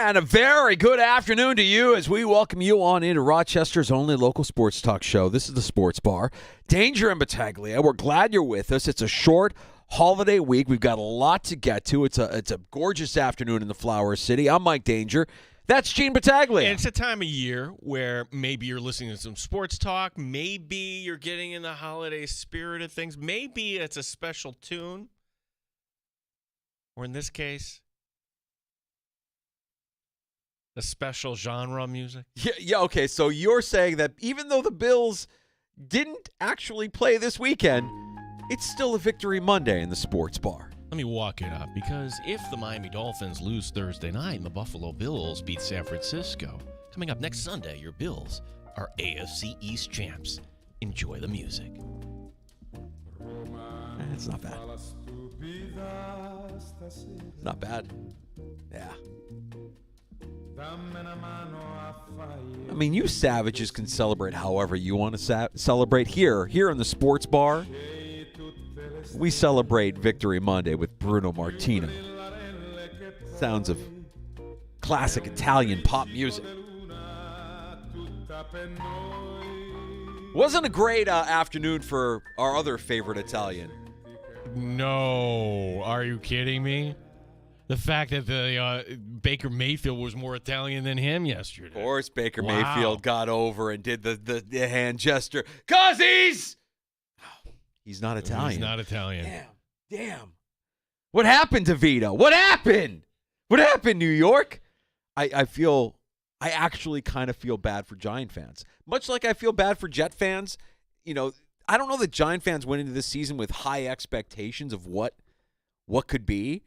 And a very good afternoon to you as we welcome you on into Rochester's only local sports talk show. This is the Sports Bar. Danger and Battaglia. We're glad you're with us. It's a short holiday week. We've got a lot to get to. It's a gorgeous afternoon in the Flower City. I'm Mike Danger. That's Gene Battaglia. And it's a time of year where maybe you're listening to some sports talk. Maybe you're getting in the holiday spirit of things. Maybe it's a special tune. Or in this case, a special genre of music. Yeah, okay, so you're saying that even though the Bills didn't actually play this weekend, it's still a Victory Monday in the Sports Bar. Let me walk it up, because if the Miami Dolphins lose Thursday night and the Buffalo Bills beat San Francisco, coming up next Sunday, your Bills are AFC East champs. Enjoy the music. It's not bad. Not bad. Yeah. I mean, you savages can celebrate however you want to celebrate. Here in the Sports Bar, we celebrate Victory Monday with Bruno Martino. Sounds of classic Italian pop music. Wasn't a great afternoon for our other favorite Italian. No. Are you kidding me? The fact that the Baker Mayfield was more Italian than him yesterday. Of course, Baker Mayfield got over and did the hand gesture. 'Cause he's not Italian. He's not Italian. Damn. What happened to Vito? What happened? What happened, New York? I actually kind of feel bad for Giant fans. Much like I feel bad for Jet fans. You know, I don't know that Giant fans went into this season with high expectations of what could be.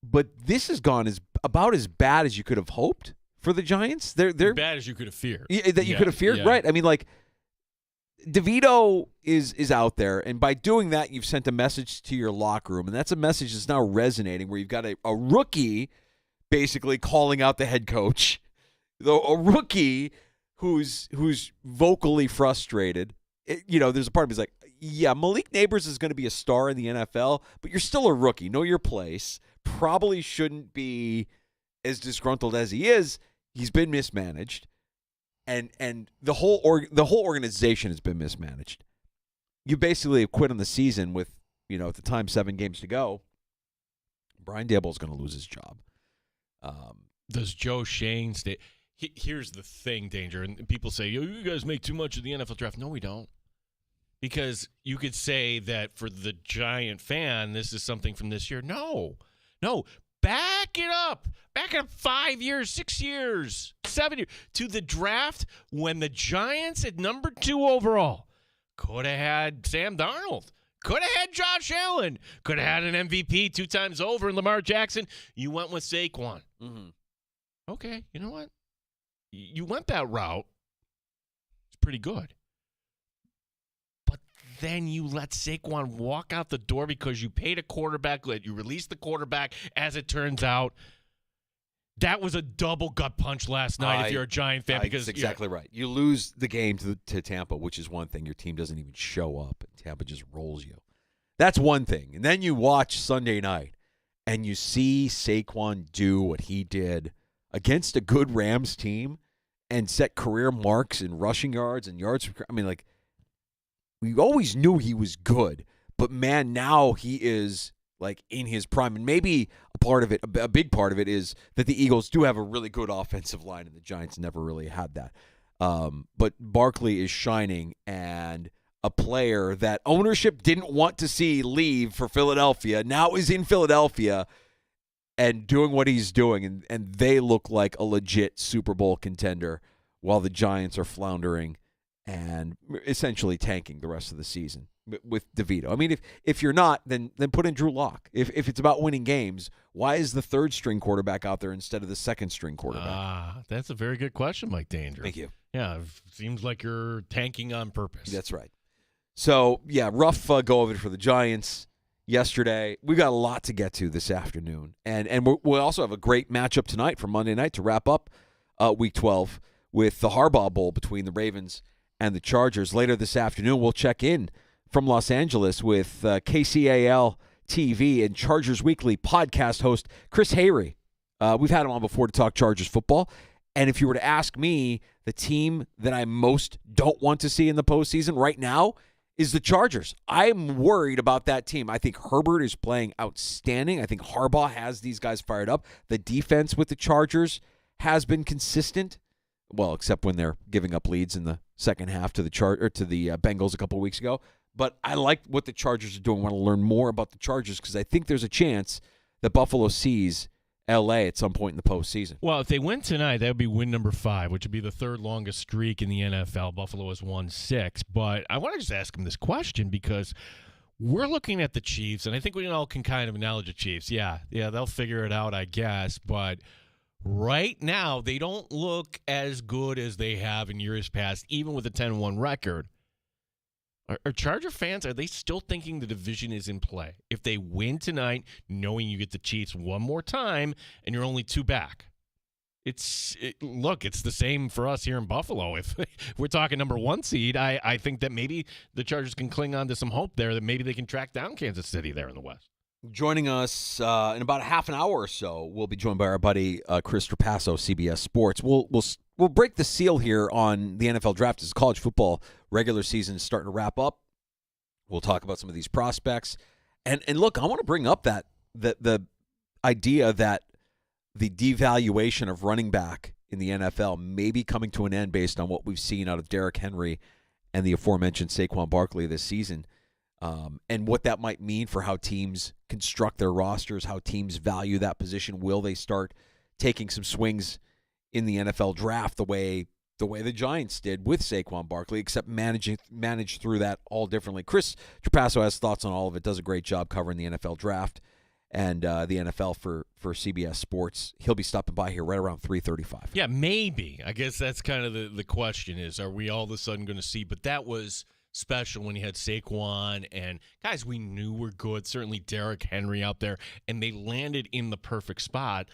But this has gone about as bad as you could have hoped for the Giants. They're as bad as you could have feared. That you could have feared, right? I mean, like, DeVito is out there, and by doing that, you've sent a message to your locker room, and that's a message that's now resonating, where you've got a rookie basically calling out the head coach, a rookie who's vocally frustrated. There's a part of me that's like, yeah, Malik Neighbors is going to be a star in the NFL, but you're still a rookie. Know your place. Probably shouldn't be as disgruntled as he is. He's been mismanaged, and the whole organization has been mismanaged. You basically have quit on the season with, at the time, 7 games to go. Brian Daboll's going to lose his job. Does Joe Shane stay? Here's the thing, Danger, and people say, you guys make too much of the NFL draft. No, we don't. Because you could say that for the Giant fan, this is something from this year. No, back it up. Back it up 5 years, 6 years, 7 years to the draft when the Giants at number 2 overall could have had Sam Darnold, could have had Josh Allen, could have had an MVP 2 times over in Lamar Jackson. You went with Saquon. Mm-hmm. Okay, you know what? You went that route. It's pretty good. Then you let Saquon walk out the door because you paid a quarterback, you released the quarterback. As it turns out, that was a double gut punch last night if you're a Giant fan. That's exactly right. You lose the game to Tampa, which is one thing. Your team doesn't even show up, and Tampa just rolls you. That's one thing. And then you watch Sunday night, and you see Saquon do what he did against a good Rams team and set career marks in rushing yards and yards. I mean, like, we always knew he was good, but man, now he is like in his prime. And maybe a big part of it is that the Eagles do have a really good offensive line, and the Giants never really had that. But Barkley is shining, and a player that ownership didn't want to see leave for Philadelphia now is in Philadelphia and doing what he's doing, and they look like a legit Super Bowl contender while the Giants are floundering and essentially tanking the rest of the season with DeVito. I mean, if you're not, then put in Drew Lock. If it's about winning games, why is the third string quarterback out there instead of the second string quarterback? That's a very good question, Mike Danger. Thank you. Yeah, seems like you're tanking on purpose. That's right. So, yeah, rough go of it for the Giants yesterday. We got a lot to get to this afternoon. And we'll also have a great matchup tonight for Monday night to wrap up Week 12 with the Harbaugh Bowl between the Ravens and the Chargers. Later this afternoon, we'll check in from Los Angeles with KCAL TV and Chargers Weekly podcast host Chris Hayre We've had him on before to talk Chargers football. And if you were to ask me, the team that I most don't want to see in the postseason right now is the Chargers. I'm worried about that team. I think Herbert is playing outstanding. I think Harbaugh has these guys fired up. The defense with the Chargers has been consistent. Well, except when they're giving up leads in the second half to the Bengals a couple of weeks ago. But I like what the Chargers are doing. I want to learn more about the Chargers because I think there's a chance that Buffalo sees L.A. at some point in the postseason. Well, if they win tonight, that would be win number 5, which would be the third longest streak in the NFL. Buffalo has won 6. But I want to just ask him this question because we're looking at the Chiefs, and I think we all can kind of acknowledge the Chiefs. Yeah, they'll figure it out, I guess. But right now, they don't look as good as they have in years past, even with a 10-1 record. Are Charger fans, are they still thinking the division is in play? If they win tonight, knowing you get the Chiefs one more time, and you're only 2 back. Look, it's the same for us here in Buffalo. If we're talking number 1 seed, I think that maybe the Chargers can cling on to some hope there, that maybe they can track down Kansas City there in the West. Joining us in about a half an hour or so, we'll be joined by our buddy Chris Trapasso, CBS Sports. We'll break the seal here on the NFL draft as college football regular season is starting to wrap up. We'll talk about some of these prospects. And look, I want to bring up that the idea that the devaluation of running back in the NFL may be coming to an end based on what we've seen out of Derrick Henry and the aforementioned Saquon Barkley this season. And what that might mean for how teams construct their rosters, how teams value that position. Will they start taking some swings in the NFL draft the way the Giants did with Saquon Barkley, except manage through that all differently? Chris Trapasso has thoughts on all of it, does a great job covering the NFL draft and the NFL for CBS Sports. He'll be stopping by here right around 3:35. Yeah, maybe. I guess that's kind of the question is, are we all of a sudden going to see? But that was special when you had Saquon and guys we knew were good, certainly Derrick Henry out there, and they landed in the perfect spot.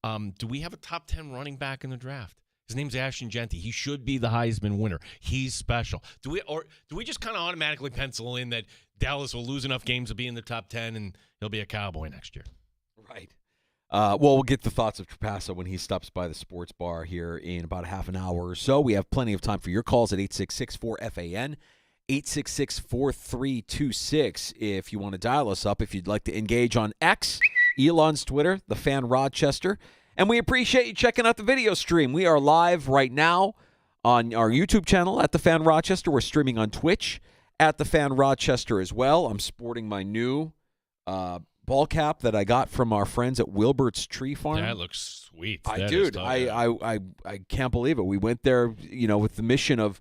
Do we have a top 10 running back in the draft? His name's Ashton Genty. He should be the Heisman winner. He's special. Do we just kind of automatically pencil in that Dallas will lose enough games to be in the top 10 and he'll be a Cowboy next year? Right. Well, we'll get the thoughts of Trapasso when he stops by the sports bar here in about a half an hour or so. We have plenty of time for your calls at 866-4FAN. 866-4326 if you want to dial us up, if you'd like to engage on X, Elon's Twitter, The Fan Rochester. And we appreciate you checking out the video stream. We are live right now on our YouTube channel at The Fan Rochester. We're streaming on Twitch at The Fan Rochester as well. I'm sporting my new ball cap that I got from our friends at Wilbert's Tree Farm. That looks sweet. I can't believe it. We went there, with the mission of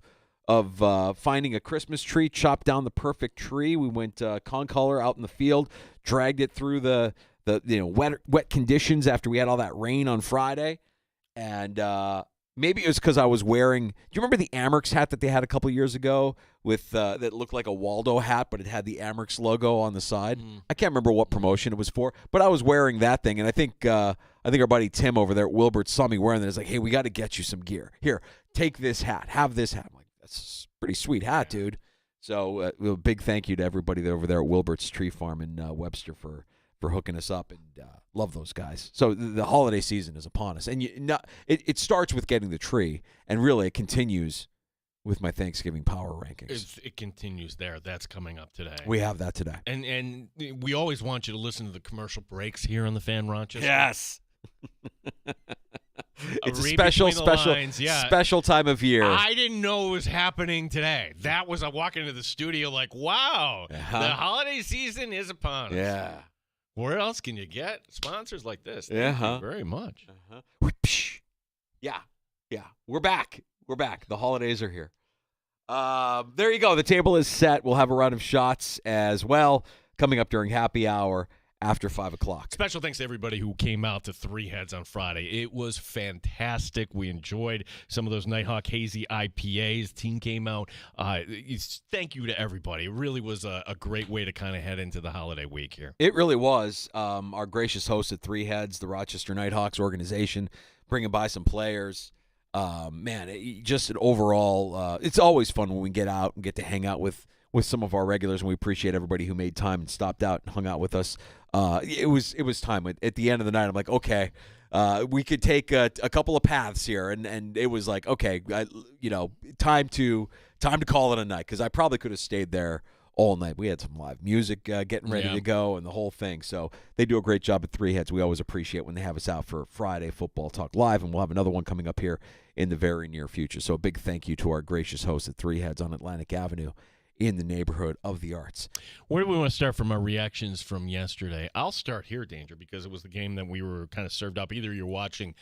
finding a Christmas tree, chopped down the perfect tree. We went concolor out in the field, dragged it through the wet conditions after we had all that rain on Friday. And maybe it was because I was wearing – do you remember the Amerks hat that they had a couple years ago with that looked like a Waldo hat, but it had the Amerks logo on the side? I can't remember what promotion it was for, but I was wearing that thing. And I think our buddy Tim over there at Wilbert saw me wearing that. He's like, hey, we got to get you some gear. Here, take this hat. Have this hat. I'm like, that's a pretty sweet hat, dude. So a big thank you to everybody over there at Wilbert's Tree Farm in Webster for hooking us up, and love those guys. So the holiday season is upon us, and it starts with getting the tree, and really it continues with my Thanksgiving power rankings. It continues there. That's coming up today. We have that today. And we always want you to listen to the commercial breaks here on the Fan Rochester. Yes. It's a special time of year. I didn't know it was happening today. That was, I walk into the studio like, wow, the holiday season is upon us. Yeah. Where else can you get sponsors like this? Thank you very much. Yeah. We're back. The holidays are here. There you go. The table is set. We'll have a round of shots as well coming up during happy hour after 5 o'clock. Special thanks to everybody who came out to Three Heads on Friday. It was fantastic. We enjoyed some of those Nighthawk Hazy IPAs. Team came out. Thank you to everybody. It really was a great way to kind of head into the holiday week here. It really was. Our gracious host at Three Heads, the Rochester Nighthawks organization, bringing by some players. Just an overall, it's always fun when we get out and get to hang out with some of our regulars, and we appreciate everybody who made time and stopped out and hung out with us. It was time. At the end of the night, I'm like, okay, we could take a couple of paths here, and it was like, okay, time to call it a night, because I probably could have stayed there all night. We had some live music getting ready to go and the whole thing. So they do a great job at Three Heads. We always appreciate when they have us out for Friday Football Talk Live, and we'll have another one coming up here in the very near future. So a big thank you to our gracious hosts at Three Heads on Atlantic Avenue in the neighborhood of the arts. Where do we want to start from our reactions from yesterday? I'll start here, Danger, because it was the game that we were kind of served up. Either you're watching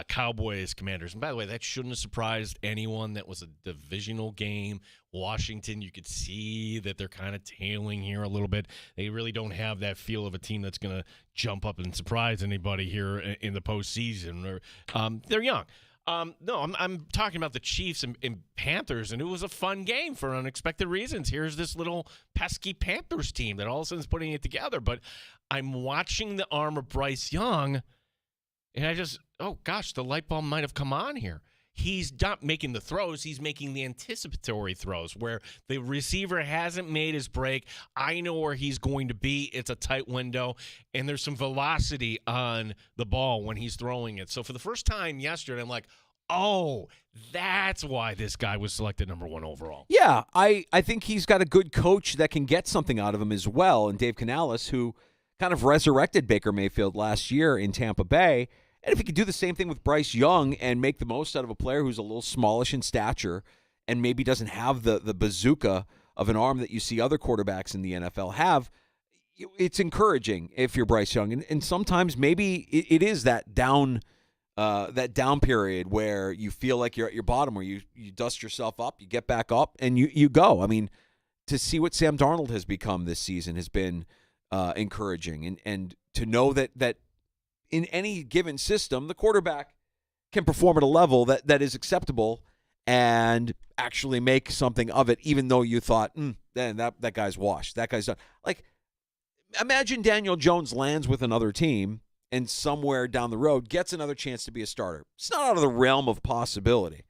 Cowboys, Commanders. And by the way, that shouldn't have surprised anyone. That was a divisional game. Washington, you could see that they're kind of tailing here a little bit. They really don't have that feel of a team that's going to jump up and surprise anybody here in the postseason. They're young. No, I'm talking about the Chiefs and Panthers, and it was a fun game for unexpected reasons. Here's this little pesky Panthers team that all of a sudden is putting it together. But I'm watching the arm of Bryce Young, and oh gosh, the light bulb might have come on here. He's not making the throws. He's making the anticipatory throws where the receiver hasn't made his break. I know where he's going to be. It's a tight window, and there's some velocity on the ball when he's throwing it. So for the first time yesterday, I'm like, oh, that's why this guy was selected number 1 overall. Yeah, I think he's got a good coach that can get something out of him as well, and Dave Canales, who kind of resurrected Baker Mayfield last year in Tampa Bay. And if he could do the same thing with Bryce Young and make the most out of a player who's a little smallish in stature and maybe doesn't have the bazooka of an arm that you see other quarterbacks in the NFL have, it's encouraging if you're Bryce Young. And sometimes maybe it is that down period where you feel like you're at your bottom, where you dust yourself up, you get back up, and you go. I mean, to see what Sam Darnold has become this season has been encouraging. And to know that in any given system, the quarterback can perform at a level that is acceptable and actually make something of it, even though you thought, then that guy's washed. That guy's done. Like, imagine Daniel Jones lands with another team and somewhere down the road gets another chance to be a starter. It's not out of the realm of possibility.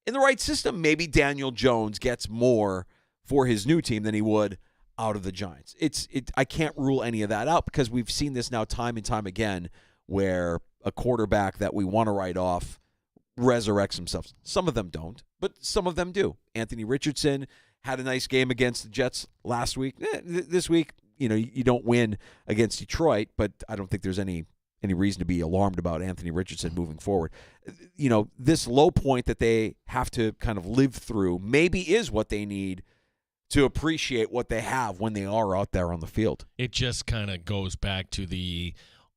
In the right system, maybe Daniel Jones gets more for his new team than he would out of the Giants. I can't rule any of that out, because we've seen this now time and time again, where a quarterback that we want to write off resurrects himself. Some of them don't, but some of them do. Anthony Richardson had a nice game against the Jets last week. This week, you don't win against Detroit, but I don't think there's any reason to be alarmed about Anthony Richardson moving forward. This low point that they have to kind of live through maybe is what they need to appreciate what they have when they are out there on the field. It just kind of goes back to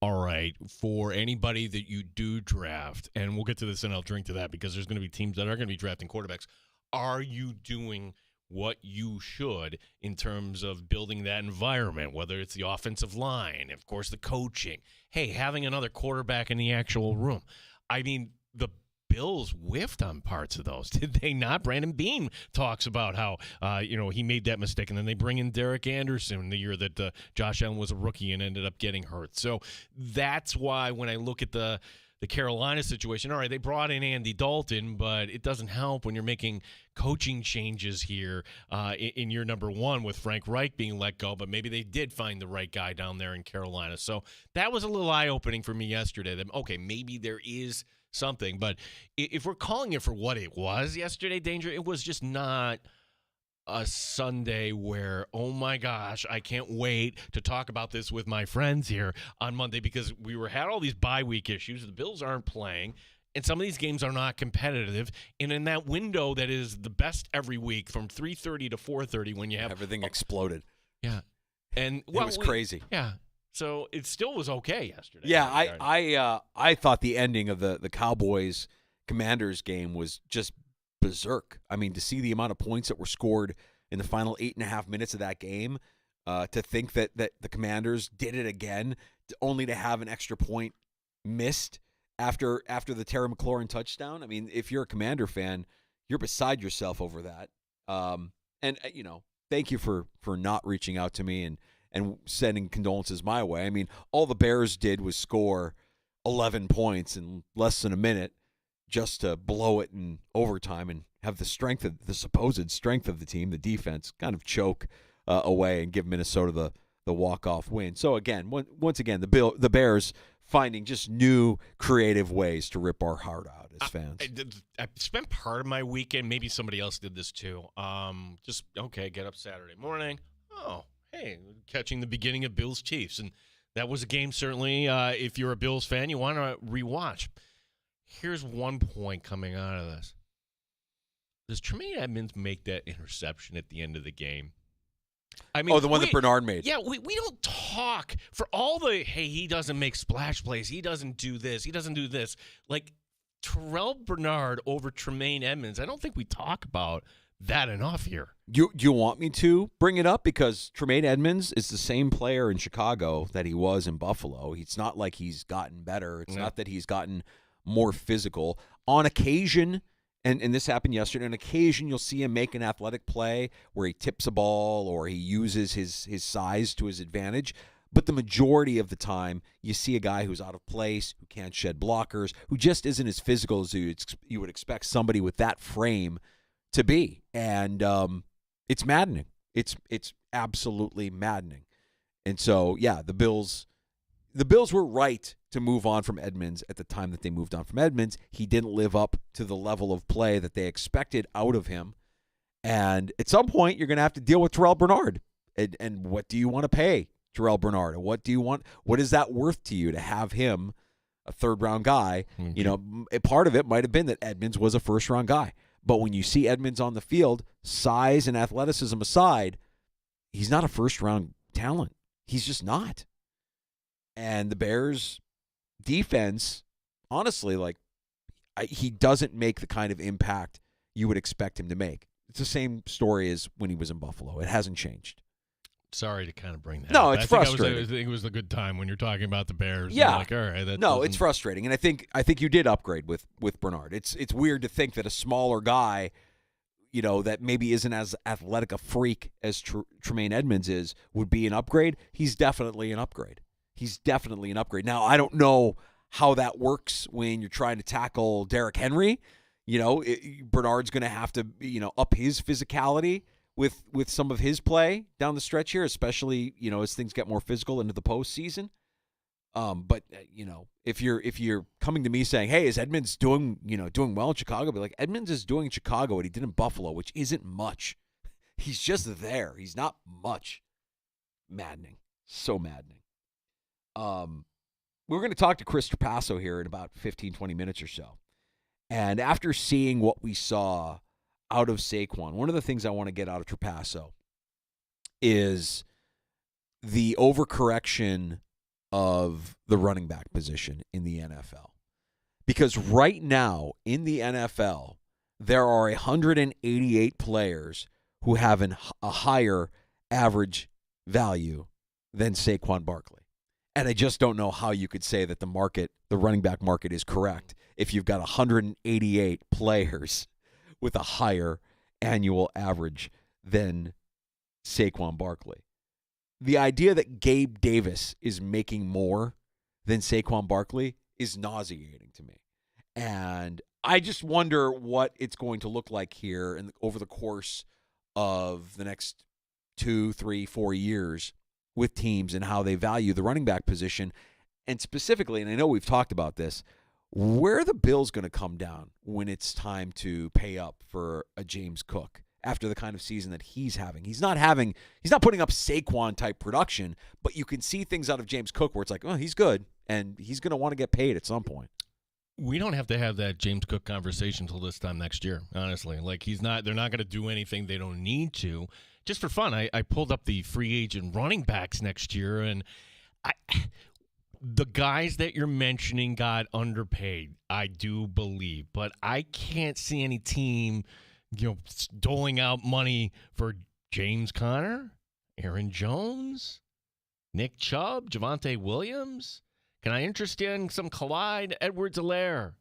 all right, for anybody that you do draft, and we'll get to this and I'll drink to that, because there's going to be teams that are going to be drafting quarterbacks. Are you doing what you should in terms of building that environment, whether it's the offensive line, of course, the coaching? Hey, having another quarterback in the actual room. I mean, the Bills whiffed on parts of those, did they not? Brandon Beane talks about how he made that mistake, and then they bring in Derek Anderson the year that Josh Allen was a rookie and ended up getting hurt. So that's why when I look at the Carolina situation, all right, they brought in Andy Dalton, but it doesn't help when you're making coaching changes here in year number 1 with Frank Reich being let go, but maybe they did find the right guy down there in Carolina. So that was a little eye-opening for me yesterday, that, okay, maybe there is something. But if we're calling it for what it was yesterday, Danger, it was just not a Sunday where, oh my gosh, I can't wait to talk about this with my friends here on Monday, because we had all these bye week issues. The Bills aren't playing, and some of these games are not competitive. And in that window that is the best every week from 3:30 to 4:30, when you have everything exploded. Yeah. And it was crazy. Yeah. So it still was okay yesterday. Yeah, I thought the ending of the Cowboys Commanders game was just berserk. I mean, to see the amount of points that were scored in the final 8.5 minutes of that game, to think that the Commanders did it again, only to have an extra point missed after the Terry McLaurin touchdown. I mean, if you're a Commander fan, you're beside yourself over that. And thank you for not reaching out to me and sending condolences my way. I mean, all the Bears did was score 11 points in less than a minute just to blow it in overtime and have the supposed strength of the team, the defense, kind of choke away and give Minnesota walk-off win. So again, once again, the Bears finding just new creative ways to rip our heart out as fans. I spent part of my weekend, maybe somebody else did this too. Get up Saturday morning. Oh, hey, catching the beginning of Bills Chiefs, and that was a game. Certainly, if you're a Bills fan, you want to rewatch. Here's one point coming out of this: does Tremaine Edmonds make that interception at the end of the game? I mean, the one that Bernard made. Yeah, we don't talk for all the, hey, he doesn't make splash plays. He doesn't do this. He doesn't do this. Like Terrell Bernard over Tremaine Edmonds, I don't think we talk about that enough here. Do you want me to bring it up? Because Tremaine Edmonds is the same player in Chicago that he was in Buffalo. It's not like he's gotten better. It's not that he's gotten more physical. On occasion, and this happened yesterday, on occasion you'll see him make an athletic play where he tips a ball or he uses his size to his advantage. But the majority of the time, you see a guy who's out of place, who can't shed blockers, who just isn't as physical as you would expect somebody with that frame to be. And it's maddening. It's absolutely maddening. And so, yeah, the Bills were right to move on from Edmonds at the time that they moved on from Edmonds. He didn't live up to the level of play that they expected out of him. And at some point, you're going to have to deal with Terrell Bernard. And what do you want to pay Terrell Bernard? And what do you want? What is that worth to you to have him, a third-round guy? Mm-hmm. You know, a part of it might have been that Edmonds was a first-round guy. But when you see Edmonds on the field, size and athleticism aside, he's not a first-round talent. He's just not. And the Bears' defense, honestly, he doesn't make the kind of impact you would expect him to make. It's the same story as when he was in Buffalo. It hasn't changed. Sorry to kind of bring that up. No, it's frustrating. I think it was a good time when you're talking about the Bears. Yeah. Like, all right, it's frustrating. And I think you did upgrade with Bernard. It's weird to think that a smaller guy, you know, that maybe isn't as athletic a freak as Tremaine Edmonds is, would be an upgrade. He's definitely an upgrade. Now, I don't know how that works when you're trying to tackle Derrick Henry. You know, Bernard's going to have to, you know, up his physicality with some of his play down the stretch here, especially, you know, as things get more physical into the postseason. But you know, if you're coming to me saying, "Hey, is Edmonds doing well in Chicago?" I'll be like, Edmonds is doing in Chicago what he did in Buffalo, which isn't much. He's just there. He's not much. Maddening. So maddening. We're going to talk to Chris Trapasso here in about 15, 20 minutes or so. And after seeing what we saw out of Saquon, one of the things I want to get out of Trapasso is the overcorrection of the running back position in the NFL. Because right now in the NFL, there are 188 players who have a higher average value than Saquon Barkley. And I just don't know how you could say that the running back market is correct if you've got 188 players with a higher annual average than Saquon Barkley. The idea that Gabe Davis is making more than Saquon Barkley is nauseating to me. And I just wonder what it's going to look like here over the course of the next 2, 3, 4 years with teams and how they value the running back position. And specifically, and I know we've talked about this, where are the Bills going to come down when it's time to pay up for a James Cook after the kind of season that he's having? He's not putting up Saquon type production, but you can see things out of James Cook where it's like, oh, he's good, and he's going to want to get paid at some point. We don't have to have that James Cook conversation until this time next year, honestly. Like, they're not going to do anything they don't need to. Just for fun, I pulled up the free agent running backs next year, and the guys that you're mentioning got underpaid, I do believe. But I can't see any team, doling out money for James Conner, Aaron Jones, Nick Chubb, Javonte Williams. Can I interest you in some Clyde Edwards-Helaire,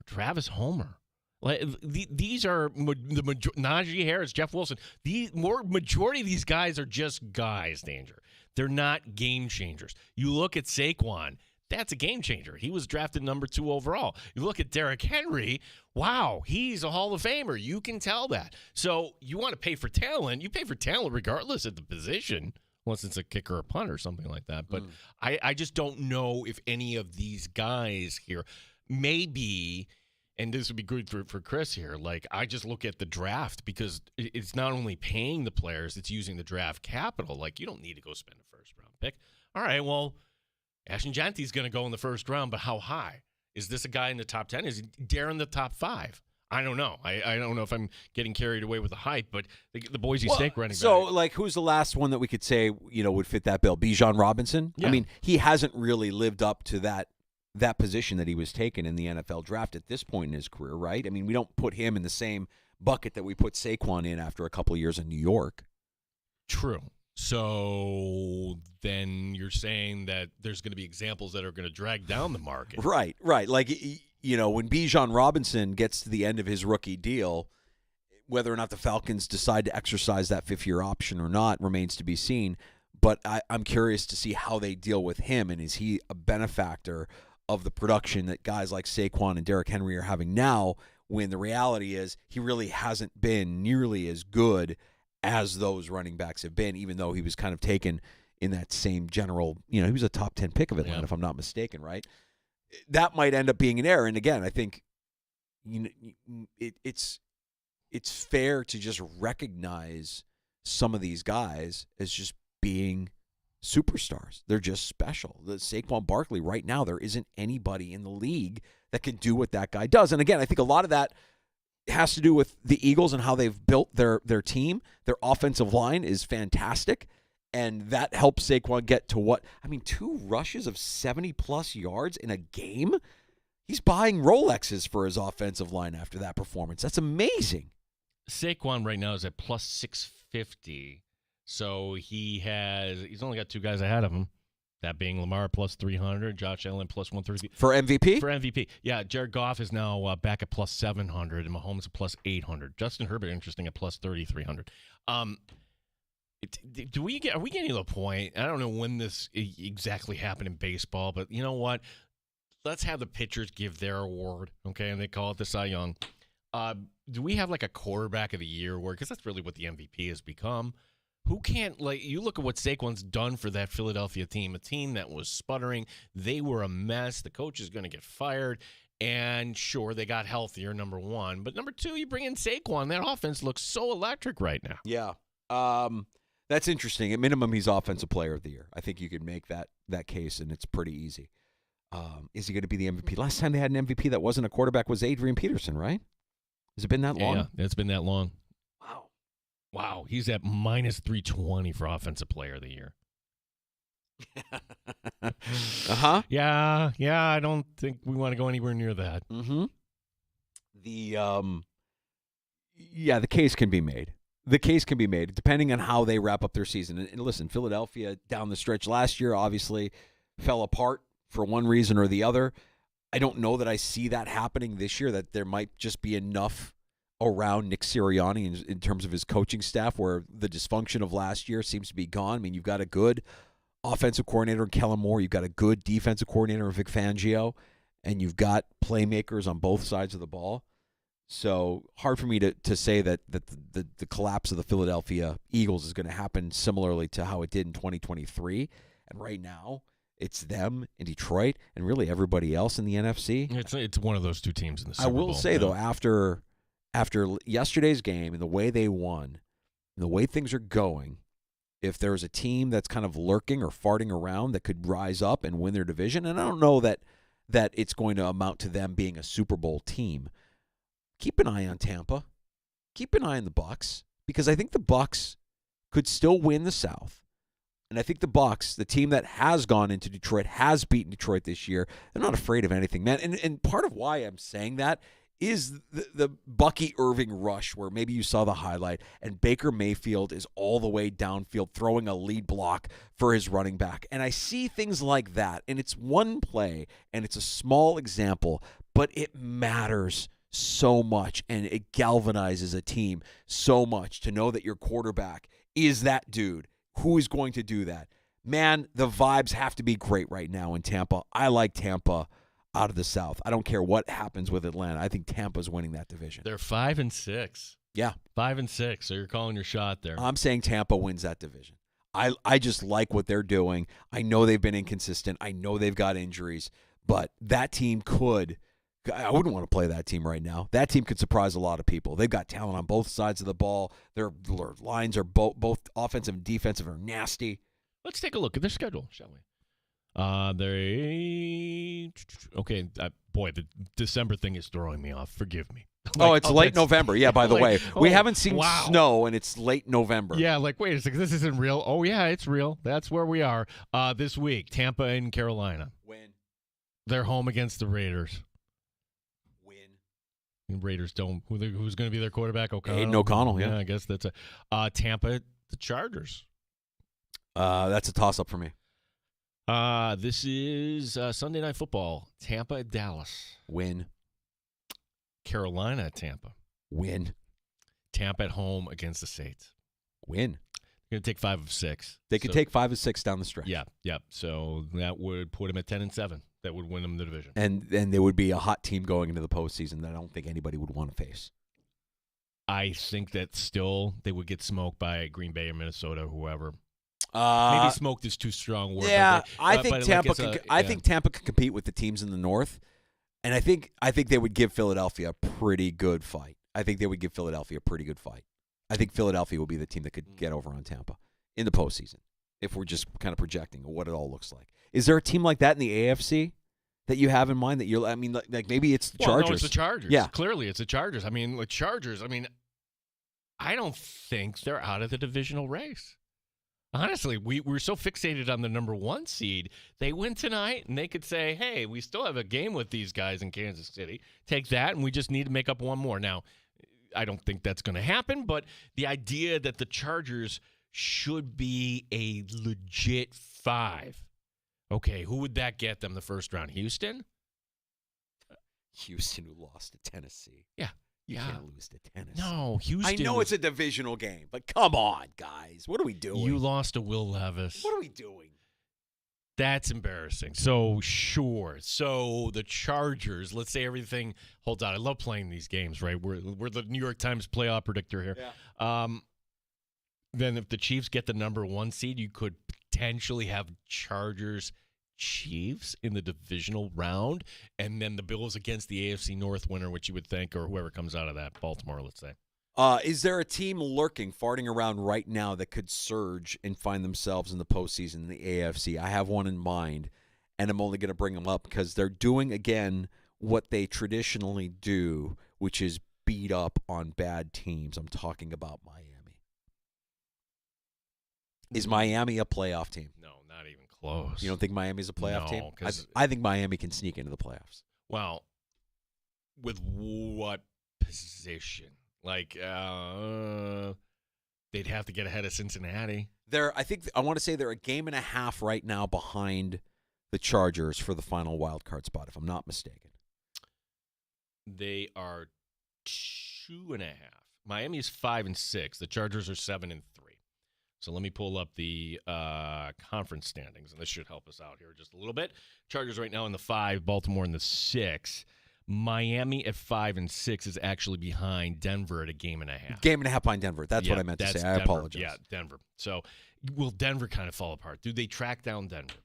Travis Homer? Like, these are Najee Harris, Jeff Wilson. Majority of these guys are just guys, Danger. They're not game changers. You look at Saquon, that's a game changer. He was drafted number 2 overall. You look at Derrick Henry, wow, he's a Hall of Famer. You can tell that. So you want to pay for talent. You pay for talent regardless of the position. unless it's a kicker or punt or something like that. But I just don't know if any of these guys here, maybe, and this would be good for Chris here, like I just look at the draft because it's not only paying the players, it's using the draft capital. Like you don't need to go spend a first-round pick. All right, well, Ashton Genty's going to go in the first round, but how high? Is this a guy in the top 10? Is he daring the top 5? I don't know. I don't know if I'm getting carried away with the hype, but the Boise State running back. So, like, who's the last one that we could say, would fit that bill? Bijan Robinson? Yeah. I mean, he hasn't really lived up to that position that he was taken in the NFL draft at this point in his career, right? I mean, we don't put him in the same bucket that we put Saquon in after a couple of years in New York. True. So then you're saying that there's going to be examples that are going to drag down the market. Right. Like, when Bijan Robinson gets to the end of his rookie deal, whether or not the Falcons decide to exercise that fifth-year option or not remains to be seen. But I'm curious to see how they deal with him, and is he a benefactor of the production that guys like Saquon and Derrick Henry are having now, when the reality is he really hasn't been nearly as good as those running backs have been, even though he was kind of taken in that same general, he was a top 10 pick of Atlanta, if I'm not mistaken, right? That might end up being an error. And again, I think it's fair to just recognize some of these guys as just being superstars. They're just special. The Saquon Barkley right now, there isn't anybody in the league that can do what that guy does. And again, I think a lot of that has to do with the Eagles and how they've built their team. Their offensive line is fantastic, and that helps Saquon get to 2 rushes of 70-plus yards in a game? He's buying Rolexes for his offensive line after that performance. That's amazing. Saquon right now is at plus 650, so he's only got 2 guys ahead of him. That being Lamar plus 300, Josh Allen plus 130. For MVP? For MVP. Yeah, Jared Goff is now back at plus 700, and Mahomes at plus 800. Justin Herbert, interesting, at plus 3,300. Are we getting to the point? I don't know when this exactly happened in baseball, but you know what? Let's have the pitchers give their award, okay? And they call it the Cy Young. Do we have like a quarterback of the year award? Because that's really what the MVP has become. Who can't, you look at what Saquon's done for that Philadelphia team, a team that was sputtering. They were a mess. The coach is going to get fired. And sure, they got healthier, number 1. But number 2, you bring in Saquon. That offense looks so electric right now. Yeah. That's interesting. At minimum, he's Offensive Player of the Year. I think you could make that case, and it's pretty easy. Is he going to be the MVP? Last time they had an MVP that wasn't a quarterback was Adrian Peterson, right? Has it been that long? Yeah, it's been that long. Wow, he's at minus 320 for Offensive Player of the Year. Uh-huh. Yeah, I don't think we want to go anywhere near that. Mm-hmm. The case can be made. The case can be made depending on how they wrap up their season. And listen, Philadelphia down the stretch last year obviously fell apart for one reason or the other. I don't know that I see that happening this year, that there might just be enough around Nick Sirianni in terms of his coaching staff where the dysfunction of last year seems to be gone. I mean, you've got a good offensive coordinator in Kellen Moore. You've got a good defensive coordinator in Vic Fangio, and you've got playmakers on both sides of the ball. So hard for me to say that the collapse of the Philadelphia Eagles is going to happen similarly to how it did in 2023. And right now, it's them in Detroit and really everybody else in the NFC. It's one of those 2 teams in the Super Bowl. I will say, though, after yesterday's game and the way they won, and the way things are going, if there's a team that's kind of lurking or farting around that could rise up and win their division, and I don't know that it's going to amount to them being a Super Bowl team, keep an eye on Tampa. Keep an eye on the Bucs, because I think the Bucs could still win the South. And I think the Bucs, the team that has gone into Detroit, has beaten Detroit this year. They're not afraid of anything, man. And part of why I'm saying that is the Bucky Irving rush, where maybe you saw the highlight, and Baker Mayfield is all the way downfield throwing a lead block for his running back. And I see things like that, and it's one play, and it's a small example, but it matters so much, and it galvanizes a team so much to know that your quarterback is that dude who is going to do that. Man, the vibes have to be great right now in Tampa. I like Tampa out of the South. I don't care what happens with Atlanta. I think Tampa's winning that division. They're 5-6. Yeah. 5-6, so you're calling your shot there. I'm saying Tampa wins that division. I just like what they're doing. I know they've been inconsistent. I know they've got injuries, but that team could. I wouldn't want to play that team right now. That team could surprise a lot of people. They've got talent on both sides of the ball. Their lines are both offensive and defensive are nasty. Let's take a look at their schedule, shall we? Boy, the December thing is throwing me off. Forgive me. It's late November. Yeah, by the way. We haven't seen wow. snow, and it's late November. Yeah, wait a second. This isn't real. Oh, yeah, it's real. That's where we are. This week, Tampa and Carolina. Win. They're home against the Raiders. Win. Raiders don't. Who's going to be their quarterback? O'Connell. Aiden O'Connell, yeah. I guess that's Tampa, the Chargers. That's a toss-up for me. This is Sunday Night Football. Tampa at Dallas. Win. Carolina at Tampa. Win. Tampa at home against the Saints. Win. They're going to take 5 of 6. They could take 5 of 6 down the stretch. Yeah. So that would put them at 10-7. That would win them the division. And there would be a hot team going into the postseason that I don't think anybody would want to face. I think that still they would get smoked by Green Bay or Minnesota or whoever. Maybe Maybe smoked is too strong word. Yeah, I but think Tampa. I think Tampa could compete with the teams in the North, and I think they would give Philadelphia a pretty good fight. I think Philadelphia will be the team that could get over on Tampa in the postseason if we're just kind of projecting what it all looks like. Is there a team like that in the AFC that you have in mind that you're? I mean, like maybe it's the Chargers. No, it's the Chargers. Yeah, clearly it's the Chargers. I mean, the Chargers. I mean, I don't think they're out of the divisional race. Honestly, we're so fixated on the number 1 seed. They win tonight, and they could say, hey, we still have a game with these guys in Kansas City. Take that, and we just need to make up one more. Now, I don't think that's going to happen, but the idea that the Chargers should be a legit 5. Okay, who would that get them the first round? Houston? Houston, who lost to Tennessee. Yeah. You can't lose to Tennessee. No, Houston. I know it's a divisional game, but come on, guys. What are we doing? You lost to Will Levis. What are we doing? That's embarrassing. So, sure. So, the Chargers, let's say everything holds out. I love playing these games, right? We're the New York Times playoff predictor here. Yeah. Then if the Chiefs get the number 1 seed, you could potentially have Chargers Chiefs in the divisional round, and then the Bills against the AFC North winner, which you would think, or whoever comes out of that, Baltimore, let's say. Is there a team lurking, farting around right now that could surge and find themselves in the postseason in the AFC? I have one in mind, and I'm only going to bring them up because they're doing, again, what they traditionally do, which is beat up on bad teams. I'm talking about Miami. Is Miami a playoff team? No, not even close. You don't think Miami's a playoff team? No, I think Miami can sneak into the playoffs. Well, with what position? Like, they'd have to get ahead of Cincinnati. I want to say they're a game and a half right now behind the Chargers for the final wild card spot, if I'm not mistaken. They are 2.5. Miami's 5-6. The Chargers are 7-3. So let me pull up the conference standings, and this should help us out here just a little bit. Chargers right now in the 5, Baltimore in the 6. Miami at 5-6 is actually behind Denver at a game and a half. Game and a half behind Denver. That's what I meant to say. I apologize. Yeah, Denver. So will Denver kind of fall apart? Do they track down Denver?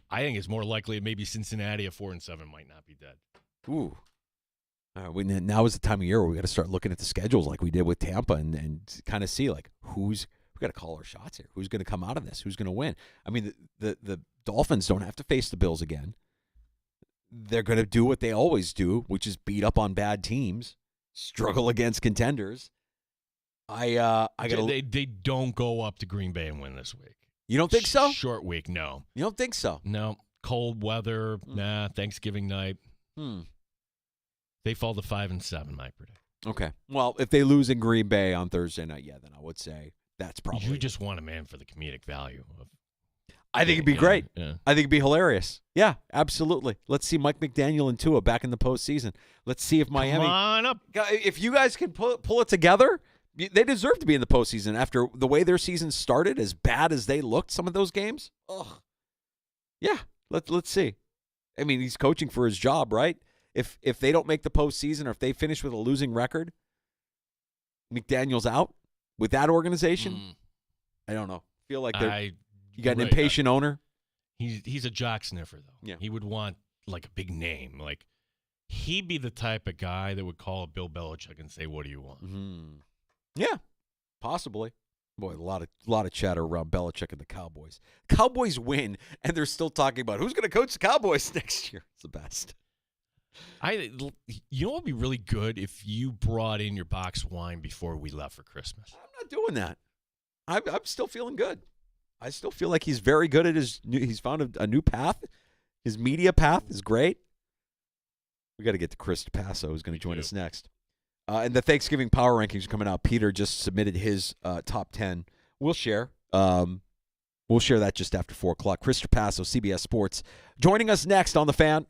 I think it's more likely maybe Cincinnati at 4-7 might not be dead. Ooh. Now is the time of year where we got to start looking at the schedules like we did with Tampa and kind of see like we got to call our shots here. Who's going to come out of this? Who's going to win? I mean, the Dolphins don't have to face the Bills again. They're going to do what they always do, which is beat up on bad teams, struggle against contenders. They don't go up to Green Bay and win this week. You don't think so? Short week, no. You don't think so? No. Cold weather, nah. Thanksgiving night. They fall to 5-7, I predict. Okay. Well, if they lose in Green Bay on Thursday night, then I would say that's probably. You just want a man for the comedic value. I think it'd be great. Yeah. I think it'd be hilarious. Yeah, absolutely. Let's see Mike McDaniel and Tua back in the postseason. Let's see if Miami. Come on up. If you guys can pull it together, they deserve to be in the postseason after the way their season started, as bad as they looked, some of those games. Ugh. Yeah, let's see. I mean, he's coaching for his job, right? If they don't make the postseason or if they finish with a losing record, McDaniel's out with that organization. I don't know. Feel like you got an right, impatient owner. He's a jock sniffer though. Yeah. He would want like a big name. Like he'd be the type of guy that would call Bill Belichick and say, "What do you want?" Mm-hmm. Yeah, possibly. Boy, a lot of chatter around Belichick and the Cowboys. Cowboys win, and they're still talking about who's going to coach the Cowboys next year. It's the best. You know what would be really good if you brought in your box wine before we left for Christmas. I'm not doing that. I'm still feeling good. I still feel like he's very good at he's found a new path. His media path is great. We got to get to Chris Passo, who's going to join us next. And the Thanksgiving Power Rankings are coming out. Peter just submitted his top 10. We'll share. We'll share that just after 4 o'clock. Chris Passo, CBS Sports, joining us next on The Fan.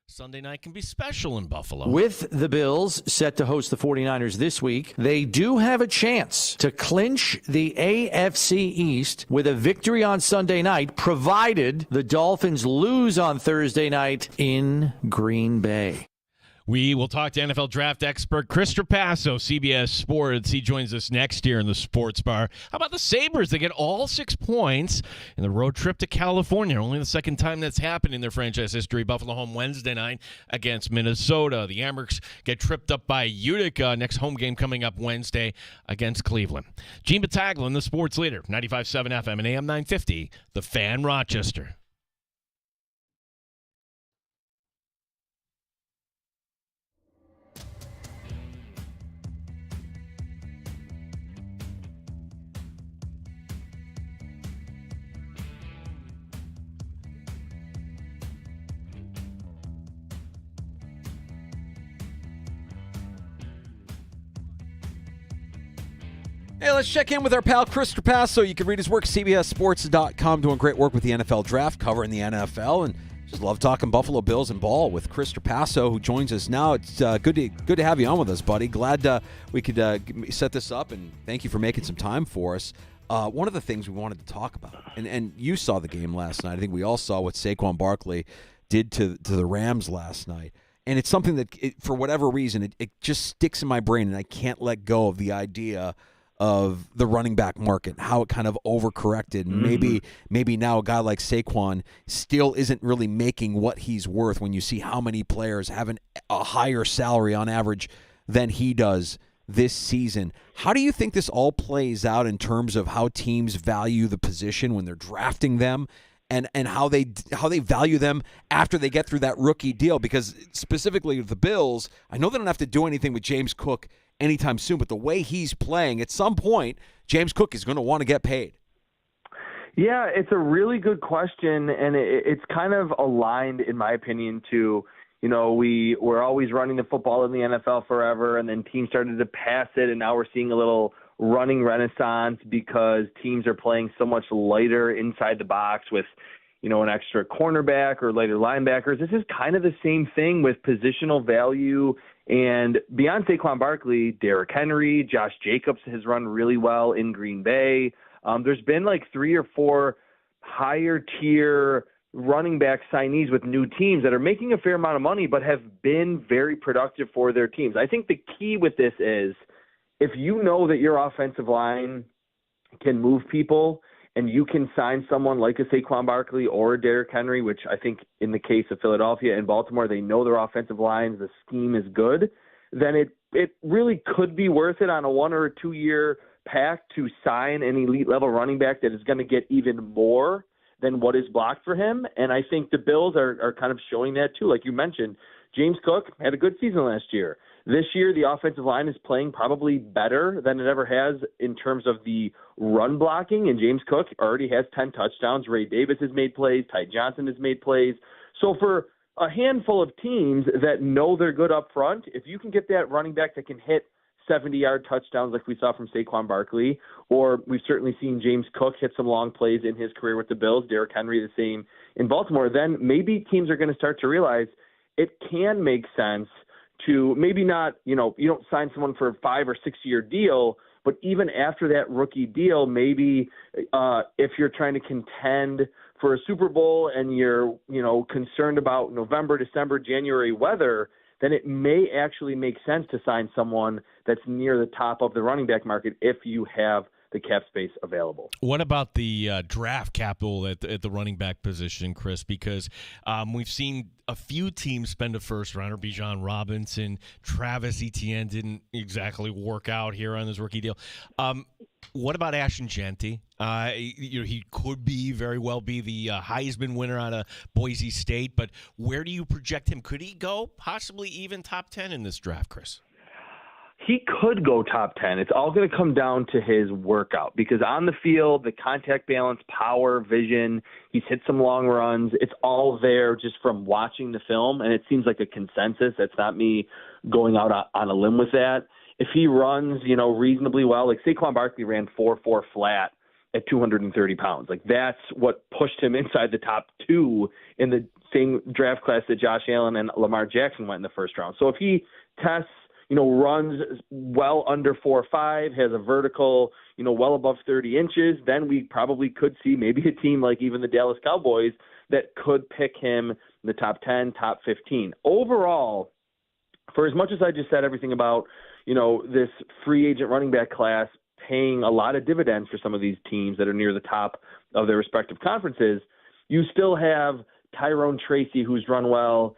Sunday night can be special in Buffalo. With the Bills set to host the 49ers this week, they do have a chance to clinch the AFC East with a victory on Sunday night, provided the Dolphins lose on Thursday night in Green Bay. We will talk to NFL draft expert Chris Trapasso, CBS Sports. He joins us next year in the Sports Bar. How about the Sabres? They get all 6 points in the road trip to California. Only the second time that's happened in their franchise history. Buffalo home Wednesday night against Minnesota. The Amherst get tripped up by Utica. Next home game coming up Wednesday against Cleveland. Gene Battaglin, the sports leader, 95.7 FM and AM 950, The Fan, Rochester. Hey, let's check in with our pal Chris Trapasso. You can read his work at CBSSports.com, doing great work with the NFL draft, covering the NFL, and just love talking Buffalo Bills and ball with Chris Trapasso, who joins us now. It's good to have you on with us, buddy. Glad we could set this up, and thank you for making some time for us. One of the things we wanted to talk about, and you saw the game last night. I think we all saw what Saquon Barkley did to the Rams last night. And it's something that, for whatever reason, it just sticks in my brain, and I can't let go of the idea of the running back market, how it kind of overcorrected. And maybe now a guy like Saquon still isn't really making what he's worth when you see how many players have a higher salary on average than he does this season. How do you think this all plays out in terms of how teams value the position when they're drafting them, and how they value them after they get through that rookie deal? Because specifically with the Bills, I know they don't have to do anything with James Cook anytime soon, but the way he's playing, at some point, James Cook is going to want to get paid. Yeah, it's a really good question, and it's kind of aligned, in my opinion, to, we're always running the football in the NFL forever, and then teams started to pass it, and now we're seeing a little running renaissance because teams are playing so much lighter inside the box with, an extra cornerback or lighter linebackers. This is kind of the same thing with positional value. And beyond Saquon Barkley, Derrick Henry, Josh Jacobs has run really well in Green Bay. There's been like 3 or 4 higher tier running back signees with new teams that are making a fair amount of money but have been very productive for their teams. I think the key with this is if you know that your offensive line can move people and you can sign someone like a Saquon Barkley or a Derrick Henry, which I think in the case of Philadelphia and Baltimore, they know their offensive lines, the scheme is good, then it really could be worth it on a 1 or 2 year pack to sign an elite level running back that is going to get even more than what is blocked for him. And I think the Bills are kind of showing that too. Like you mentioned, James Cook had a good season last year. This year, the offensive line is playing probably better than it ever has in terms of the run blocking, and James Cook already has 10 touchdowns. Ray Davis has made plays. Ty Johnson has made plays. So for a handful of teams that know they're good up front, if you can get that running back that can hit 70-yard touchdowns like we saw from Saquon Barkley, or we've certainly seen James Cook hit some long plays in his career with the Bills, Derrick Henry the same in Baltimore, then maybe teams are going to start to realize it can make sense to maybe not, you don't sign someone for a 5 or 6 year deal, but even after that rookie deal, maybe if you're trying to contend for a Super Bowl and you're, concerned about November, December, January weather, then it may actually make sense to sign someone that's near the top of the running back market if you have the cap space available. What about the draft capital at the running back position, Chris? Because we've seen a few teams spend a first rounder. Bijan Robinson, Travis Etienne didn't exactly work out here on his rookie deal. What about Ashton Genty? He could very well be the Heisman winner out of Boise State, but where do you project him? Could he go possibly even top 10 in this draft, Chris? He could go top 10. It's all going to come down to his workout because on the field, the contact balance, power, vision, he's hit some long runs. It's all there just from watching the film, and it seems like a consensus. That's not me going out on a limb with that. If he runs, reasonably well, like Saquon Barkley ran 4.4 flat at 230 pounds. Like, that's what pushed him inside the top 2 in the same draft class that Josh Allen and Lamar Jackson went in the first round. So if he tests, runs well under 4.5, has a vertical, well above 30 inches, then we probably could see maybe a team like even the Dallas Cowboys that could pick him in the top 10, top 15. Overall, for as much as I just said everything about, this free agent running back class paying a lot of dividends for some of these teams that are near the top of their respective conferences, you still have Tyrone Tracy, who's run well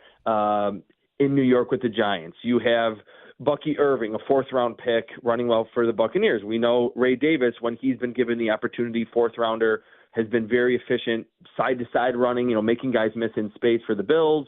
in New York with the Giants. You have Bucky Irving, a 4th-round pick, running well for the Buccaneers. We know Ray Davis, when he's been given the opportunity, 4th-rounder, has been very efficient, side-to-side running, making guys miss in space for the Bills.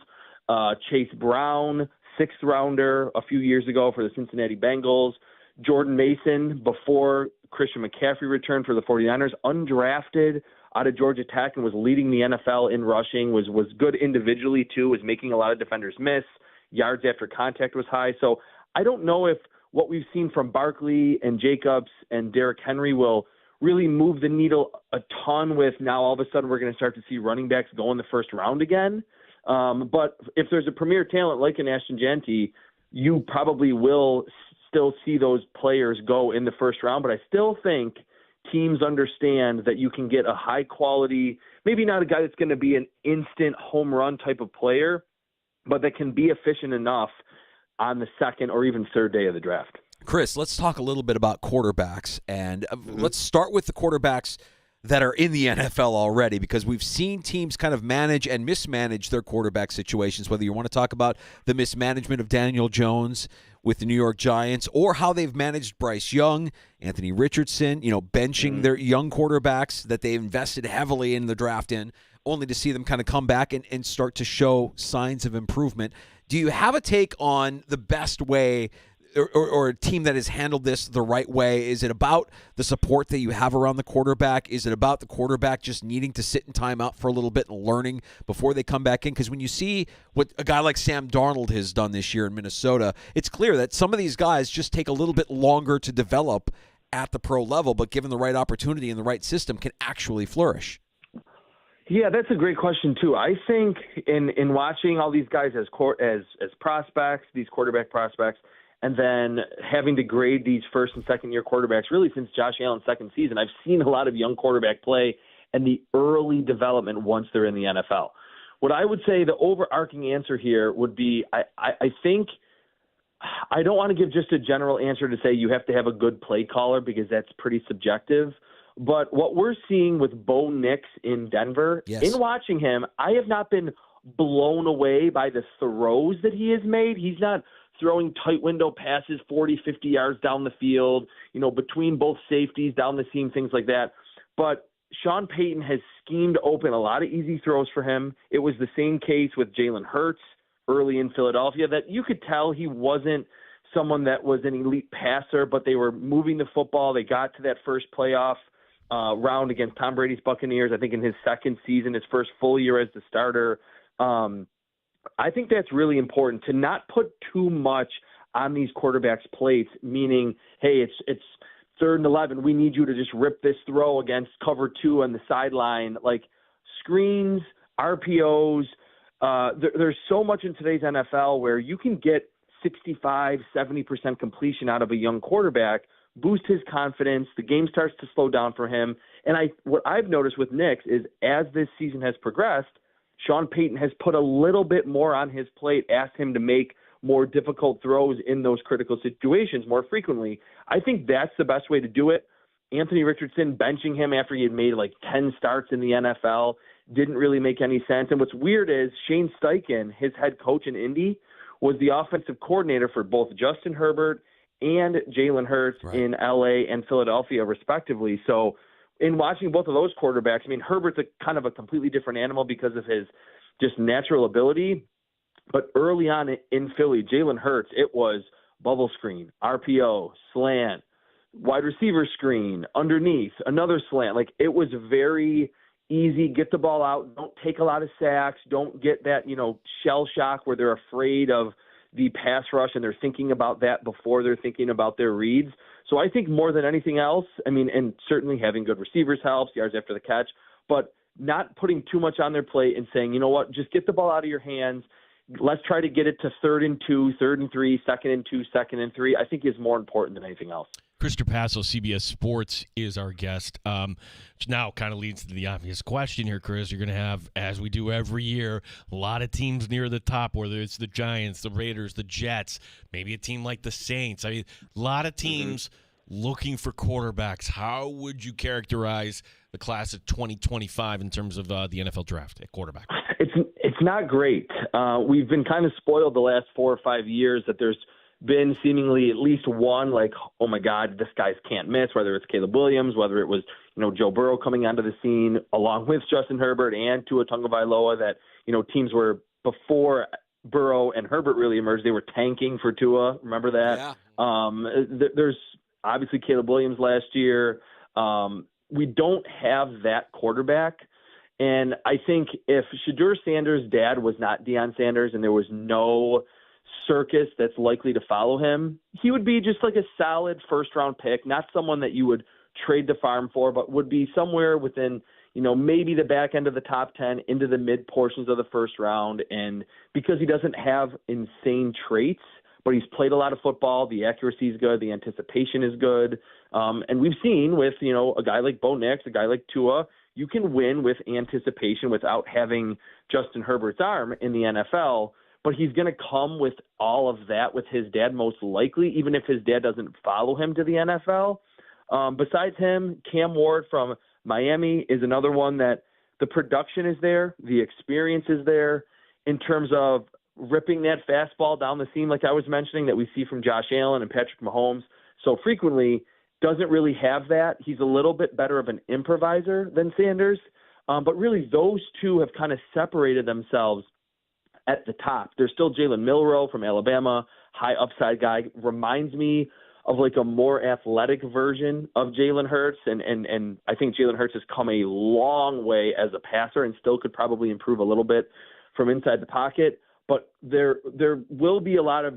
Chase Brown, 6th-rounder a few years ago for the Cincinnati Bengals. Jordan Mason, before Christian McCaffrey returned for the 49ers, undrafted out of Georgia Tech and was leading the NFL in rushing, was good individually too, was making a lot of defenders miss. Yards after contact was high. So I don't know if what we've seen from Barkley and Jacobs and Derrick Henry will really move the needle a ton with now all of a sudden we're going to start to see running backs go in the first round again. But if there's a premier talent like an Ashton Jeanty, you probably will still see those players go in the first round. But I still think teams understand that you can get a high quality, maybe not a guy that's going to be an instant home run type of player, but that can be efficient enough on the second or even third day of the draft. Chris, let's talk a little bit about quarterbacks, and let's start with the quarterbacks that are in the NFL already, because we've seen teams kind of manage and mismanage their quarterback situations, whether you want to talk about the mismanagement of Daniel Jones with the New York Giants or how they've managed Bryce Young, Anthony Richardson, benching their young quarterbacks that they invested heavily in the draft in, only to see them kind of come back and start to show signs of improvement. Do you have a take on the best way or a team that has handled this the right way? Is it about the support that you have around the quarterback? Is it about the quarterback just needing to sit in timeout for a little bit and learning before they come back in? Because when you see what a guy like Sam Darnold has done this year in Minnesota, it's clear that some of these guys just take a little bit longer to develop at the pro level, but given the right opportunity and the right system, can actually flourish. Yeah, that's a great question too. I think in watching all these guys as prospects, these quarterback prospects, and then having to grade these first and second year quarterbacks, really since Josh Allen's second season, I've seen a lot of young quarterback play and the early development once they're in the NFL. What I would say the overarching answer here would be, I think I don't want to give just a general answer to say you have to have a good play caller, because that's pretty subjective. But what we're seeing with Bo Nix in Denver, in watching him, I have not been blown away by the throws that he has made. He's not throwing tight window passes 40, 50 yards down the field, between both safeties, down the seam, things like that. But Sean Payton has schemed open a lot of easy throws for him. It was the same case with Jalen Hurts early in Philadelphia, that you could tell he wasn't someone that was an elite passer, but they were moving the football. They got to that first playoff round against Tom Brady's Buccaneers, I think in his second season, his first full year as the starter. I think that's really important to not put too much on these quarterbacks' plates, meaning, hey, it's 3rd and 11. We need you to just rip this throw against cover 2 on the sideline. Like screens, RPOs, there's so much in today's NFL where you can get 65, 70% completion out of a young quarterback, boost his confidence. The game starts to slow down for him. And what I've noticed with Nix is as this season has progressed, Sean Payton has put a little bit more on his plate, asked him to make more difficult throws in those critical situations more frequently. I think that's the best way to do it. Anthony Richardson benching him after he had made like 10 starts in the NFL didn't really make any sense. And what's weird is Shane Steichen, his head coach in Indy, was the offensive coordinator for both Justin Herbert and Jalen Hurts in LA and Philadelphia, respectively. So in watching both of those quarterbacks, I mean, Herbert's a kind of a completely different animal because of his just natural ability. But early on in Philly, Jalen Hurts, it was bubble screen, RPO, slant, wide receiver screen, underneath, another slant. Like, it was very easy. Get the ball out. Don't take a lot of sacks. Don't get that, shell shock where they're afraid of the pass rush, and they're thinking about that before they're thinking about their reads. So I think more than anything else, I mean, and certainly having good receivers helps, yards after the catch, but not putting too much on their plate and saying, you know what, just get the ball out of your hands. Let's try to get it to 3rd and 2, 3rd and 3, 2nd and 2, 2nd and 3, I think is more important than anything else. Chris Trapasso, CBS Sports, is our guest, which now kind of leads to the obvious question here, Chris. You're going to have, as we do every year, a lot of teams near the top, whether it's the Giants, the Raiders, the Jets, maybe a team like the Saints. I mean, a lot of teams looking for quarterbacks. How would you characterize the class of 2025 in terms of the NFL draft at quarterback? It's not great. We've been kind of spoiled the last 4 or 5 years that there's been seemingly at least one, like, oh my God, this guy's can't miss, whether it's Caleb Williams, whether it was, Joe Burrow coming onto the scene along with Justin Herbert and Tua Tagovailoa, that, teams were before Burrow and Herbert really emerged, they were tanking for Tua. Remember that? Yeah. There's obviously Caleb Williams last year. We don't have that quarterback. And I think if Shadur Sanders' dad was not Deion Sanders and there was no circus that's likely to follow him, he would be just like a solid first-round pick, not someone that you would trade the farm for, but would be somewhere within, maybe the back end of the top 10 into the mid portions of the first round. And because he doesn't have insane traits, but he's played a lot of football, the accuracy is good, the anticipation is good. And we've seen with, a guy like Bo Nix, a guy like Tua, you can win with anticipation without having Justin Herbert's arm in the NFL. But he's going to come with all of that with his dad, most likely, even if his dad doesn't follow him to the NFL. Besides him, Cam Ward from Miami is another one that the production is there, the experience is there in terms of ripping that fastball down the seam, like I was mentioning, that we see from Josh Allen and Patrick Mahomes so frequently. Doesn't really have that. He's a little bit better of an improviser than Sanders. But really, those two have kind of separated themselves at the top. There's still Jalen Milroe from Alabama, high upside guy, reminds me of like a more athletic version of Jalen Hurts. And I think Jalen Hurts has come a long way as a passer and still could probably improve a little bit from inside the pocket. But there will be a lot of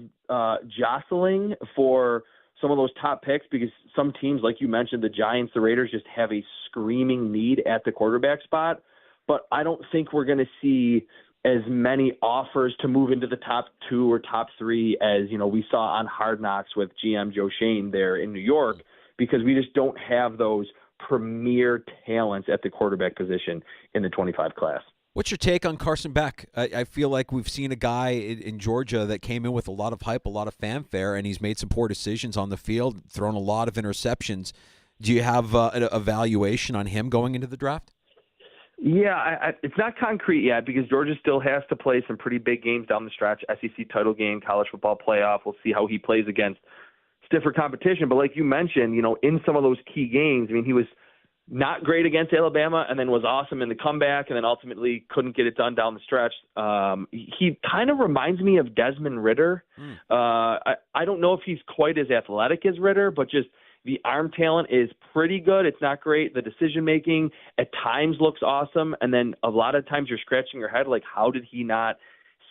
jostling for some of those top picks because some teams, like you mentioned, the Giants, the Raiders, just have a screaming need at the quarterback spot. But I don't think we're going to see as many offers to move into the top 2 or top 3 as, we saw on Hard Knocks with GM Joe Shane there in New York, because we just don't have those premier talents at the quarterback position in the 25 class. What's your take on Carson Beck? I feel like we've seen a guy in Georgia that came in with a lot of hype, a lot of fanfare, and he's made some poor decisions on the field, thrown a lot of interceptions. Do you have an evaluation on him going into the draft? Yeah, it's not concrete yet because Georgia still has to play some pretty big games down the stretch, SEC title game, college football playoff. We'll see how he plays against stiffer competition. But like you mentioned, in some of those key games, he was not great against Alabama and then was awesome in the comeback and then ultimately couldn't get it done down the stretch. He kind of reminds me of Desmond Ridder. I don't know if he's quite as athletic as Ridder, but just the arm talent is pretty good. It's not great. The decision-making at times looks awesome. And then a lot of times you're scratching your head like, how did he not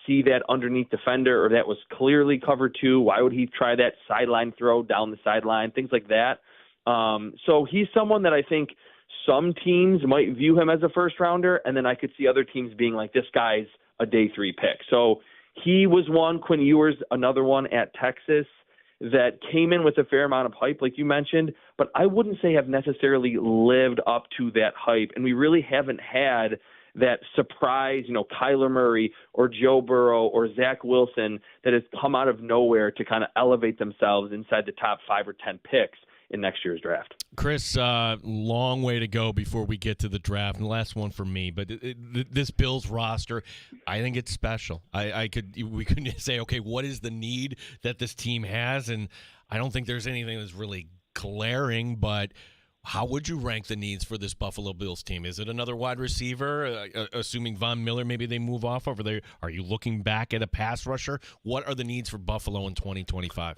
see that underneath defender, or that was clearly cover 2? Why would he try that sideline throw down the sideline? Things like that. So he's someone that I think some teams might view him as a first-rounder, and then I could see other teams being like, this guy's a day 3 pick. So he was one. Quinn Ewers, another one at Texas, that came in with a fair amount of hype, like you mentioned, but I wouldn't say have necessarily lived up to that hype. And we really haven't had that surprise, Kyler Murray or Joe Burrow or Zach Wilson that has come out of nowhere to kind of elevate themselves inside the top 5 or 10 picks in next year's draft. Chris, long way to go before we get to the draft. And the last one for me, but this Bills roster, I think it's special. We could say, okay, what is the need that this team has? And I don't think there's anything that's really glaring, but how would you rank the needs for this Buffalo Bills team? Is it another wide receiver, assuming Von Miller, maybe they move off over there? Are you looking back at a pass rusher? What are the needs for Buffalo in 2025?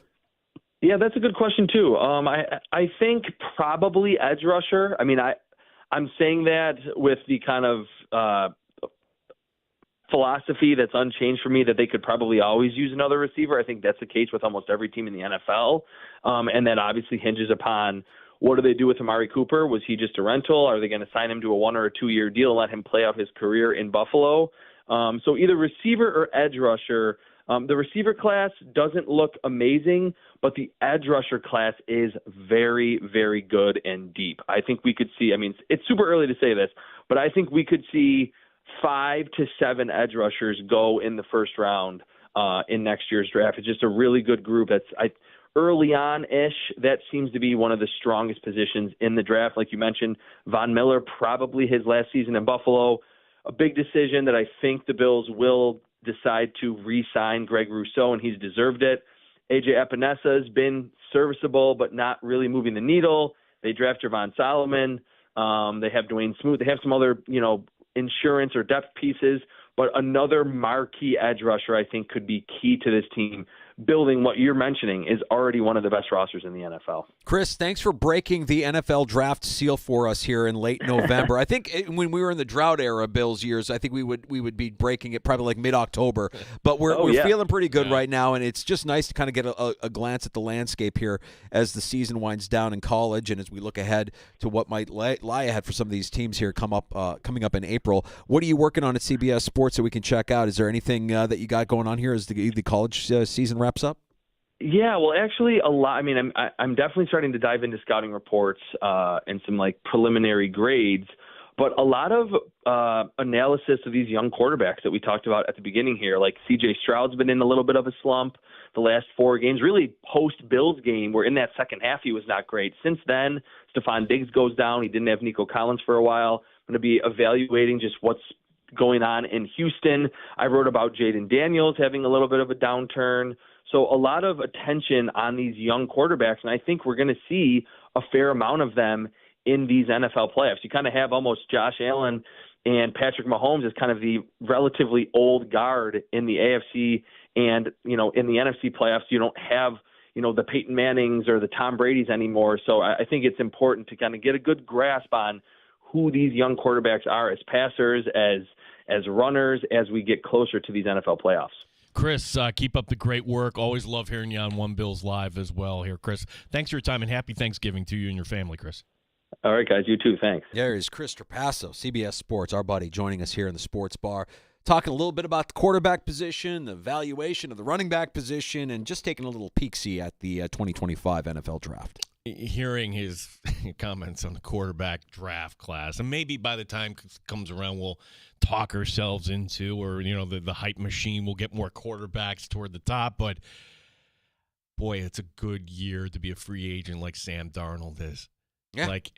Yeah, that's a good question too. I think probably edge rusher. I'm saying that with the kind of philosophy that's unchanged for me that they could probably always use another receiver. I think that's the case with almost every team in the NFL. And that obviously hinges upon what do they do with Amari Cooper? Was he just a rental? Are they going to sign him to a 1 or a 2 year deal and let him play out his career in Buffalo? So either receiver or edge rusher. The receiver class doesn't look amazing, but the edge rusher class is very, very good and deep. I think we could see, I mean, it's super early to say this, but I think we could see 5 to 7 edge rushers go in the first round in next year's draft. It's just a really good group. Early on-ish, that seems to be one of the strongest positions in the draft. Like you mentioned, Von Miller, probably his last season in Buffalo. A big decision that I think the Bills will decide to re-sign Greg Rousseau, and he's deserved it. A.J. Epinesa has been serviceable, but not really moving the needle. They draft Javon Solomon. They have Dwayne Smoot. They have some other, insurance or depth pieces, but another marquee edge rusher I think could be key to this team. Building what you're mentioning is already one of the best rosters in the NFL. Chris, thanks for breaking the NFL draft seal for us here in late November. I think when we were in the drought era, Bills years, I think we would be breaking it probably like mid-October. But we're feeling pretty good right now, and it's just nice to kind of get a glance at the landscape here as the season winds down in college and as we look ahead to what might lie ahead for some of these teams here coming up in April. What are you working on at CBS Sports that we can check out? Is there anything that you got going on here as the college season wraps up? Yeah, well, actually, a lot. I mean, I'm definitely starting to dive into scouting reports and some preliminary grades, but a lot of analysis of these young quarterbacks that we talked about at the beginning here. Like C.J. Stroud's been in a little bit of a slump the last 4 games. Really, post Bills game, where in that second half he was not great. Since then, Stephon Diggs goes down. He didn't have Nico Collins for a while. I'm going to be evaluating just what's going on in Houston. I wrote about Jaden Daniels having a little bit of a downturn. So a lot of attention on these young quarterbacks, and I think we're going to see a fair amount of them in these NFL playoffs. You kind of have almost Josh Allen and Patrick Mahomes as kind of the relatively old guard in the AFC, and in the NFC playoffs, you don't have the Peyton Mannings or the Tom Bradys anymore. So I think it's important to kind of get a good grasp on who these young quarterbacks are as passers, as runners, as we get closer to these NFL playoffs. Chris, keep up the great work. Always love hearing you on One Bills Live as well here, Chris. Thanks for your time, and happy Thanksgiving to you and your family, Chris. All right, guys. You too. Thanks. There is Chris Trapasso, CBS Sports, our buddy, joining us here in the sports bar, talking a little bit about the quarterback position, the valuation of the running back position, and just taking a little peek-see at the 2025 NFL Draft. Hearing his comments on the quarterback draft class, and maybe by the time comes around, we'll talk ourselves into, or the hype machine will get more quarterbacks toward the top. But boy, it's a good year to be a free agent like Sam Darnold is. Yeah. Like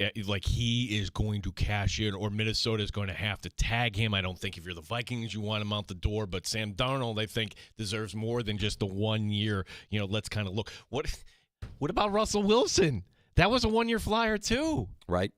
he is going to cash in, or Minnesota is going to have to tag him. I don't think if you're the Vikings, you want him out the door, but Sam Darnold, I think, deserves more than just the 1 year. Let's kind of look. What about Russell Wilson? That was a 1-year flyer too. Right.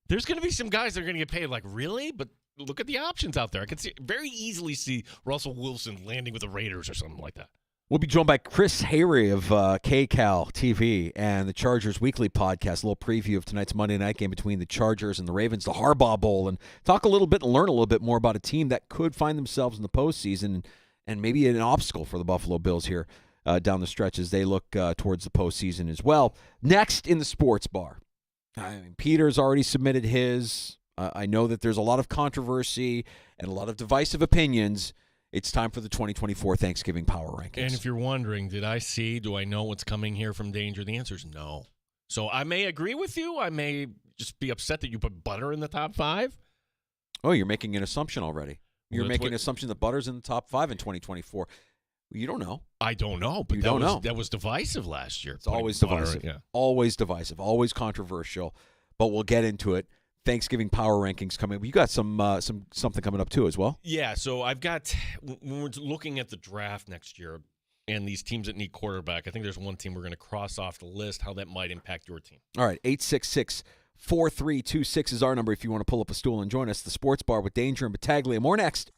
There's going to be some guys that are going to get paid. Like, really? But look at the options out there. I could very easily see Russell Wilson landing with the Raiders or something like that. We'll be joined by Chris Hayre of KCAL TV and the Chargers Weekly Podcast. A little preview of tonight's Monday night game between the Chargers and the Ravens, the Harbaugh Bowl, and talk a little bit and learn a little bit more about a team that could find themselves in the postseason and maybe an obstacle for the Buffalo Bills here down the stretch as they look towards the postseason as well. Next in the sports bar, Peter's already submitted his. I know that there's a lot of controversy and a lot of divisive opinions. It's time for the 2024 Thanksgiving Power Rankings. And if you're wondering, do I know what's coming here from Danger? The answer is no. So I may agree with you. I may just be upset that you put butter in the top 5. Oh, you're making an assumption already. You're making an assumption that butter's in the top 5 in 2024. You don't know. I don't know, but that was divisive last year. It's always divisive. Yeah. Always divisive. Always controversial. But we'll get into it. Thanksgiving Power Rankings coming. You got something coming up too as well. Yeah. So I've got, when we're looking at the draft next year and these teams that need quarterback, I think there's one team we're going to cross off the list. How that might impact your team. All right. 866-4326 is our number if you want to pull up a stool and join us. The Sports Bar with Danger and Battaglia. More next.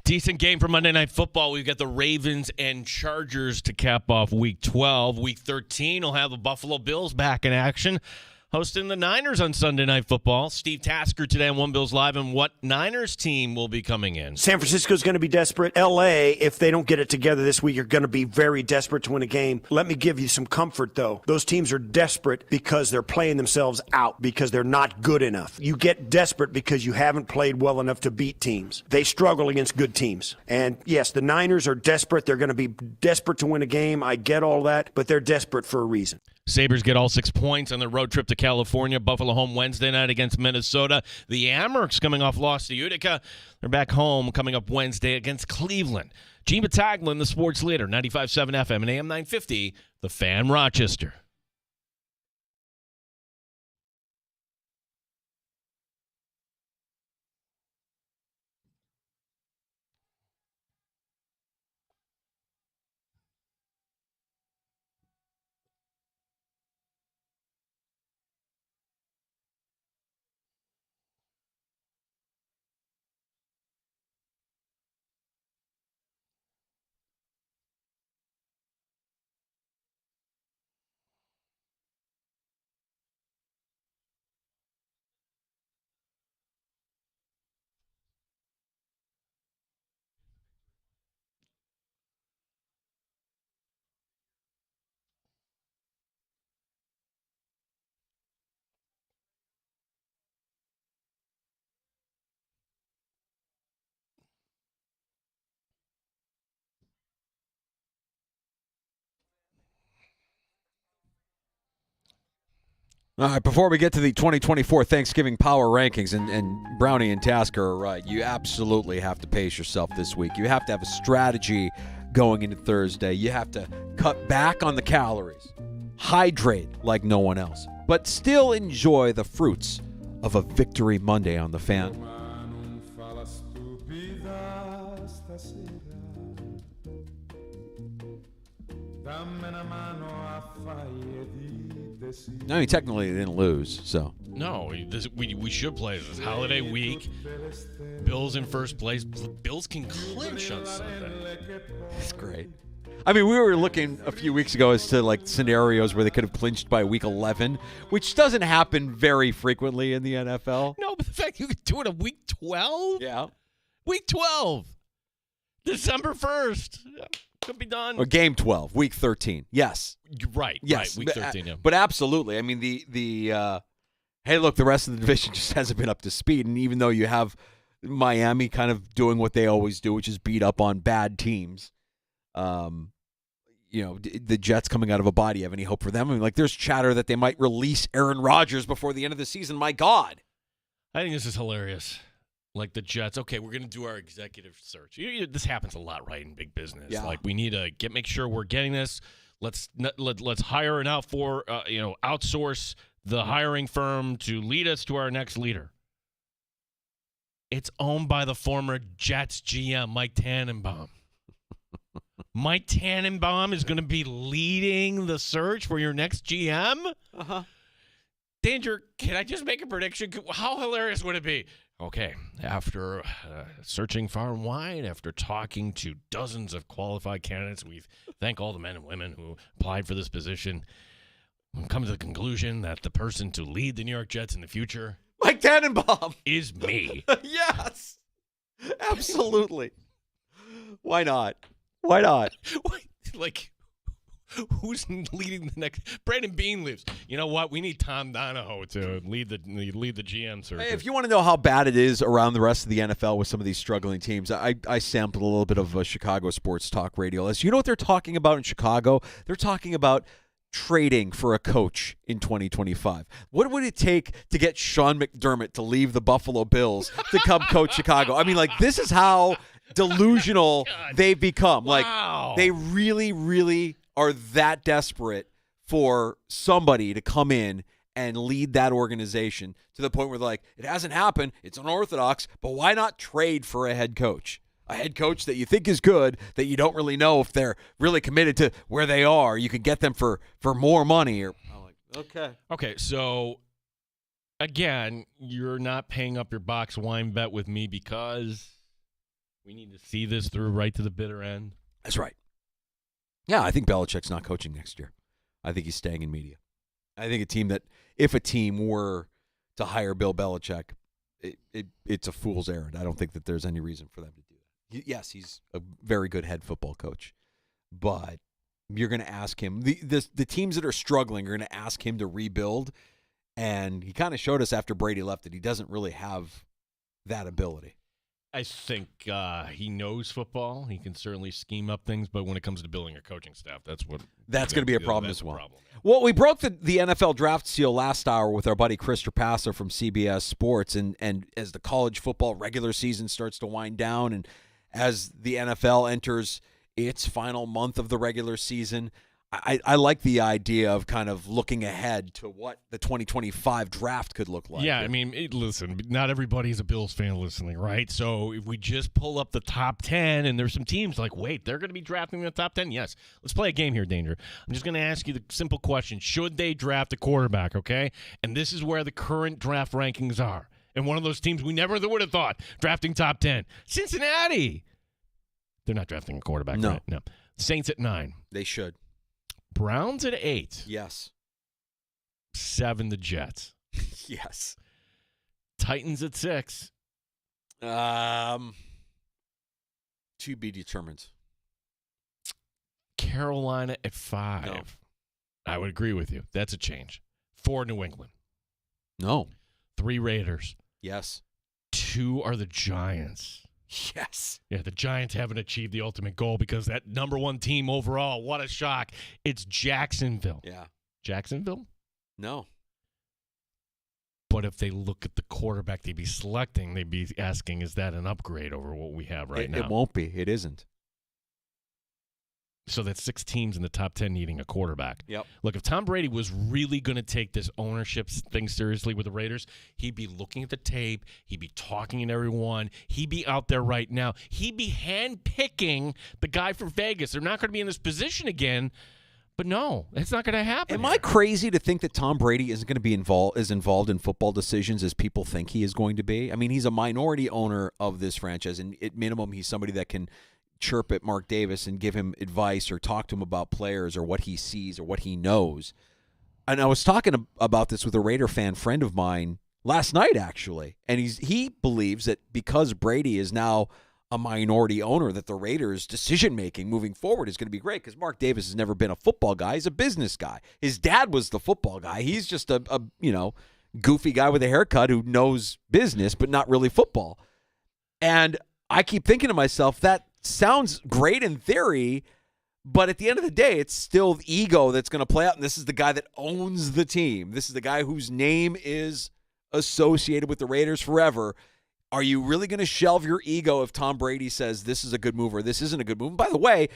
Decent game for Monday Night Football. We've got the Ravens and Chargers to cap off Week 12. Week 13 will have the Buffalo Bills back in action, hosting the Niners on Sunday Night Football. Steve Tasker today on One Bills Live, and what Niners team will be coming in? San Francisco's going to be desperate. L.A., if they don't get it together this week, are going to be very desperate to win a game. Let me give you some comfort, though. Those teams are desperate because they're playing themselves out, because they're not good enough. You get desperate because you haven't played well enough to beat teams. They struggle against good teams. And, yes, the Niners are desperate. They're going to be desperate to win a game. I get all that, but they're desperate for a reason. Sabres get all 6 points on their road trip to California. Buffalo home Wednesday night against Minnesota. The Amherst coming off loss to Utica. They're back home coming up Wednesday against Cleveland. Gene Battaglin, the sports leader, 95.7 FM and AM 950, The Fan Rochester. All right, before we get to the 2024 Thanksgiving Power Rankings, and Brownie and Tasker are right, you absolutely have to pace yourself this week. You have to have a strategy going into Thursday. You have to cut back on the calories, hydrate like no one else, but still enjoy the fruits of a victory Monday on the Fan. I mean, technically they didn't lose, so. No, we should play this holiday week. Bills in first place. Bills can clinch on Sunday. That's great. I mean, we were looking a few weeks ago as to like scenarios where they could have clinched by week 11, which doesn't happen very frequently in the NFL. No, but the fact you could do it on week 12? Yeah. Week 12. December 1st. Could be done. Or game 12, week 13. Yes. Right. Yes. Right. Week 13, yeah. But absolutely. I mean, hey, look, the rest of the division just hasn't been up to speed. And even though you have Miami kind of doing what they always do, which is beat up on bad teams, the Jets coming out of a bye, do you have any hope for them? I mean, like, there's chatter that they might release Aaron Rodgers before the end of the season. My God. I think this is hilarious. Like the Jets, okay, we're going to do our executive search. This happens a lot, right, in big business. Yeah. Like we need to make sure we're getting this. Let's hire an outsource the hiring firm to lead us to our next leader. It's owned by the former Jets GM, Mike Tannenbaum. Mike Tannenbaum is going to be leading the search for your next GM? Uh-huh. Danger, can I just make a prediction? How hilarious would it be? Okay, after searching far and wide, after talking to dozens of qualified candidates, we thank all the men and women who applied for this position. We've come to the conclusion that the person to lead the New York Jets in the future, Mike Tannenbaum, is me. Yes, absolutely. Why not? Why not? Like, who's leading the next? Brandon Beane leaves. You know what? We need Tom Donahoe to lead the GM search. Hey, if you want to know how bad it is around the rest of the NFL with some of these struggling teams, I sampled a little bit of Chicago sports talk radio. You know what they're talking about in Chicago? They're talking about trading for a coach in 2025. What would it take to get Sean McDermott to leave the Buffalo Bills to come coach Chicago? I mean, like, this is how delusional they've become. Wow. Like, they really, really are that desperate for somebody to come in and lead that organization to the point where they're like, it hasn't happened, it's unorthodox, but why not trade for a head coach? A head coach that you think is good, that you don't really know if they're really committed to where they are. You could get them for more money. Or I'm like, Okay, so again, you're not paying up your box wine bet with me because We need to see this through right to the bitter end. That's right. Yeah, I think Belichick's not coaching next year. I think he's staying in media. I think if a team were to hire Bill Belichick, it's a fool's errand. I don't think that there's any reason for them to do that. Yes, he's a very good head football coach, but you're going to ask him. The teams that are struggling are going to ask him to rebuild, and he kind of showed us after Brady left that he doesn't really have that ability. I think he knows football. He can certainly scheme up things, but when it comes to building a coaching staff, that's going to be a problem as well. Well, we broke the NFL draft seal last hour with our buddy Chris Trapassa from CBS Sports, and as the college football regular season starts to wind down and as the NFL enters its final month of the regular season, I like the idea of kind of looking ahead to what the 2025 draft could look like. Yeah, I mean, listen, not everybody's a Bills fan listening, right? So if we just pull up the top 10 and there's some teams like, wait, they're going to be drafting in the top 10? Yes. Let's play a game here, Danger. I'm just going to ask you the simple question. Should they draft a quarterback, okay? And this is where the current draft rankings are. And one of those teams we never would have thought drafting top 10. Cincinnati. They're not drafting a quarterback, no. Right? No. Saints at 9. They should. Browns at 8. Yes. 7, the Jets. Yes. Titans at 6. To be determined. Carolina at 5. No. I would agree with you. That's a change. 4, New England. No. 3, Raiders. Yes. 2 are the Giants. Yes. Yeah, the Giants haven't achieved the ultimate goal because that number 1 team overall, what a shock. It's Jacksonville. Yeah. Jacksonville? No. But if they look at the quarterback they'd be selecting, they'd be asking, is that an upgrade over what we have right now? It won't be. It isn't. So that's 6 teams in the top 10 needing a quarterback. Yep. Look, if Tom Brady was really going to take this ownership thing seriously with the Raiders, he'd be looking at the tape. He'd be talking to everyone. He'd be out there right now. He'd be handpicking the guy from Vegas. They're not going to be in this position again. But no, it's not going to happen. Am I crazy to think that Tom Brady isn't going to be involved in football decisions as people think he is going to be? I mean, he's a minority owner of this franchise, and at minimum, he's somebody that can chirp at Mark Davis and give him advice or talk to him about players or what he sees or what he knows. And I was talking about this with a Raider fan friend of mine last night, actually, and he believes that because Brady is now a minority owner, that the Raiders' decision-making moving forward is going to be great because Mark Davis has never been a football guy. He's a business guy. His dad was the football guy. He's just a goofy guy with a haircut who knows business but not really football. And I keep thinking to myself, that sounds great in theory, but at the end of the day, it's still the ego that's going to play out. And this is the guy that owns the team. This is the guy whose name is associated with the Raiders forever. Are you really going to shelve your ego if Tom Brady says this is a good move or this isn't a good move? And by the way,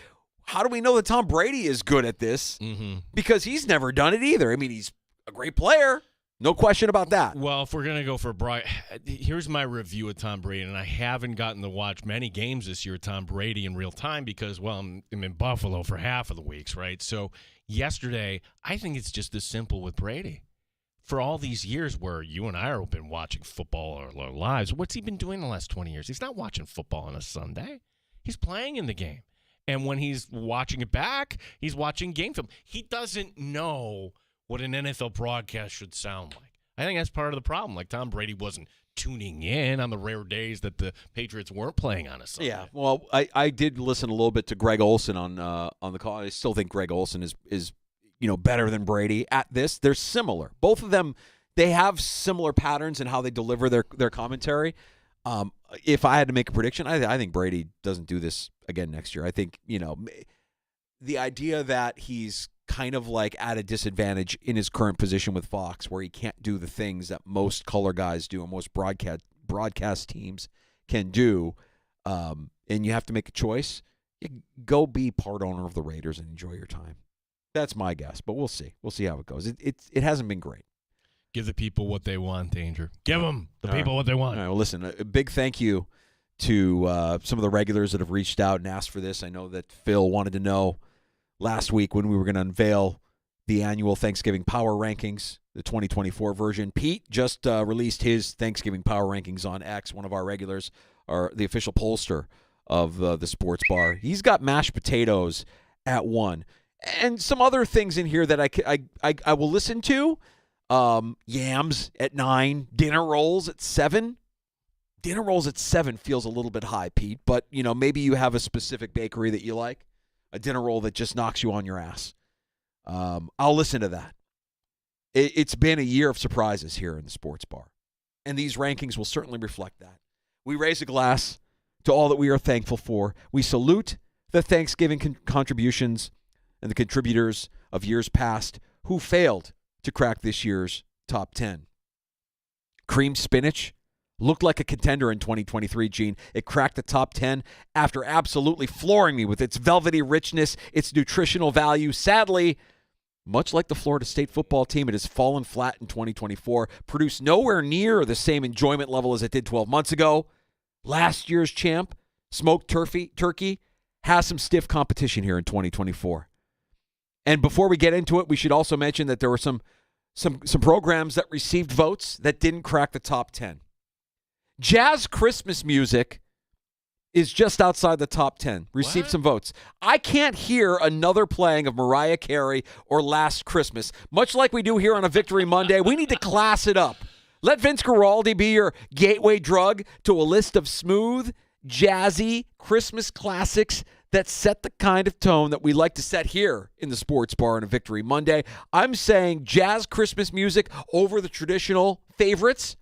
how do we know that Tom Brady is good at this? Mm-hmm. Because he's never done it either. I mean, he's a great player. No question about that. Well, if we're going to go for Brian, here's my review of Tom Brady, and I haven't gotten to watch many games this year, Tom Brady, in real time because, well, I'm in Buffalo for half of the weeks, right? So yesterday, I think it's just as simple with Brady. For all these years where you and I have been watching football our lives, what's he been doing the last 20 years? He's not watching football on a Sunday. He's playing in the game. And when he's watching it back, he's watching game film. He doesn't know what an NFL broadcast should sound like. I think that's part of the problem. Like Tom Brady wasn't tuning in on the rare days that the Patriots weren't playing on a Sunday. Yeah, well, I did listen a little bit to Greg Olson on the call. I still think Greg Olson is better than Brady at this. They're similar. Both of them, they have similar patterns in how they deliver their commentary. If I had to make a prediction, I think Brady doesn't do this again next year. I think, the idea that he's kind of like at a disadvantage in his current position with Fox where he can't do the things that most color guys do and most broadcast teams can do, and you have to make a choice, you go be part owner of the Raiders and enjoy your time. That's my guess, but we'll see. We'll see how it goes. It hasn't been great. Give the people what they want, Danger. Give them the people what they want. All right, well, listen, a big thank you to some of the regulars that have reached out and asked for this. I know that Phil wanted to know last week when we were going to unveil the annual Thanksgiving Power Rankings, the 2024 version. Pete just released his Thanksgiving Power Rankings on X, one of our regulars, or the official pollster of the sports bar. He's got mashed potatoes at 1. And some other things in here that I will listen to. Yams at 9. Dinner rolls at 7. Dinner rolls at 7 feels a little bit high, Pete. But, maybe you have a specific bakery that you like. A dinner roll that just knocks you on your ass. I'll listen to that. It's been a year of surprises here in the sports bar. And these rankings will certainly reflect that. We raise a glass to all that we are thankful for. We salute the Thanksgiving contributions and the contributors of years past who failed to crack this year's top 10. Cream spinach looked like a contender in 2023, Gene. It cracked the top 10 after absolutely flooring me with its velvety richness, its nutritional value. Sadly, much like the Florida State football team, it has fallen flat in 2024, produced nowhere near the same enjoyment level as it did 12 months ago. Last year's champ, smoked turkey, has some stiff competition here in 2024. And before we get into it, we should also mention that there were some programs that received votes that didn't crack the top 10. Jazz Christmas music is just outside the top 10. Received some votes. I can't hear another playing of Mariah Carey or Last Christmas. Much like we do here on a Victory Monday, we need to class it up. Let Vince Guaraldi be your gateway drug to a list of smooth, jazzy Christmas classics that set the kind of tone that we like to set here in the sports bar on a Victory Monday. I'm saying jazz Christmas music over the traditional favorites.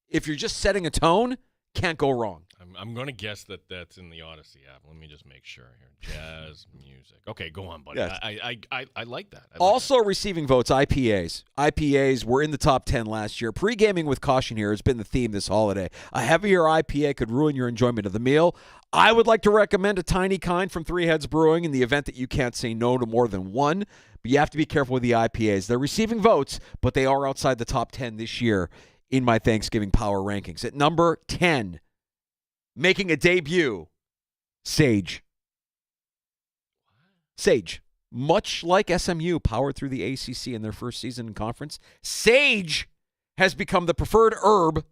If you're just setting a tone, can't go wrong. I'm going to guess that that's in the Odyssey app. Let me just make sure here. Jazz music. Okay, go on, buddy. Yes. I like that. Also receiving votes, IPAs. IPAs were in the top 10 last year. Pre-gaming with caution here has been the theme this holiday. A heavier IPA could ruin your enjoyment of the meal. I would like to recommend a tiny kind from Three Heads Brewing in the event that you can't say no to more than one. But you have to be careful with the IPAs. They're receiving votes, but they are outside the top 10 this year in my Thanksgiving Power Rankings. At number 10, making a debut, Sage. Sage. Much like SMU powered through the ACC in their first season in conference, Sage has become the preferred herb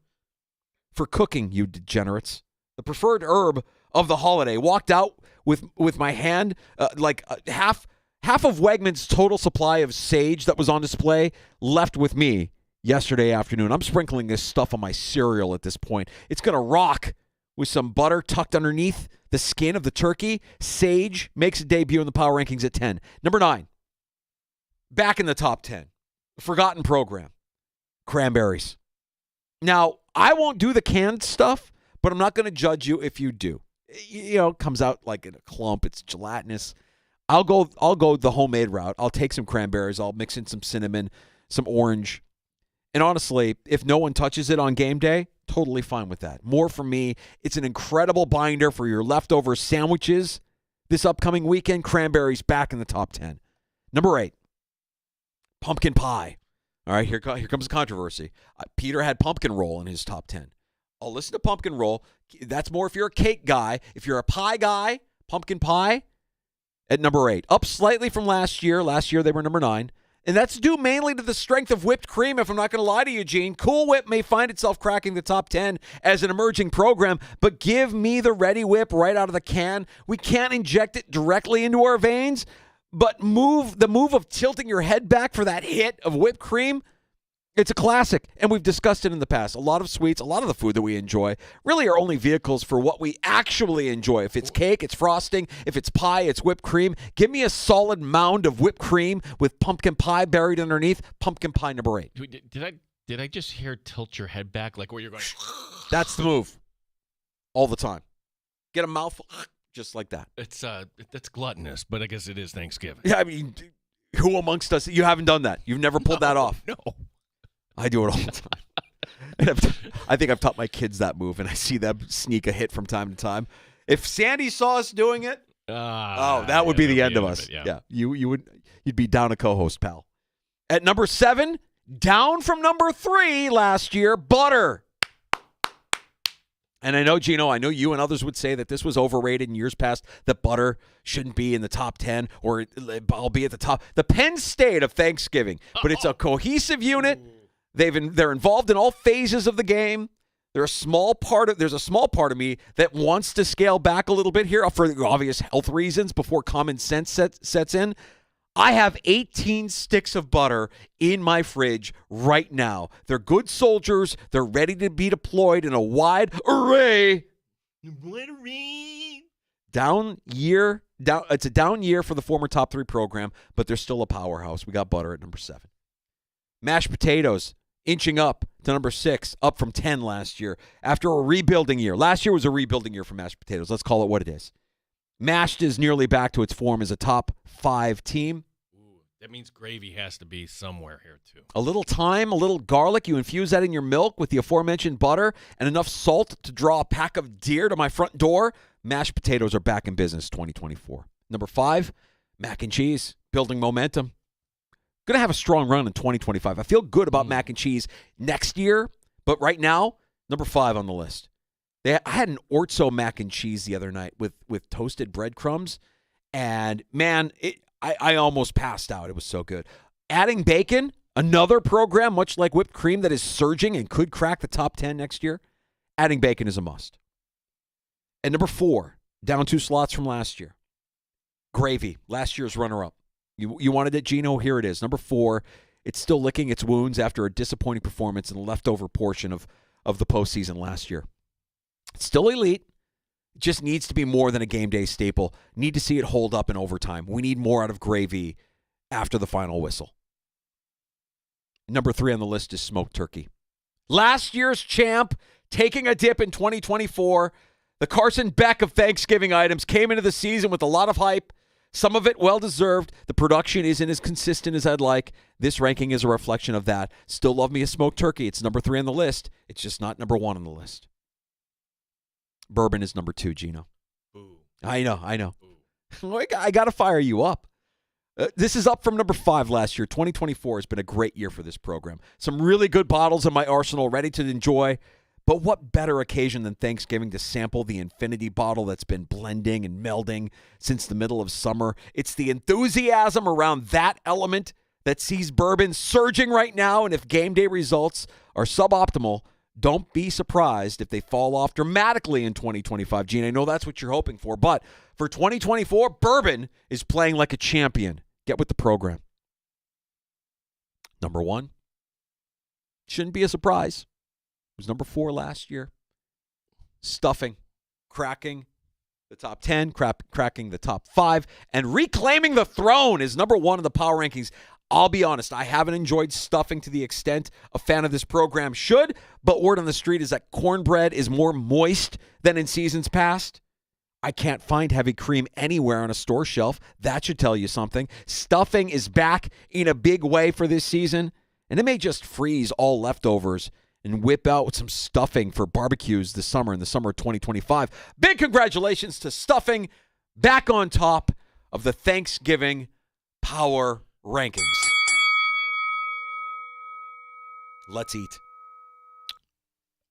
for cooking, you degenerates. The preferred herb of the holiday. Walked out with my hand, half of Wegmans' total supply of Sage that was on display left with me yesterday afternoon. I'm sprinkling this stuff on my cereal at this point. It's going to rock with some butter tucked underneath the skin of the turkey. Sage makes a debut in the Power Rankings at 10. Number 9, back in the top 10, forgotten program, cranberries. Now, I won't do the canned stuff, but I'm not going to judge you if you do. It comes out like in a clump. It's gelatinous. I'll go the homemade route. I'll take some cranberries. I'll mix in some cinnamon, some orange. And honestly, if no one touches it on game day, totally fine with that. More for me. It's an incredible binder for your leftover sandwiches this upcoming weekend. Cranberries back in the top 10. Number 8, pumpkin pie. All right, here comes the controversy. Peter had pumpkin roll in his top 10. I'll listen to pumpkin roll. That's more if you're a cake guy. If you're a pie guy, pumpkin pie at number 8. Up slightly from last year. Last year they were number 9. And that's due mainly to the strength of whipped cream, if I'm not going to lie to you, Gene. Cool Whip may find itself cracking the top 10 as an emerging program, but give me the Ready Whip right out of the can. We can't inject it directly into our veins, but the move of tilting your head back for that hit of whipped cream, it's a classic, and we've discussed it in the past. A lot of sweets, a lot of the food that we enjoy really are only vehicles for what we actually enjoy. If it's cake, it's frosting. If it's pie, it's whipped cream. Give me a solid mound of whipped cream with pumpkin pie buried underneath. Pumpkin pie number 8. Did I just hear tilt your head back like where you're going? That's the move. All the time. Get a mouthful just like that. That's gluttonous, but I guess it is Thanksgiving. Yeah, I mean, who amongst us? You haven't done that. You've never pulled that off. No. I do it all the time. And I think I've taught my kids that move, and I see them sneak a hit from time to time. If Sandy saw us doing it, that would be the end of us. Yeah. You'd be down a co-host, pal. At number 7, down from number 3 last year, butter. And I know, Gino, I know you and others would say that this was overrated in years past, that butter shouldn't be in the top 10 or I'll be at the top. The Penn State of Thanksgiving, but it's a cohesive unit. They're involved in all phases of the game. There's a small part of me that wants to scale back a little bit here for obvious health reasons before common sense sets in. I have 18 sticks of butter in my fridge right now. They're good soldiers. They're ready to be deployed in a wide array. Down year. It's a down year for the former top 3 program, but they're still a powerhouse. We got butter at number 7. Mashed potatoes inching up to number 6, up from 10 last year after a rebuilding year. Last year was a rebuilding year for mashed potatoes. Let's call it what it is. Mashed is nearly back to its form as a top 5 team. Ooh, that means gravy has to be somewhere here, too. A little thyme, a little garlic. You infuse that in your milk with the aforementioned butter and enough salt to draw a pack of deer to my front door. Mashed potatoes are back in business 2024. Number 5, mac and cheese, building momentum. Going to have a strong run in 2025. I feel good about mac and cheese next year, but right now, number 5 on the list. I had an Orzo mac and cheese the other night with toasted breadcrumbs, and man, I almost passed out. It was so good. Adding bacon, another program much like whipped cream that is surging and could crack the top 10 next year. Adding bacon is a must. And number 4, down 2 slots from last year. Gravy, last year's runner-up. You wanted it, Gino? Here it is. Number 4, it's still licking its wounds after a disappointing performance in the leftover portion of the postseason last year. It's still elite. It just needs to be more than a game day staple. Need to see it hold up in overtime. We need more out of gravy after the final whistle. Number 3 on the list is smoked turkey. Last year's champ taking a dip in 2024. The Carson Beck of Thanksgiving items came into the season with a lot of hype. Some of it well-deserved. The production isn't as consistent as I'd like. This ranking is a reflection of that. Still love me a smoked turkey. It's number 3 on the list. It's just not number 1 on the list. Bourbon is number 2, Gino. Boo. I know. Boo. I got to fire you up. This is up from number 5 last year. 2024 has been a great year for this program. Some really good bottles in my arsenal ready to enjoy. But what better occasion than Thanksgiving to sample the infinity bottle that's been blending and melding since the middle of summer? It's the enthusiasm around that element that sees bourbon surging right now, and if game day results are suboptimal, don't be surprised if they fall off dramatically in 2025. Gene, I know that's what you're hoping for, but for 2024, bourbon is playing like a champion. Get with the program. Number 1, shouldn't be a surprise. It was number 4 last year. Stuffing, cracking the top 10, cracking the top 5, and reclaiming the throne is number 1 in the power rankings. I'll be honest, I haven't enjoyed stuffing to the extent a fan of this program should, but word on the street is that cornbread is more moist than in seasons past. I can't find heavy cream anywhere on a store shelf. That should tell you something. Stuffing is back in a big way for this season, and it may just freeze all leftovers and whip out with some stuffing for barbecues this summer, in the summer of 2025. Big congratulations to stuffing, back on top of the Thanksgiving power rankings. Let's eat.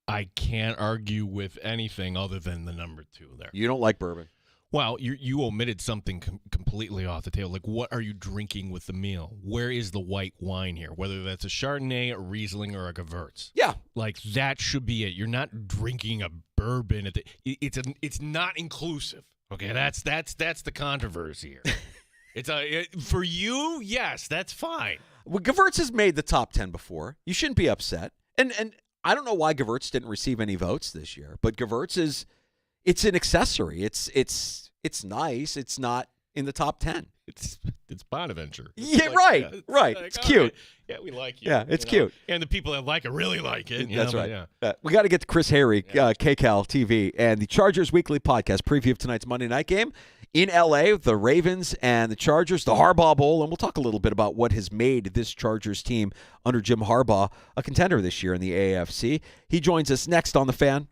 I can't argue with anything other than the number 2 there. You don't like bourbon. Well, you omitted something completely off the table. Like, what are you drinking with the meal? Where is the white wine here? Whether that's a Chardonnay, a Riesling, or a Gewurz. Yeah. Like, that should be it. You're not drinking a bourbon. It's not inclusive. Okay, that's the controversy here. For you, yes, that's fine. Well, Gewurz has made the top 10 before. You shouldn't be upset. And I don't know why Gewurz didn't receive any votes this year, but Gewurz it's an accessory. It's nice. It's not in the top 10. It's Bonaventure. Yeah, right. Right. Like, it's cute. right. Yeah, we like you. Yeah, it's cute. And the people that like it really like it. That's right. Yeah. We got to get to Chris Harry, KCAL TV, and the Chargers Weekly Podcast preview of tonight's Monday night game in L.A. with the Ravens and the Chargers, the Harbaugh Bowl, and we'll talk a little bit about what has made this Chargers team under Jim Harbaugh a contender this year in the AFC. He joins us next on The Fan.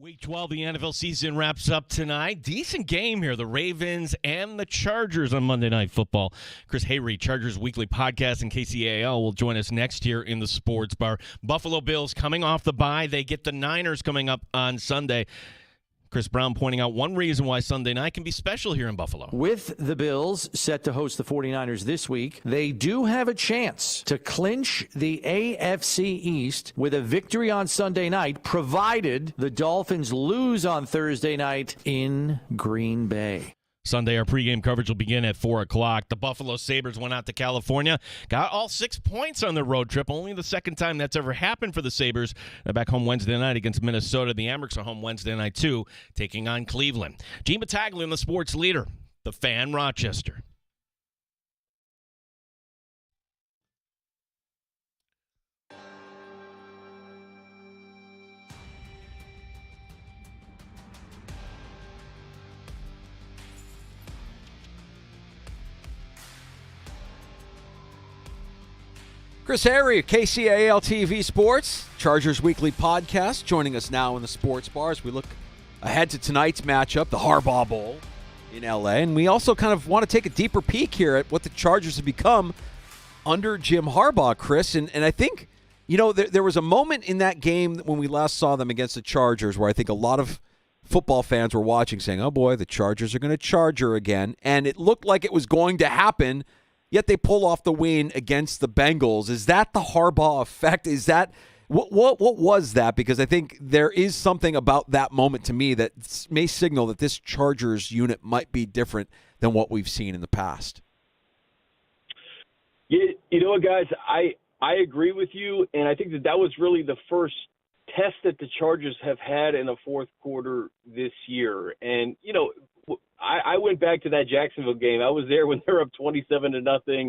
Week 12, the NFL season wraps up tonight. Decent game here. The Ravens and the Chargers on Monday Night Football. Chris Hayre, Chargers Weekly Podcast, and KCAL will join us next here in the Sports Bar. Buffalo Bills coming off the bye. They get the Niners coming up on Sunday. Chris Brown pointing out one reason why Sunday night can be special here in Buffalo. With the Bills set to host the 49ers this week, they do have a chance to clinch the AFC East with a victory on Sunday night, provided the Dolphins lose on Thursday night in Green Bay. Sunday, our pregame coverage will begin at 4 o'clock. The Buffalo Sabres went out to California, got all 6 points on their road trip. Only the second time that's ever happened for the Sabres. They're back home Wednesday night against Minnesota. The Amerks are home Wednesday night, too, taking on Cleveland. Gene Battaglia, the sports leader, the Fan, Rochester. Chris Hayre, KCAL TV Sports, Chargers Weekly Podcast, joining us now in the Sports Bar as we look ahead to tonight's matchup, the Harbaugh Bowl in L.A. And we also kind of want to take a deeper peek here at what the Chargers have become under Jim Harbaugh, Chris. And I think, you know, there was a moment in that game when we last saw them against the Chargers where I think a lot of football fans were watching saying, oh, boy, the Chargers are going to Charger again. And it looked like it was going to happen. Yet they pull off the win against the Bengals. Is that the Harbaugh effect? Is that what was that? Because I think there is something about that moment to me that may signal that this Chargers unit might be different than what we've seen in the past. You know what, guys? I agree with you, and I think that was really the first test that the Chargers have had in the fourth quarter this year. And, you know, I went back to that Jacksonville game. I was there when they were up 27-0,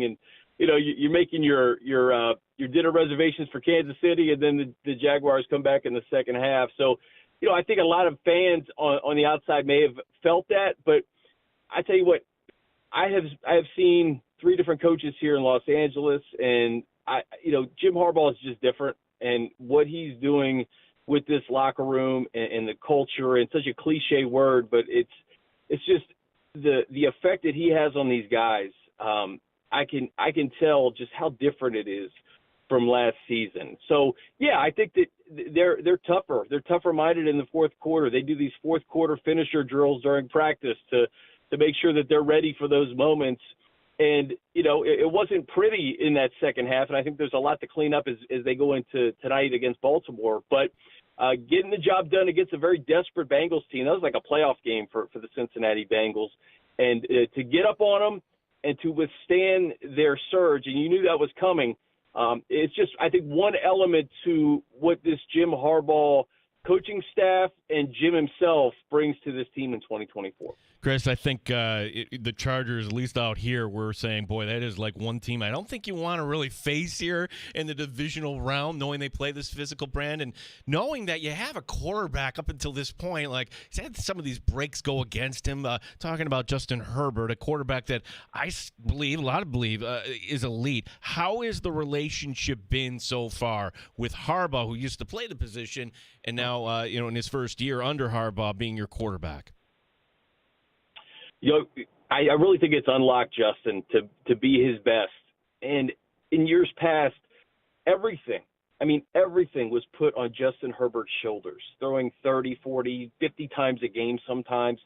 and you know you're making your dinner reservations for Kansas City, and then the Jaguars come back in the second half. So, you know, I think a lot of fans on the outside may have felt that, but I tell you what, I have seen 3 different coaches here in Los Angeles, and Jim Harbaugh is just different, and what he's doing with this locker room and the culture, and such a cliche word, but it's just the effect that he has on these guys. I can tell just how different it is from last season. So yeah, I think that they're tougher. They're tougher minded in the fourth quarter. They do these fourth quarter finisher drills during practice to make sure that they're ready for those moments. And you know, it wasn't pretty in that second half, and I think there's a lot to clean up as they go into tonight against Baltimore. But getting the job done against a very desperate Bengals team, that was like a playoff game for the Cincinnati Bengals. And to get up on them and to withstand their surge, and you knew that was coming, it's just, I think, one element to what this Jim Harbaugh coaching staff and Jim himself brings to this team in 2024. Chris, I think the Chargers, at least out here, we're saying, boy, that is like one team I don't think you want to really face here in the divisional round, knowing they play this physical brand and knowing that you have a quarterback up until this point. Like, he's had some of these breaks go against him. Talking about Justin Herbert, a quarterback that a lot believe, is elite. How has the relationship been so far with Harbaugh, who used to play the position, and now, in his first year under Harbaugh being your quarterback? You know, I really think it's unlocked Justin to be his best. And in years past, everything was put on Justin Herbert's shoulders, throwing 30, 40, 50 times a game sometimes.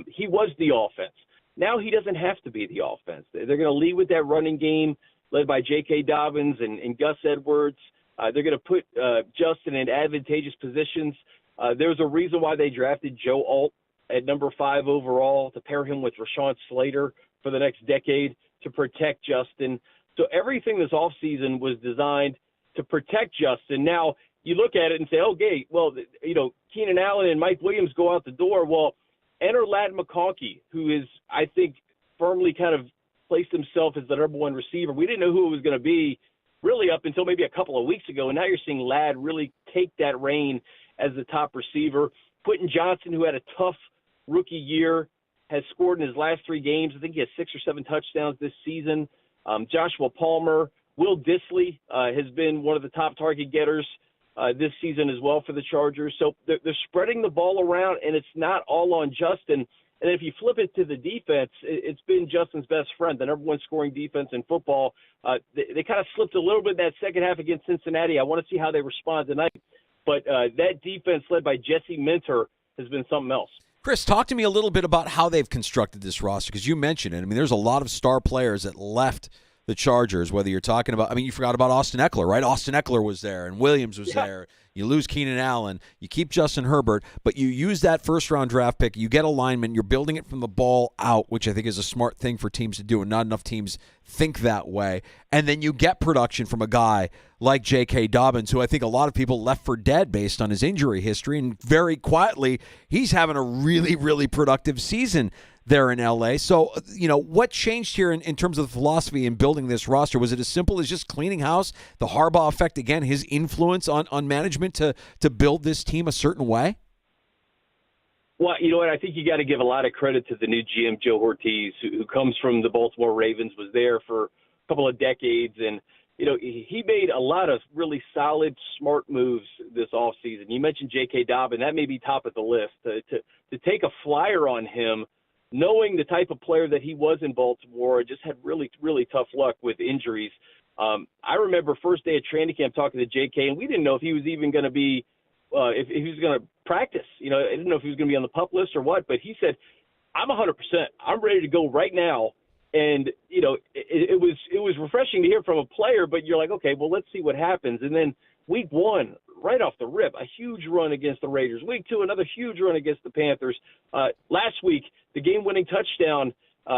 He was the offense. Now he doesn't have to be the offense. They're going to lead with that running game led by J.K. Dobbins and Gus Edwards. They're going to put Justin in advantageous positions. There's a reason why they drafted Joe Alt at number 5 overall to pair him with Rashawn Slater for the next decade to protect Justin. So everything this offseason was designed to protect Justin. Now, you look at it and say, okay, well, Keenan Allen and Mike Williams go out the door. Well, enter Ladd McConkey, who is, I think, firmly kind of placed himself as the number 1 receiver. We didn't know who it was going to be really up until maybe a couple of weeks ago, and now you're seeing Ladd really take that reign as the top receiver. Quentin Johnson, who had a tough rookie year, has scored in his last 3 games. I think he has 6 or 7 touchdowns this season. Joshua Palmer, Will Dissly has been one of the top target getters this season as well for the Chargers. So they're spreading the ball around, and it's not all on Justin. And if you flip it to the defense, it's been Justin's best friend, the number one scoring defense in football. They kind of slipped a little bit in that second half against Cincinnati. I want to see how they respond tonight. But that defense led by Jesse Minter has been something else. Chris, talk to me a little bit about how they've constructed this roster, because you mentioned it. I mean, there's a lot of star players that left the Chargers, whether you're talking about – I mean, you forgot about Austin Eckler, right? Austin Eckler was there, and Williams was there. You lose Keenan Allen. You keep Justin Herbert, but you use that first-round draft pick. You get a lineman. You're building it from the ball out, which I think is a smart thing for teams to do, and not enough teams think that way. And then you get production from a guy like J.K. Dobbins, who I think a lot of people left for dead based on his injury history, and very quietly, he's having a really, really productive season there in L.A. So, what changed here in terms of the philosophy in building this roster? Was it as simple as just cleaning house, the Harbaugh effect, again, his influence on management to build this team a certain way? Well, you know what? I think you got to give a lot of credit to the new GM, Joe Ortiz, who comes from the Baltimore Ravens, was there for a couple of decades, and he made a lot of really solid, smart moves this offseason. You mentioned J.K. Dobbins. That may be top of the list. To take a flyer on him, knowing the type of player that he was in Baltimore, just had really, really tough luck with injuries. I remember first day of training camp talking to J.K., and we didn't know if he was even going to be if he was going to practice. I didn't know if he was going to be on the PUP list or what, but he said, I'm 100%. I'm ready to go right now. And, it was refreshing to hear from a player, but you're like, okay, well, let's see what happens. And then week one, right off the rip, a huge run against the Raiders. Week two, another huge run against the Panthers. Last week, the game-winning touchdown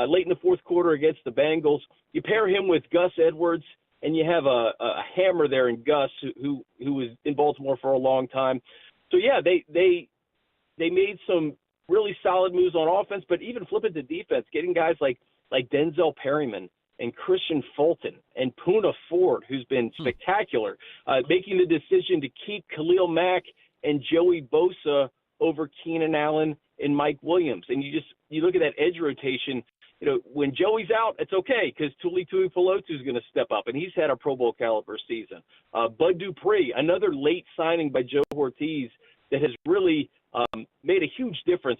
late in the fourth quarter against the Bengals. You pair him with Gus Edwards, and you have a hammer there in Gus, who was in Baltimore for a long time. So, yeah, they made some really solid moves on offense, but even flipping to defense, getting guys like Denzel Perryman and Christian Fulton and Poona Ford, who's been spectacular, making the decision to keep Khalil Mack and Joey Bosa over Keenan Allen and Mike Williams. And you look at that edge rotation. When Joey's out, it's okay because Tuli Tuipulotu is going to step up, and he's had a Pro Bowl caliber season. Bud Dupree, another late signing by Joe Ortiz that has really made a huge difference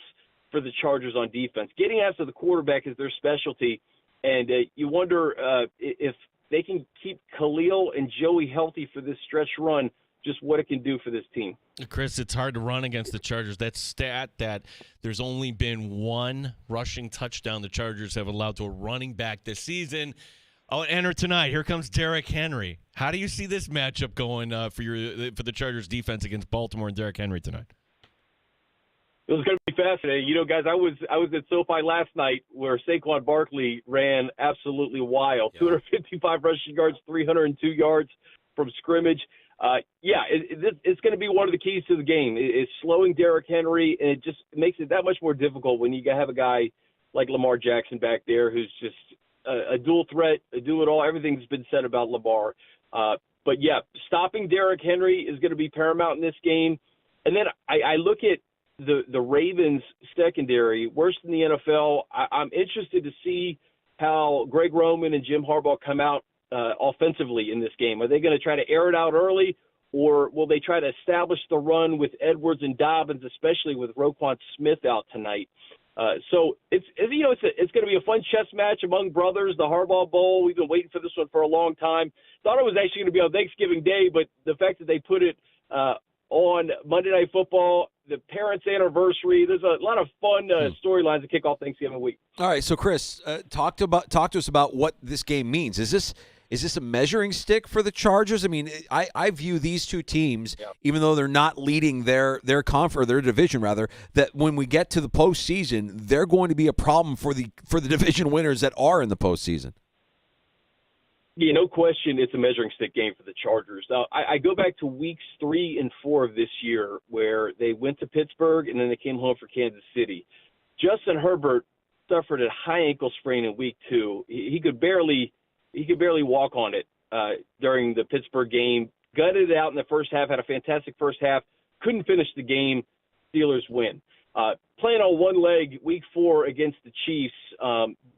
for the Chargers on defense. Getting after the quarterback is their specialty, and you wonder if they can keep Khalil and Joey healthy for this stretch run, just what it can do for this team. Chris, it's hard to run against the Chargers. That stat that there's only been one rushing touchdown the Chargers have allowed to a running back this season. I'll enter tonight. Here comes Derrick Henry. How do you see this matchup going for the Chargers defense against Baltimore and Derrick Henry tonight? It was going to be fascinating. Guys, I was at SoFi last night where Saquon Barkley ran absolutely wild. Yeah. 255 rushing yards, 302 yards from scrimmage. It's going to be one of the keys to the game. It's slowing Derrick Henry, and it just makes it that much more difficult when you have a guy like Lamar Jackson back there who's just a dual threat, a do-it-all. Everything's been said about Lamar. But, stopping Derrick Henry is going to be paramount in this game. And then I look at the Ravens secondary, worse than the NFL. I'm interested to see how Greg Roman and Jim Harbaugh come out offensively in this game. Are they going to try to air it out early, or will they try to establish the run with Edwards and Dobbins, especially with Roquan Smith out tonight? So it's going to be a fun chess match among brothers, the Harbaugh Bowl. We've been waiting for this one for a long time. Thought it was actually going to be on Thanksgiving Day, but the fact that they put it on Monday Night Football, the parents' anniversary, there's a lot of fun storylines to kick off Thanksgiving week. All right, so Chris, talk to us about what this game means. Is this a measuring stick for the Chargers? I mean, I view these two teams, even though they're not leading their division, rather, that when we get to the postseason, they're going to be a problem for the division winners that are in the postseason. Yeah, no question, it's a measuring stick game for the Chargers. Now, I go back to weeks 3 and 4 of this year where they went to Pittsburgh and then they came home for Kansas City. Justin Herbert suffered a high ankle sprain in week 2. He could barely walk on it during the Pittsburgh game. Gutted it out in the first half, had a fantastic first half, couldn't finish the game. Steelers win. Playing on one leg, week 4 against the Chiefs,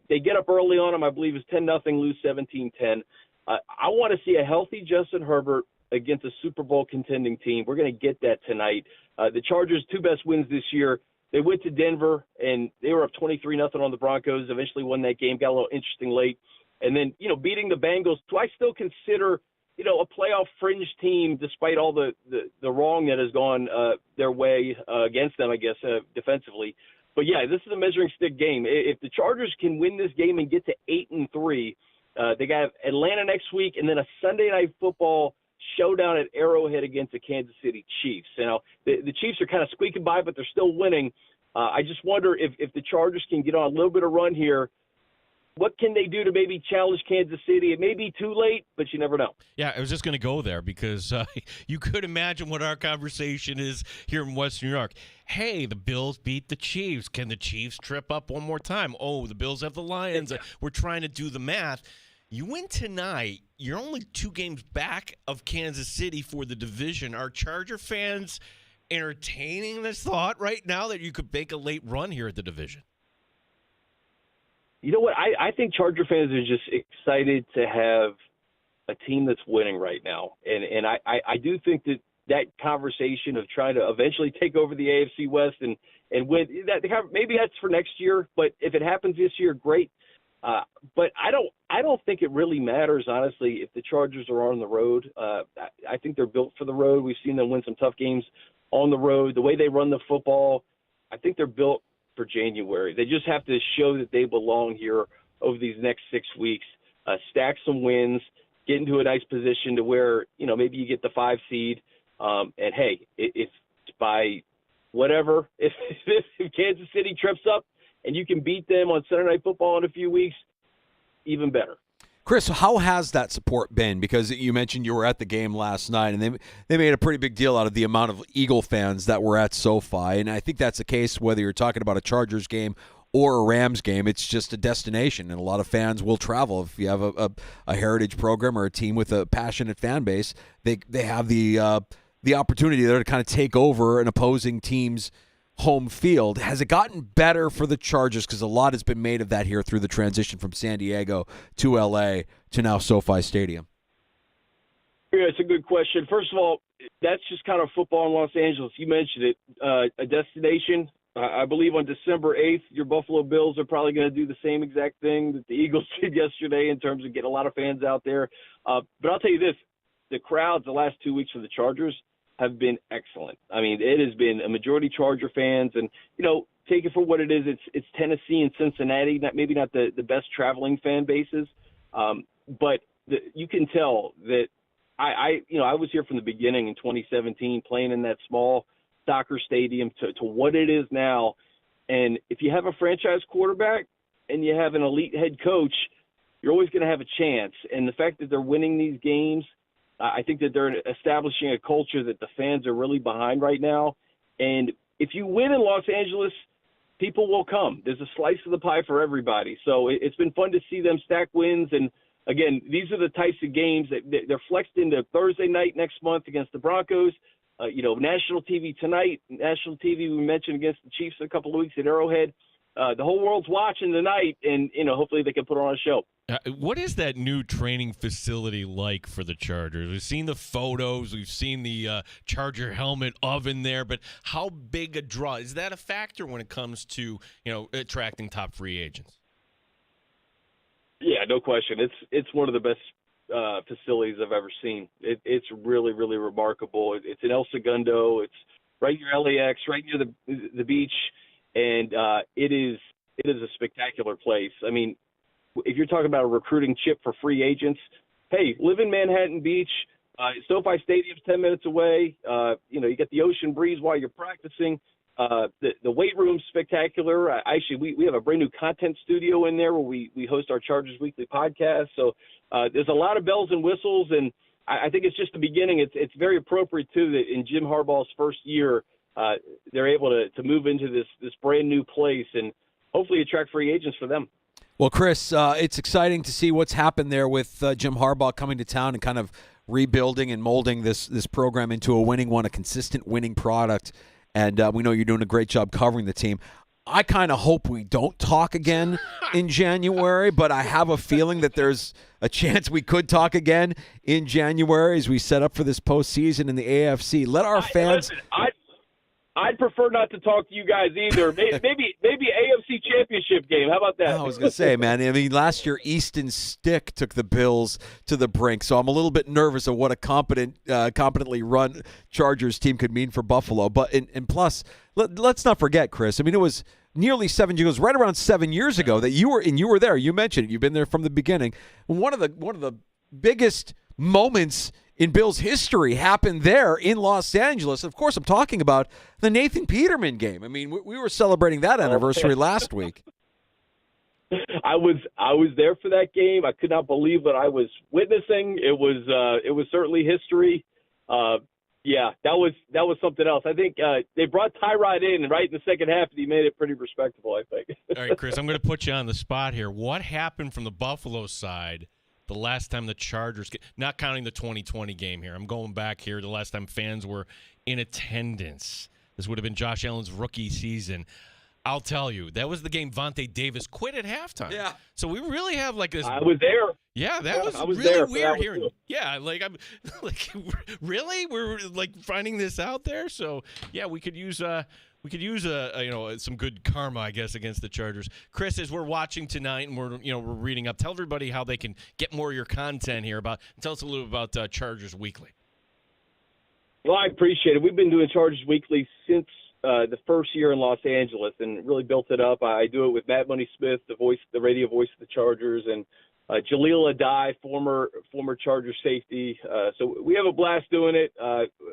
they get up early on them. I believe it's 10-0, lose 17-10. I want to see a healthy Justin Herbert against a Super Bowl contending team. We're going to get that tonight. The Chargers' 2 best wins this year, they went to Denver, and they were up 23-0 on the Broncos, eventually won that game, got a little interesting late. And then, beating the Bengals, who I still consider, a playoff fringe team despite all the wrong that has gone their way against them, I guess, defensively. But, yeah, this is a measuring stick game. If the Chargers can win this game and get to 8-3, they got Atlanta next week and then a Sunday Night Football showdown at Arrowhead against the Kansas City Chiefs. The Chiefs are kind of squeaking by, but they're still winning. I just wonder if the Chargers can get on a little bit of run here. What can they do to maybe challenge Kansas City? It may be too late, but you never know. Yeah, I was just going to go there because you could imagine what our conversation is here in West New York. Hey, the Bills beat the Chiefs. Can the Chiefs trip up one more time? Oh, the Bills have the Lions. We're trying to do the math. You win tonight. You're only 2 games back of Kansas City for the division. Are Charger fans entertaining this thought right now that you could make a late run here at the division? You know what? I think Charger fans are just excited to have a team that's winning right now. And I do think that conversation of trying to eventually take over the AFC West and win, maybe that's for next year. But if it happens this year, great. But I don't think it really matters, honestly, if the Chargers are on the road. I think they're built for the road. We've seen them win some tough games on the road. The way they run the football, I think they're built for January. They just have to show that they belong here over these next 6 weeks, stack some wins, get into a nice position to where, maybe you get the 5 seed. And hey, if by whatever, if Kansas City trips up and you can beat them on Sunday Night Football in a few weeks, even better. Chris, how has that support been? Because you mentioned you were at the game last night, and they made a pretty big deal out of the amount of Eagle fans that were at SoFi. And I think that's the case whether you're talking about a Chargers game or a Rams game. It's just a destination, and a lot of fans will travel. If you have a heritage program or a team with a passionate fan base, they have the opportunity there to kind of take over an opposing team's home field. Has it gotten better for the Chargers? Because a lot has been made of that here through the transition from San Diego to LA to now SoFi Stadium. Yeah, it's a good question. First of all, that's just kind of football in Los Angeles. You mentioned it, a destination. I believe on December 8th, your Buffalo Bills are probably going to do the same exact thing that the Eagles did yesterday in terms of getting a lot of fans out there. But I'll tell you this, the crowds the last 2 weeks for the Chargers have been excellent. I mean, it has been a majority Charger fans, and, take it for what it is. It's Tennessee and Cincinnati, maybe not the best traveling fan bases, but you can tell that I was here from the beginning in 2017 playing in that small soccer stadium to what it is now. And if you have a franchise quarterback and you have an elite head coach, you're always going to have a chance. And the fact that they're winning these games, I think that they're establishing a culture that the fans are really behind right now. And if you win in Los Angeles, people will come. There's a slice of the pie for everybody. So it's been fun to see them stack wins. And, again, these are the types of games that they're flexed into Thursday night next month against the Broncos. National TV tonight, national TV we mentioned against the Chiefs a couple of weeks at Arrowhead. The whole world's watching tonight, and, hopefully they can put on a show. What is that new training facility like for the Chargers? We've seen the photos. We've seen the Charger helmet oven there. But how big a draw? Is that a factor when it comes to, attracting top free agents? Yeah, no question. It's one of the best facilities I've ever seen. It's really, really remarkable. It's in El Segundo. It's right near LAX, right near the beach. And it is a spectacular place. I mean, if you're talking about a recruiting chip for free agents, hey, live in Manhattan Beach. SoFi Stadium's 10 minutes away. You get the ocean breeze while you're practicing. The weight room's spectacular. Actually, we have a brand new content studio in there where we host our Chargers Weekly podcast. So there's a lot of bells and whistles, and I think it's just the beginning. It's very appropriate, too, that in Jim Harbaugh's first year, they're able to move into this brand new place and hopefully attract free agents for them. Well, Chris, it's exciting to see what's happened there with Jim Harbaugh coming to town and kind of rebuilding and molding this program into a winning one, a consistent winning product. And we know you're doing a great job covering the team. I kind of hope we don't talk again in January, but I have a feeling that there's a chance we could talk again in January as we set up for this postseason in the AFC. Let our fans. Listen, I'd prefer not to talk to you guys either. Maybe AFC Championship game. How about that? I was going to say, man, I mean, last year Easton Stick took the Bills to the brink, so I'm a little bit nervous of what a competently run Chargers team could mean for Buffalo. But and plus, let's not forget, Chris. I mean, it was nearly 7 years, right around 7 years ago that you were there. You mentioned it. You've been there from the beginning. One of the biggest moments in Bills history happened there in Los Angeles. Of course, I'm talking about the Nathan Peterman game. I mean, we were celebrating that anniversary last week. I was there for that game. I could not believe what I was witnessing. It was certainly history. Yeah, that was something else. I think they brought Tyrod in right in the second half, and he made it pretty respectable, I think. All right, Chris, I'm going to put you on the spot here. What happened from the Buffalo side the last time the Chargers, not counting the 2020 game here, I'm going back here, the last time fans were in attendance? This would have been Josh Allen's rookie season. I'll tell you, that was the game Vontae Davis quit at halftime. Yeah. So we really have like this. I was there. Yeah, that was really there weird that hearing. Yeah, like I'm like really we're like finding this out there. So yeah, we could use some good karma, I guess, against the Chargers. Chris, as we're watching tonight and we're reading up, tell everybody how they can get more of your content here. Tell us a little about Chargers Weekly. Well, I appreciate it. We've been doing Chargers Weekly since the first year in Los Angeles, and really built it up. I do it with Matt Money Smith, the radio voice of the Chargers, and Jaleel Adai, former Charger safety. So we have a blast doing it.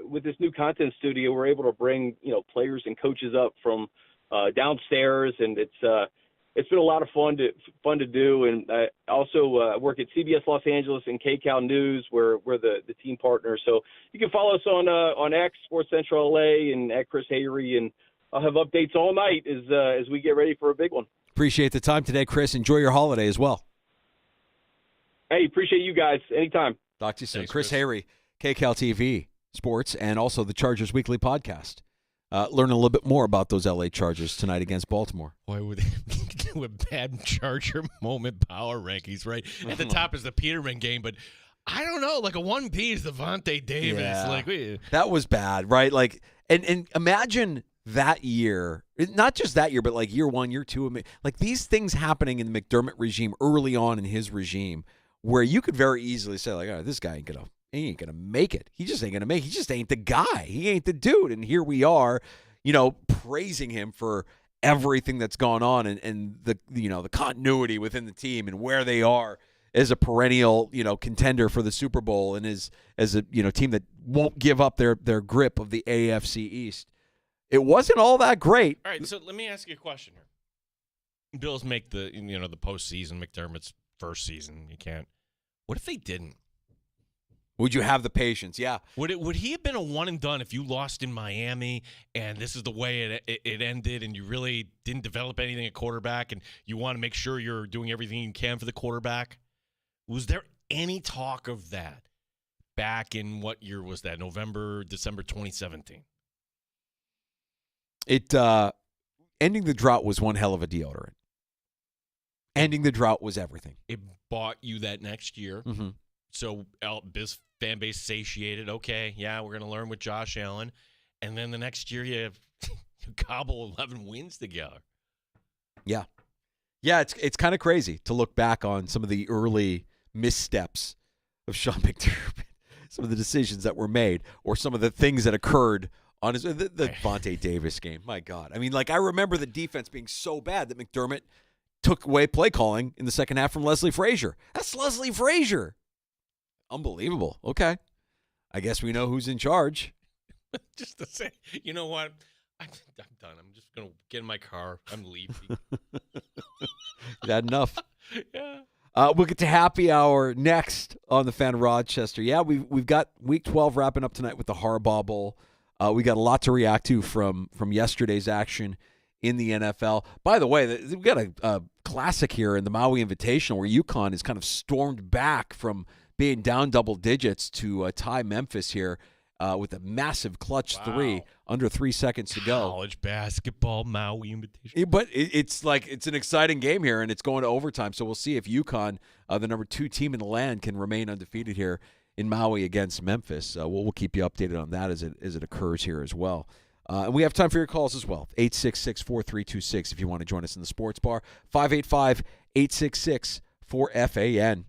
With this new content studio, we're able to bring players and coaches up from downstairs, and it's been a lot of fun to do. And I also work at CBS Los Angeles and KCAL News, where we're the team partner. So you can follow us on X, Sports Central LA, and at Chris Hayrie, and I'll have updates all night as we get ready for a big one. Appreciate the time today, Chris. Enjoy your holiday as well. Hey, appreciate you guys. Anytime. Talk to you soon. Thanks, Chris Chris. Hayrie, KCAL TV Sports, and also the Chargers Weekly podcast. Learn a little bit more about those LA Chargers tonight against Baltimore. Boy, would they do a bad Charger moment power rankings, right? At the top is the Peterman game, but I don't know, like a 1P is the Vontae Davis. Yeah. Like That was bad, right? Like, and imagine that year, not just that year, but like year one, year two, like these things happening in the McDermott regime early on in his regime, where you could very easily say, like, oh, this guy he ain't gonna make it. He just ain't gonna make it. He just ain't the guy. He ain't the dude. And here we are, praising him for everything that's gone on and the continuity within the team and where they are as a perennial, contender for the Super Bowl and as a, team that won't give up their grip of the AFC East. It wasn't all that great. All right, so let me ask you a question here. Bills make the postseason, McDermott's first season. You can't. What if they didn't? Would you have the patience? Yeah. Would he have been a one and done if you lost in Miami and this is the way it ended and you really didn't develop anything at quarterback and you want to make sure you're doing everything you can for the quarterback? Was there any talk of that back in what year was that? December 2017? Ending the drought was one hell of a deodorant. Ending the drought was everything. It bought you that next year. Mm-hmm. So this fan base satiated. Okay, yeah, we're going to learn with Josh Allen. And then the next year you cobble 11 wins together. Yeah. Yeah, it's kind of crazy to look back on some of the early missteps of Sean McDermott, some of the decisions that were made, or some of the things that occurred on the Vontae Davis game. My God. I mean, like, I remember the defense being so bad that McDermott took away play calling in the second half from Leslie Frazier. That's Leslie Frazier. Unbelievable. Okay. I guess we know who's in charge. Just to say, you know what? I'm done. I'm just going to get in my car. I'm leaving. Is that enough? Yeah. We'll get to happy hour next on the Fan of Rochester. Yeah, we've got Week 12 wrapping up tonight with the Harbaugh Bowl. We got a lot to react to from yesterday's action in the NFL. By the way, we've got a classic here in the Maui Invitational where UConn has kind of stormed back from being down double digits to tie Memphis here. with a massive clutch Wow. three under 3 seconds to go. College basketball, Maui invitation. But it's an exciting game here, and it's going to overtime. So we'll see if UConn, the number 2 team in the land, can remain undefeated here in Maui against Memphis. We'll keep you updated on that as it occurs here as well. And we have time for your calls as well. 866-4326 if you want to join us in the sports bar. 585-866-4FAN.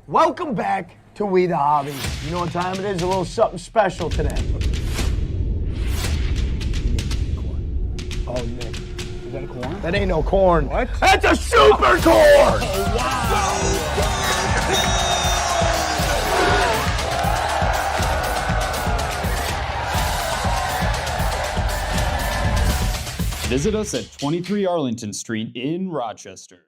Welcome back to We the Hobby. You know what time it is? A little something special today. Oh, Nick. Is that a corn? That ain't no corn. What? That's a super corn! Visit us at 23 Arlington Street in Rochester.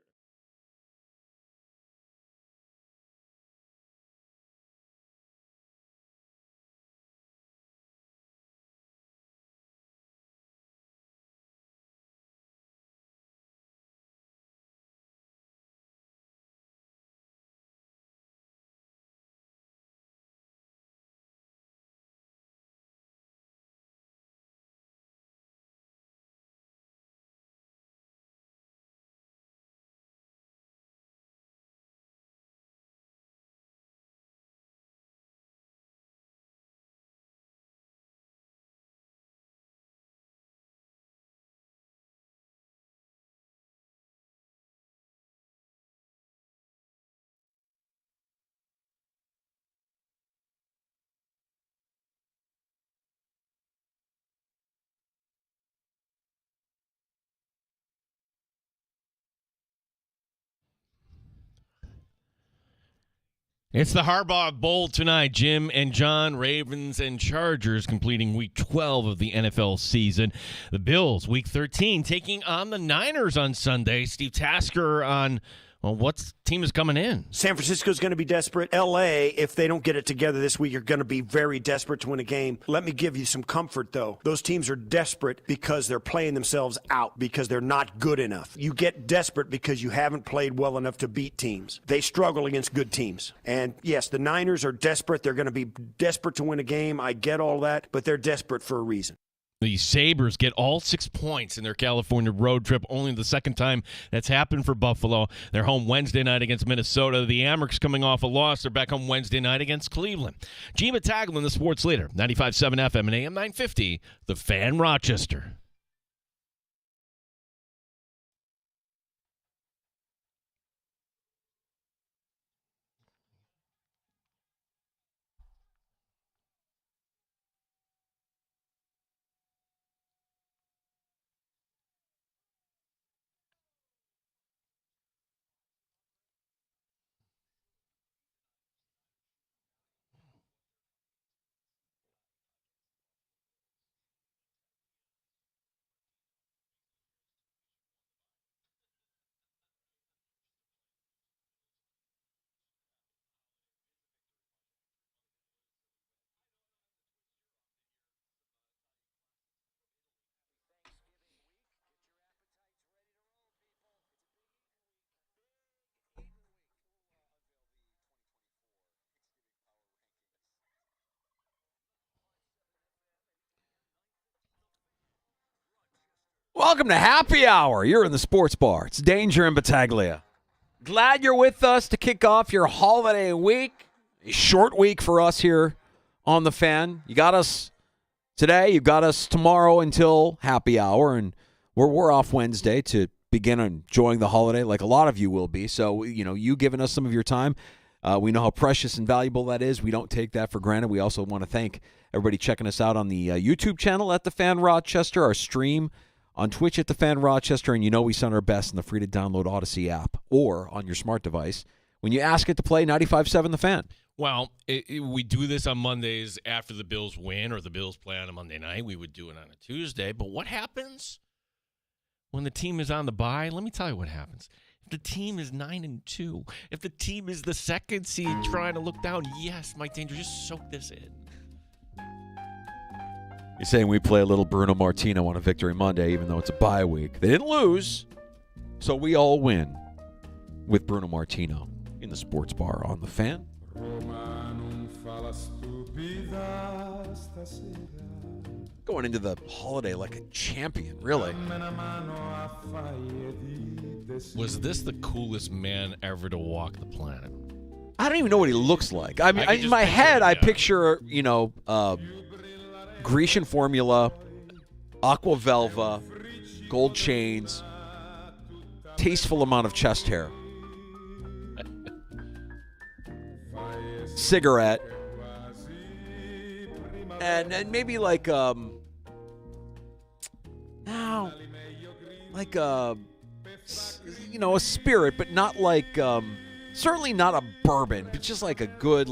It's the Harbaugh Bowl tonight. Jim and John, Ravens and Chargers completing Week 12 of the NFL season. The Bills, Week 13, taking on the Niners on Sunday. Steve Tasker on, well, what team is coming in? San Francisco's going to be desperate. L.A., if they don't get it together this week, are going to be very desperate to win a game. Let me give you some comfort, though. Those teams are desperate because they're playing themselves out, because they're not good enough. You get desperate because you haven't played well enough to beat teams. They struggle against good teams. And, yes, the Niners are desperate. They're going to be desperate to win a game. I get all that, but they're desperate for a reason. The Sabres get all 6 points in their California road trip, only the second time that's happened for Buffalo. They're home Wednesday night against Minnesota. The Amherst coming off a loss. They're back home Wednesday night against Cleveland. G. Battaglin, the sports leader, 95.7 FM and AM 950, The Fan Rochester. Welcome to Happy Hour. You're in the sports bar. It's Danger and Battaglia. Glad you're with us to kick off your holiday week. A short week for us here on The Fan. You got us today. You got us tomorrow until Happy Hour. And we're off Wednesday to begin enjoying the holiday like a lot of you will be. So, you giving us some of your time. We know how precious and valuable that is. We don't take that for granted. We also want to thank everybody checking us out on the YouTube channel at The Fan Rochester, our stream on Twitch at The Fan Rochester, and we sound our best in the free-to-download Odyssey app or on your smart device when you ask it to play 95.7 The Fan. Well, we do this on Mondays after the Bills win or the Bills play on a Monday night. We would do it on a Tuesday. But what happens when the team is on the bye? Let me tell you what happens. If the team is 9-2, if the team is the second seed trying to look down, yes, Mike Danger, just soak this in. You're saying we play a little Bruno Martino on a Victory Monday, even though it's a bye week. They didn't lose, so we all win with Bruno Martino in the sports bar on The Fan. Going into the holiday like a champion, really. Was this the coolest man ever to walk the planet? I don't even know what he looks like. I mean, I in my head, I picture, Grecian formula, aqua velva, gold chains, tasteful amount of chest hair. cigarette, and maybe like a spirit, but not like certainly not a bourbon, but just like a good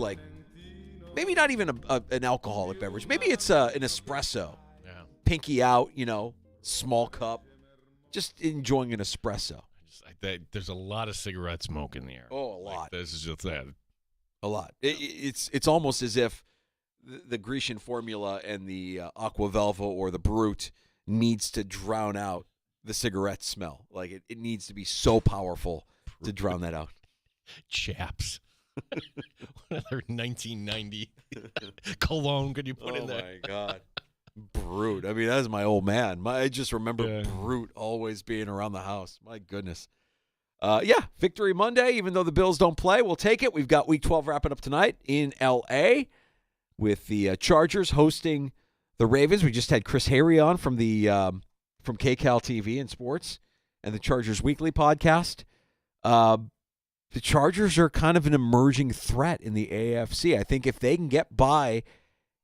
maybe not even an alcoholic beverage. Maybe it's an espresso. Yeah. Pinky out, small cup. Just enjoying an espresso. There's a lot of cigarette smoke in the air. Oh, a lot. This is just that. A lot. It's almost as if the Grecian formula and the Aqua Velva or the Brut needs to drown out the cigarette smell. Like it needs to be so powerful to drown that out. Chaps. What other 1990 cologne could you put in there? Oh, my God. Brut. I mean, that's my old man. I just remember Brut always being around the house. My goodness. Victory Monday, even though the Bills don't play. We'll take it. We've got Week 12 wrapping up tonight in L.A. with the Chargers hosting the Ravens. We just had Chris Harry on from KCAL TV and Sports and the Chargers Weekly podcast. The Chargers are kind of an emerging threat in the AFC. I think if they can get by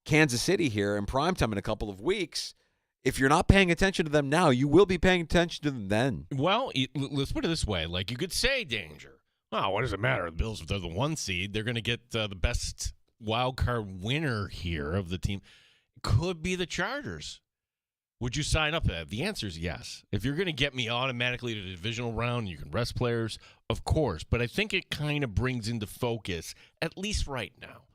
Kansas City here in primetime in a couple of weeks, if you're not paying attention to them now, you will be paying attention to them then. Well, let's put it this way. Like, you could say danger. Well, what does it matter? The Bills, if they're the 1 seed, they're going to get the best wild card winner here of the team. Could be the Chargers. Would you sign up for that? The answer is yes. If you're going to get me automatically to the divisional round, you can rest players, of course. But I think it kind of brings into focus, at least right now.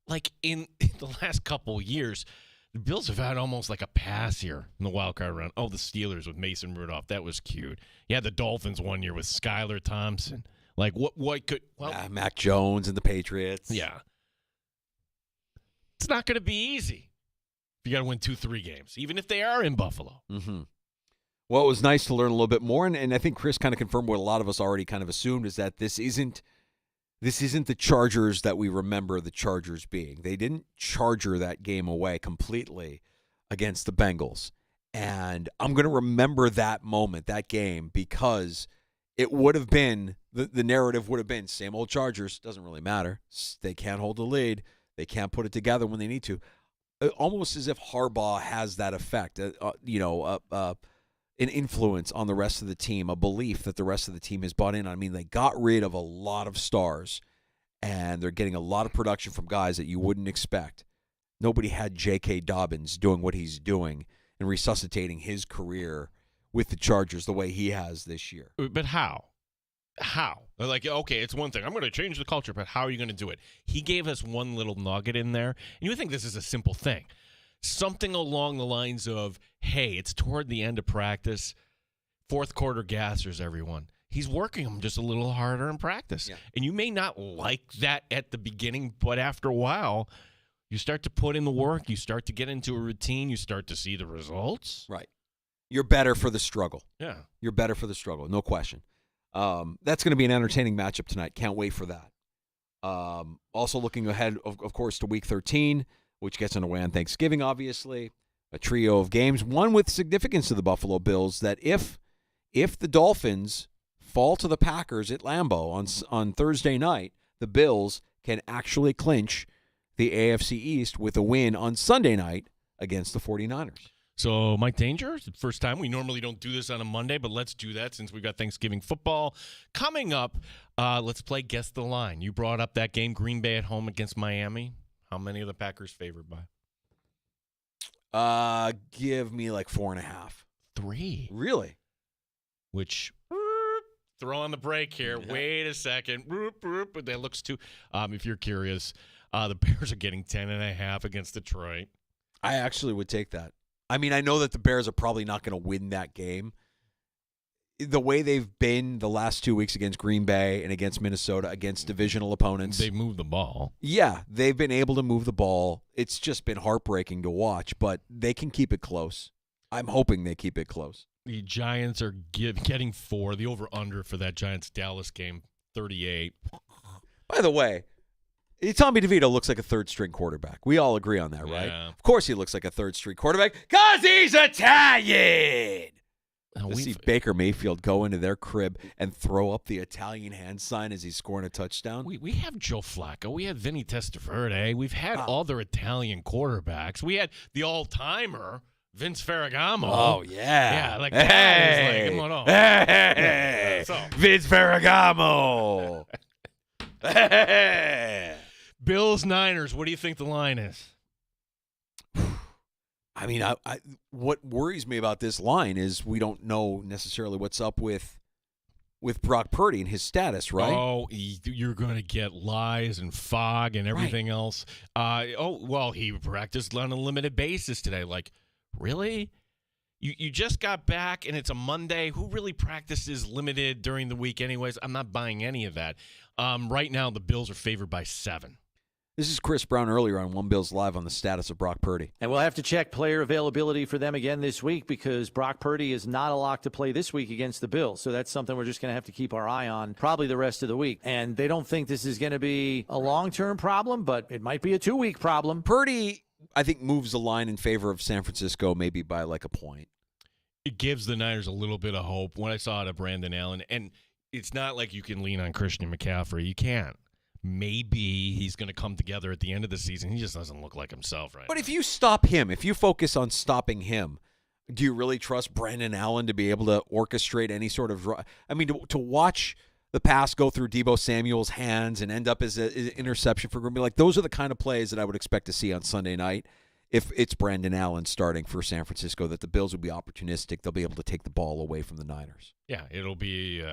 Like in the last couple of years, the Bills have had almost like a pass here in the wild card round. Oh, the Steelers with Mason Rudolph. That was cute. You had the Dolphins one year with Skylar Thompson. Like, what could... Well, Mac Jones and the Patriots. Yeah. It's not going to be easy. You got to win 2-3 games, even if they are in Buffalo. Mm-hmm. Well, it was nice to learn a little bit more, and I think Chris kind of confirmed what a lot of us already kind of assumed, is that this isn't the Chargers that we remember the Chargers being. They didn't Charger that game away completely against the Bengals, and I'm going to remember that moment, that game, because it would have been, the narrative would have been, same old Chargers, doesn't really matter. They can't hold the lead. They can't put it together when they need to. Almost as if Harbaugh has that effect, an influence on the rest of the team, a belief that the rest of the team has bought in on. I mean, they got rid of a lot of stars, and they're getting a lot of production from guys that you wouldn't expect. Nobody had J.K. Dobbins doing what he's doing and resuscitating his career with the Chargers the way he has this year. But how? How? Like, okay, it's one thing. I'm going to change the culture, but how are you going to do it? He gave us one little nugget in there, and you would think this is a simple thing. Something along the lines of, hey, it's toward the end of practice, fourth quarter gassers, everyone. He's working them just a little harder in practice. Yeah. And you may not like that at the beginning, but after a while, you start to put in the work, you start to get into a routine, you start to see the results. Right. You're better for the struggle. Yeah. You're better for the struggle, no question. That's going to be an entertaining matchup tonight. Can't wait for that. Also looking ahead, of course, to Week 13, which gets underway on Thanksgiving, obviously. A trio of games, one with significance to the Buffalo Bills, that if the Dolphins fall to the Packers at Lambeau on Thursday night, the Bills can actually clinch the AFC East with a win on Sunday night against the 49ers. So, Mike Danger, first time. We normally don't do this on a Monday, but let's do that since we've got Thanksgiving football coming up. Let's play Guess the Line. You brought up that game, Green Bay at home against Miami. How many are the Packers favored by? Give me like 4.5. 3. Really? Which, throw on the break here. Yeah. Wait a second. But that looks too. If you're curious, the Bears are getting 10.5 against Detroit. I actually would take that. I mean, I know that the Bears are probably not going to win that game. The way they've been the last 2 weeks against Green Bay and against Minnesota, against divisional opponents. They moved the ball. Yeah, they've been able to move the ball. It's just been heartbreaking to watch, but they can keep it close. I'm hoping they keep it close. The Giants are getting 4. The over-under for that Giants-Dallas game, 38. By the way, Tommy DeVito looks like a third-string quarterback. We all agree on that, right? Yeah. Of course he looks like a third-string quarterback because he's Italian. To see Baker Mayfield go into their crib and throw up the Italian hand sign as he's scoring a touchdown. We have Joe Flacco. We have Vinny Testaverde. We've had other Italian quarterbacks. We had the all-timer Vince Ferragamo. Oh, yeah. Yeah, like that is like, come on. Hey, Vince Ferragamo. Bills Niners, what do you think the line is? I mean, what worries me about this line is we don't know necessarily what's up with Brock Purdy and his status, right? Oh, you're going to get lies and fog and everything else. He practiced on a limited basis today. Like, really? You just got back and it's a Monday. Who really practices limited during the week anyways? I'm not buying any of that. Right now, the Bills are favored by 7. This is Chris Brown earlier on One Bills Live on the status of Brock Purdy. And we'll have to check player availability for them again this week because Brock Purdy is not a lock to play this week against the Bills. So that's something we're just going to have to keep our eye on probably the rest of the week. And they don't think this is going to be a long-term problem, but it might be a 2-week problem. Purdy, I think, moves the line in favor of San Francisco maybe by like a point. It gives the Niners a little bit of hope when I saw it of Brandon Allen. And it's not like you can lean on Christian McCaffrey. You can't. Maybe he's going to come together at the end of the season. He just doesn't look like himself right now. But if you stop him, if you focus on stopping him, do you really trust Brandon Allen to be able to orchestrate any sort of – I mean, to watch the pass go through Deebo Samuel's hands and end up as an interception for Green Bay, like those are the kind of plays that I would expect to see on Sunday night if it's Brandon Allen starting for San Francisco, that the Bills will be opportunistic. They'll be able to take the ball away from the Niners. Yeah, it'll be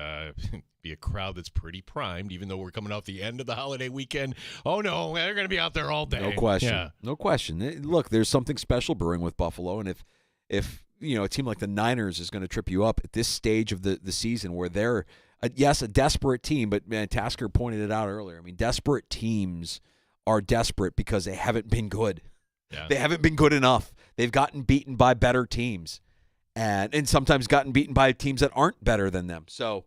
be a crowd that's pretty primed, even though we're coming off the end of the holiday weekend. Oh, no, they're going to be out there all day. No question. Yeah. No question. Look, there's something special brewing with Buffalo, and if a team like the Niners is going to trip you up at this stage of the season where they're, a desperate team, but man, Tasker pointed it out earlier. I mean, desperate teams are desperate because they haven't been good. Yeah. They haven't been good enough. They've gotten beaten by better teams and sometimes gotten beaten by teams that aren't better than them. So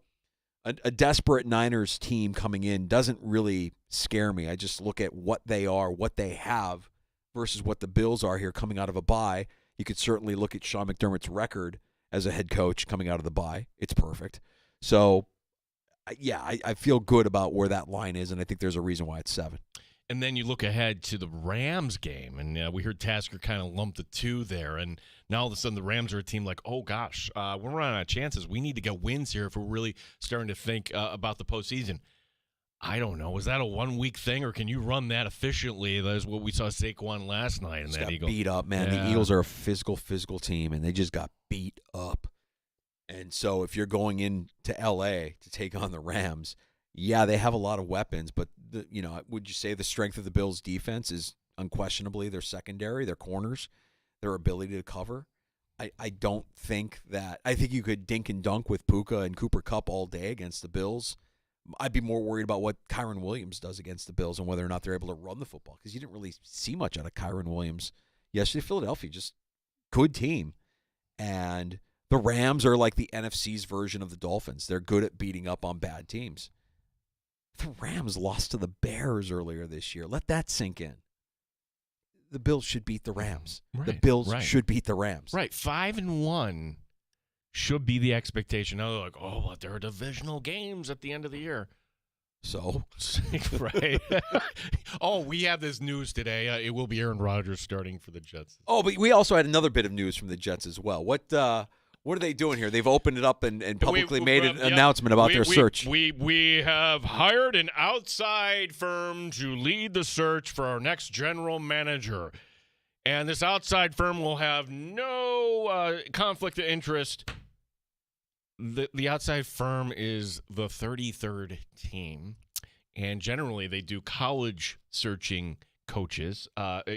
a desperate Niners team coming in doesn't really scare me. I just look at what they are, what they have versus what the Bills are here coming out of a bye. You could certainly look at Sean McDermott's record as a head coach coming out of the bye. It's perfect. So, yeah, I feel good about where that line is, and I think there's a reason why it's 7. And then you look ahead to the Rams game, and we heard Tasker kind of lump the two there. And now all of a sudden the Rams are a team like, oh, gosh, we're running out of chances. We need to get wins here if we're really starting to think about the postseason. I don't know. Is that a 1-week thing, or can you run that efficiently? That's what we saw Saquon last night. And got beat up, man. Yeah. The Eagles are a physical team, and they just got beat up. And so if you're going into L.A. to take on the Rams, yeah, they have a lot of weapons, but would you say the strength of the Bills' defense is unquestionably their secondary, their corners, their ability to cover? I don't think that – I think you could dink and dunk with Puka and Cooper Kupp all day against the Bills. I'd be more worried about what Kyron Williams does against the Bills and whether or not they're able to run the football, because you didn't really see much out of Kyron Williams yesterday. Philadelphia, just good team. And the Rams are like the NFC's version of the Dolphins. They're good at beating up on bad teams. The Rams lost to the Bears earlier this year. Let that sink in. The Bills should beat the Rams. Right, the Bills should beat the Rams. Right. 5-1 should be the expectation. Now they're like, but there are divisional games at the end of the year. So? Right. We have this news today. It will be Aaron Rodgers starting for the Jets. Oh, but we also had another bit of news from the Jets as well. What are they doing here? They've opened it up and publicly made an announcement about their search. We have hired an outside firm to lead the search for our next general manager. And this outside firm will have no conflict of interest. The outside firm is the 33rd team. And generally they do college searching coaches,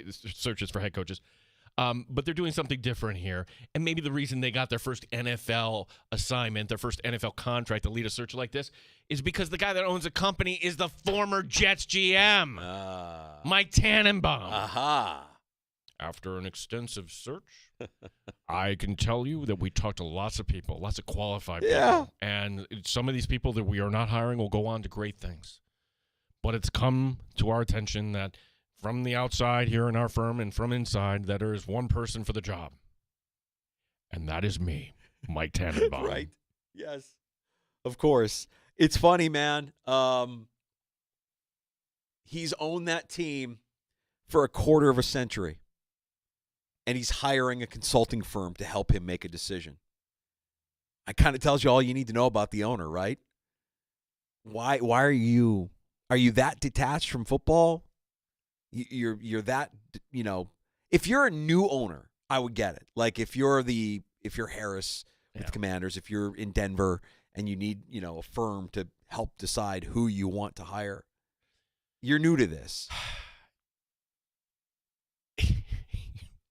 searches for head coaches. But they're doing something different here. And maybe the reason they got their first NFL assignment, their first NFL contract to lead a search like this, is because the guy that owns the company is the former Jets GM, Mike Tannenbaum. Aha. After an extensive search, I can tell you that we talked to lots of people, lots of qualified people. And some of these people that we are not hiring will go on to great things. But it's come to our attention that from the outside here in our firm and from inside, that there is one person for the job. And that is me. Mike Tannenbaum. Right? Yes. Of course. It's funny, man. He's owned that team for a quarter of a century, and he's hiring a consulting firm to help him make a decision. It kind of tells you all you need to know about the owner, right? Why are you that detached from football? You're that, if you're a new owner, I would get it. Like if you're Harris with the Commanders, if you're in Denver and you need, a firm to help decide who you want to hire. You're new to this.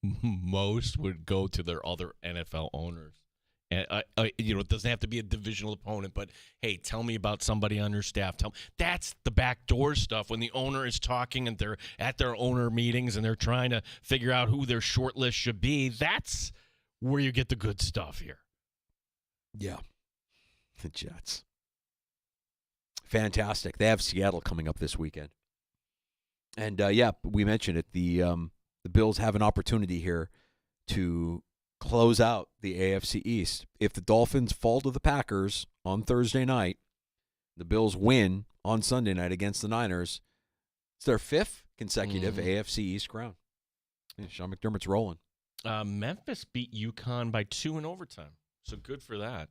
Most would go to their other NFL owners. And it doesn't have to be a divisional opponent, but hey, tell me about somebody on your staff. That's the backdoor stuff when the owner is talking and they're at their owner meetings and they're trying to figure out who their short list should be. That's where you get the good stuff here. Yeah. The Jets. Fantastic. They have Seattle coming up this weekend. And, we mentioned it. The Bills have an opportunity here to close out the AFC East. If the Dolphins fall to the Packers on Thursday night, the Bills win on Sunday night against the Niners. It's their 5th consecutive AFC East crown. Yeah, Sean McDermott's rolling. Memphis beat UConn by 2 in overtime, so good for that.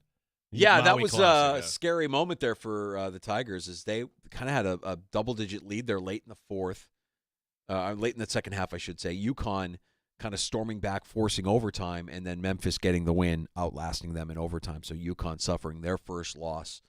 Yeah, Maui that was classic, a scary moment there for the Tigers as they kind of had a double-digit lead there late in the fourth. Late in the second half, I should say. UConn kind of storming back, forcing overtime, and then Memphis getting the win, outlasting them in overtime. So UConn suffering their first loss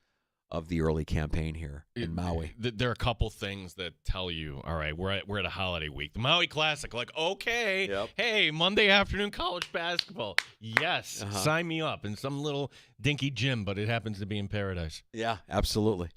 of the early campaign here in Maui. There are a couple things that tell you, all right, we're at a holiday week. The Maui Classic, like, okay, Hey, Monday afternoon college basketball. Yes, sign me up in some little dinky gym, but it happens to be in paradise. Yeah, absolutely.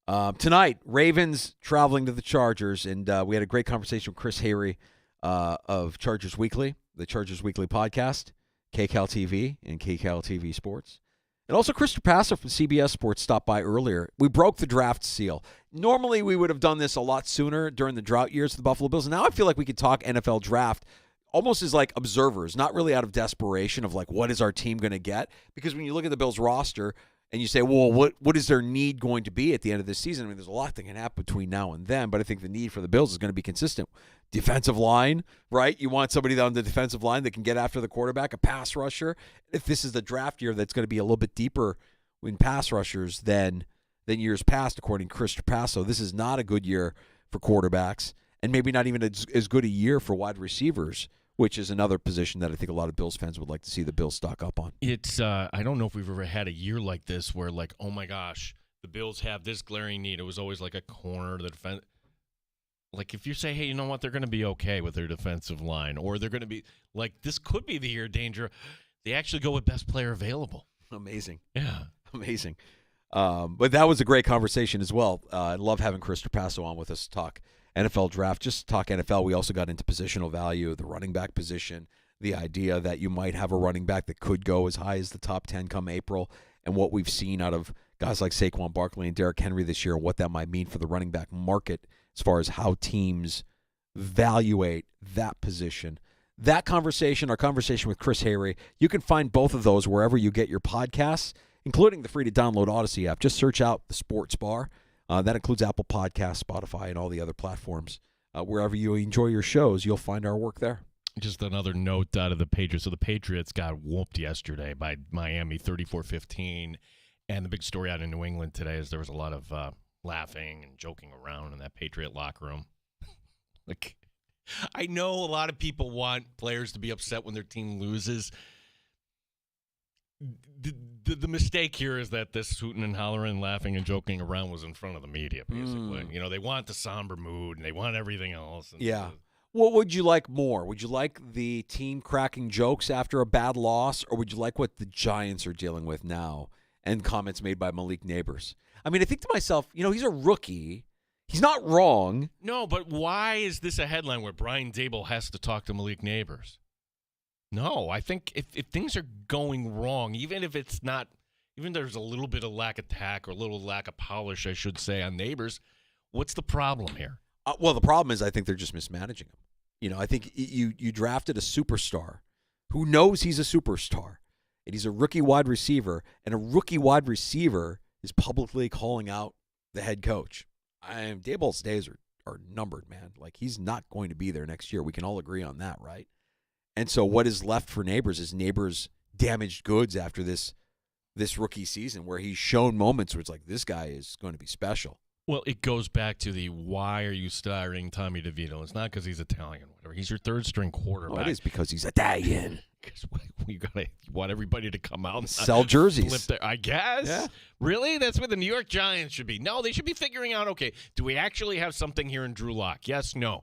Tonight, Ravens traveling to the Chargers, and we had a great conversation with Chris Hayre of Chargers Weekly, the Chargers Weekly podcast, KCAL TV and KCAL TV Sports. And also Chris Trapasso from CBS Sports stopped by earlier. We broke the draft seal. Normally, we would have done this a lot sooner during the drought years of the Buffalo Bills. Now I feel like we could talk NFL draft almost as like observers, not really out of desperation of like, what is our team going to get? Because when you look at the Bills roster and you say, well, what is their need going to be at the end of this season? I mean, there's a lot that can happen between now and then, but I think the need for the Bills is going to be consistent. Defensive line, right? You want somebody on the defensive line that can get after the quarterback, a pass rusher. If this is the draft year that's going to be a little bit deeper in pass rushers than years past, according to Chris Trapasso, this is not a good year for quarterbacks and maybe not even as good a year for wide receivers, which is another position that I think a lot of Bills fans would like to see the Bills stock up on. It's I don't know if we've ever had a year like this where, like, oh my gosh, the Bills have this glaring need. It was always like a corner, the defense. Like, if you say, hey, you know what, they're going to be okay with their defensive line, or they're going to be, like, this could be the year, danger, they actually go with best player available. Amazing. Yeah. Amazing. But that was a great conversation as well. I love having Chris Trapasso on with us to talk NFL draft, just talk NFL. We also got into positional value, the running back position, the idea that you might have a running back that could go as high as the top 10 come April, and what we've seen out of guys like Saquon Barkley and Derrick Henry this year, and what that might mean for the running back market as far as how teams evaluate that position. That conversation, our conversation with Chris Hayre, you can find both of those wherever you get your podcasts, including the free-to-download Odyssey app. Just search out the Sports Bar. That includes Apple Podcasts, Spotify, and all the other platforms. Wherever you enjoy your shows, you'll find our work there. Just another note out of the Patriots. So the Patriots got whooped yesterday by Miami, 34-15. And the big story out in New England today is there was a lot of laughing and joking around in that Patriot locker room. Like, I know a lot of people want players to be upset when their team loses. The mistake here is that this hooting and hollering, laughing and joking around was in front of the media, basically. You know, they want the somber mood and they want everything else. And yeah. What would you like more? Would you like the team cracking jokes after a bad loss, or would you like what the Giants are dealing with now and comments made by Malik Neighbors? I mean, I think to myself, you know, he's a rookie. He's not wrong. No, but why is this a headline where Brian Daboll has to talk to Malik Neighbors? No, I think if things are going wrong, even if it's not, even there's a little bit of lack of tact or a little lack of polish, I should say, on Neighbors, what's the problem here? Well, the problem is I think they're just mismanaging him. You know, I think you drafted a superstar who knows he's a superstar, and he's a rookie wide receiver, and a rookie wide receiver is publicly calling out the head coach. Daboll's days are numbered, man. Like, he's not going to be there next year. We can all agree on that, right? And so what is left for Neighbors is Neighbors damaged goods after this rookie season, where he's shown moments where it's like, this guy is going to be special. Well, it goes back to the why are you starting Tommy DeVito? It's not because he's Italian, whatever. He's your third-string quarterback. No, it is because he's Italian. Because you want everybody to come out and sell jerseys. I guess. Yeah. Really? That's what the New York Giants should be. No, they should be figuring out, okay, do we actually have something here in Drew Lock? Yes, no.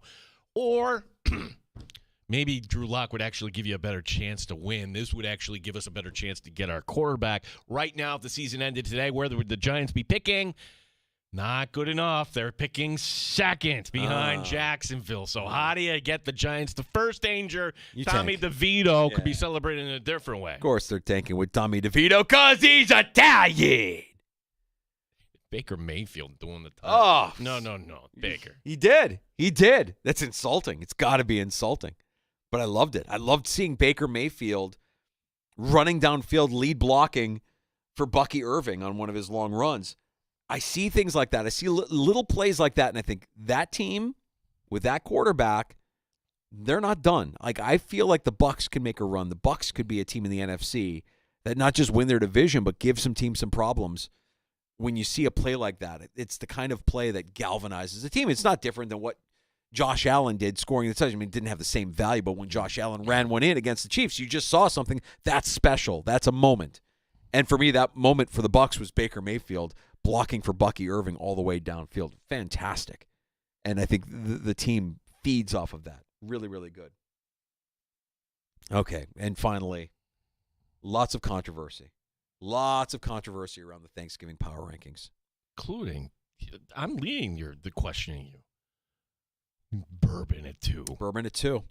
Or maybe Drew Lock would actually give you a better chance to win. This would actually give us a better chance to get our quarterback. Right now, if the season ended today, where would the Giants be picking? Not good enough. They're picking second behind Jacksonville. So how do you get the Giants to first danger? Tommy DeVito could be celebrating in a different way. Of course they're tanking with Tommy DeVito because he's Italian. Baker Mayfield doing the time. No. Baker. He did. That's insulting. It's got to be insulting. But I loved it. I loved seeing Baker Mayfield running downfield, lead blocking for Bucky Irving on one of his long runs. I see things like that. I see little plays like that, and I think that team with that quarterback, they're not done. Like, I feel like the Bucs can make a run. The Bucs could be a team in the NFC that not just win their division, but give some teams some problems. When you see a play like that, it's the kind of play that galvanizes the team. It's not different than what Josh Allen did scoring the touchdown. I mean, it didn't have the same value, but when Josh Allen ran one in against the Chiefs, you just saw something that's special. That's a moment. And for me, that moment for the Bucs was Baker Mayfield blocking for Bucky Irving all the way downfield. Fantastic. And I think the team feeds off of that. Really, really good. Okay, and finally, lots of controversy. Lots of controversy around the Thanksgiving Power Rankings. Including, I'm leading the questioning you. Bourbon at 2. Bourbon at 2.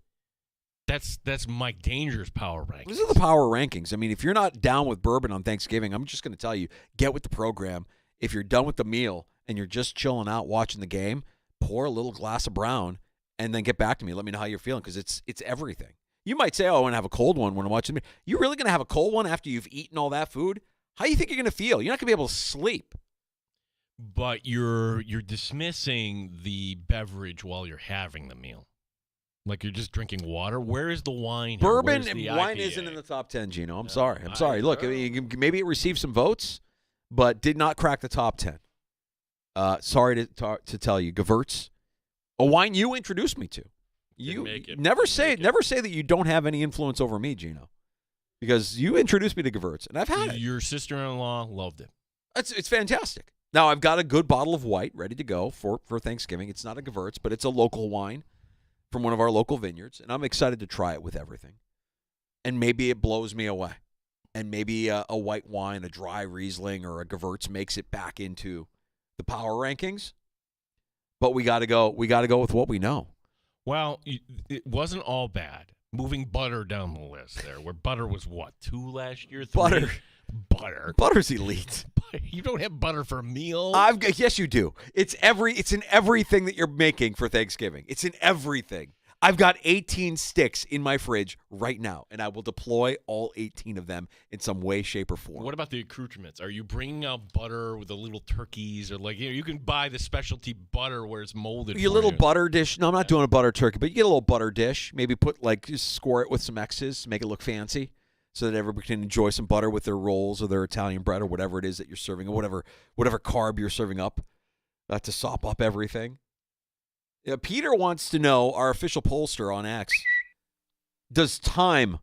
That's Mike Danger's power rankings. These are the power rankings. I mean, if you're not down with bourbon on Thanksgiving, I'm just going to tell you, get with the program. If you're done with the meal and you're just chilling out watching the game, pour a little glass of brown and then get back to me. Let me know how you're feeling, because it's everything. You might say, oh, I want to have a cold one when I'm watching the meal. You're really going to have a cold one after you've eaten all that food? How do you think you're going to feel? You're not going to be able to sleep. But you're dismissing the beverage while you're having the meal. Like you're just drinking water. Where is the wine? Bourbon and wine isn't in the top 10, Gino. I'm sorry. Look, maybe it received some votes, but did not crack the top 10. Sorry to tell you, Gewürz, a wine you introduced me to. You never say that you don't have any influence over me, Gino, because you introduced me to Gewürz, and I've had it. Your sister-in-law loved it. It's fantastic. Now I've got a good bottle of white ready to go for Thanksgiving. It's not a Gewürz, but it's a local wine from one of our local vineyards, and I'm excited to try it with everything. And maybe it blows me away. And maybe a white wine, a dry Riesling, or a Gewürz makes it back into the power rankings. But we got to go with what we know. Well, it wasn't all bad. Moving butter down the list there, where butter was what, 2 last year? 3? Butter's elite. You don't have butter for a meal? Yes, you do. It's in everything that you're making for Thanksgiving. It's in everything. I've got 18 sticks in my fridge right now, and I will deploy all 18 of them in some way, shape, or form. What about the accoutrements? Are you bringing out butter with the little turkeys, or you can buy the specialty butter where it's molded? Your little butter dish. No, I'm not doing a butter turkey, but you get a little butter dish. Maybe just score it with some X's, make it look fancy, so that everybody can enjoy some butter with their rolls or their Italian bread or whatever it is that you're serving, or whatever carb you're serving up to sop up everything. Peter wants to know, our official pollster on X, does time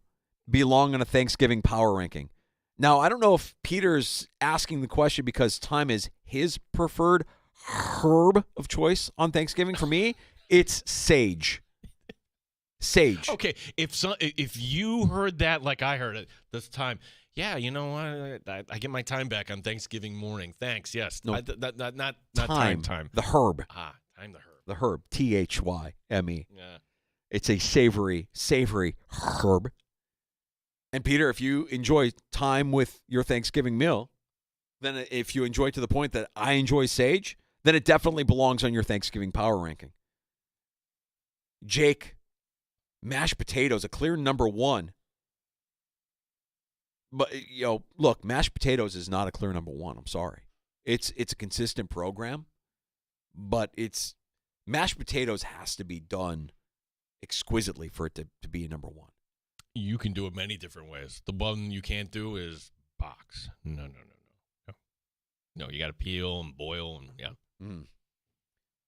belong on a Thanksgiving power ranking? Now, I don't know if Peter's asking the question because time is his preferred herb of choice on Thanksgiving. For me, it's sage. Sage. Okay, if you heard that like I heard it this time, yeah, you know what? I get my time back on Thanksgiving morning. Thanks. Yes. No, not time. The herb. Time the herb. The herb. THYME. Yeah. It's a savory herb. And Peter, if you enjoy time with your Thanksgiving meal, then if you enjoy to the point that I enjoy sage, then it definitely belongs on your Thanksgiving power ranking. Jake, mashed potatoes, a clear number 1. But look, mashed potatoes is not a clear number one. I'm sorry. It's a consistent program, but mashed potatoes has to be done exquisitely for it to be a number one. You can do it many different ways. The one you can't do is box. No. No, you got to peel and boil and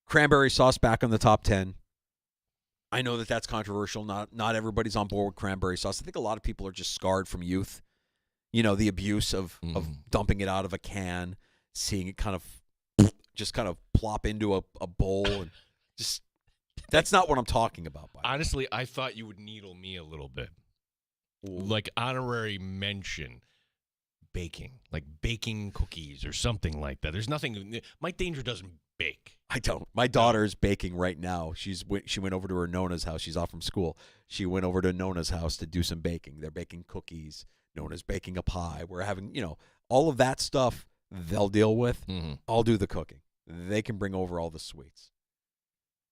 Cranberry sauce back on the top 10. I know that's controversial. Not everybody's on board with cranberry sauce. I think a lot of people are just scarred from youth. The abuse of dumping it out of a can, seeing it kind of plop into a bowl, and just that's not what I'm talking about. Honestly, I thought you would needle me a little bit. Like honorary mention, baking, like baking cookies or something like that. There's nothing. Mike Danger doesn't bake. I don't. My daughter's baking right now. She went over to her Nona's house. She's off from school. She went over to Nona's house to do some baking. They're baking cookies. Nona's baking a pie. We're having, all of that stuff they'll deal with. Mm-hmm. I'll do the cooking. They can bring over all the sweets.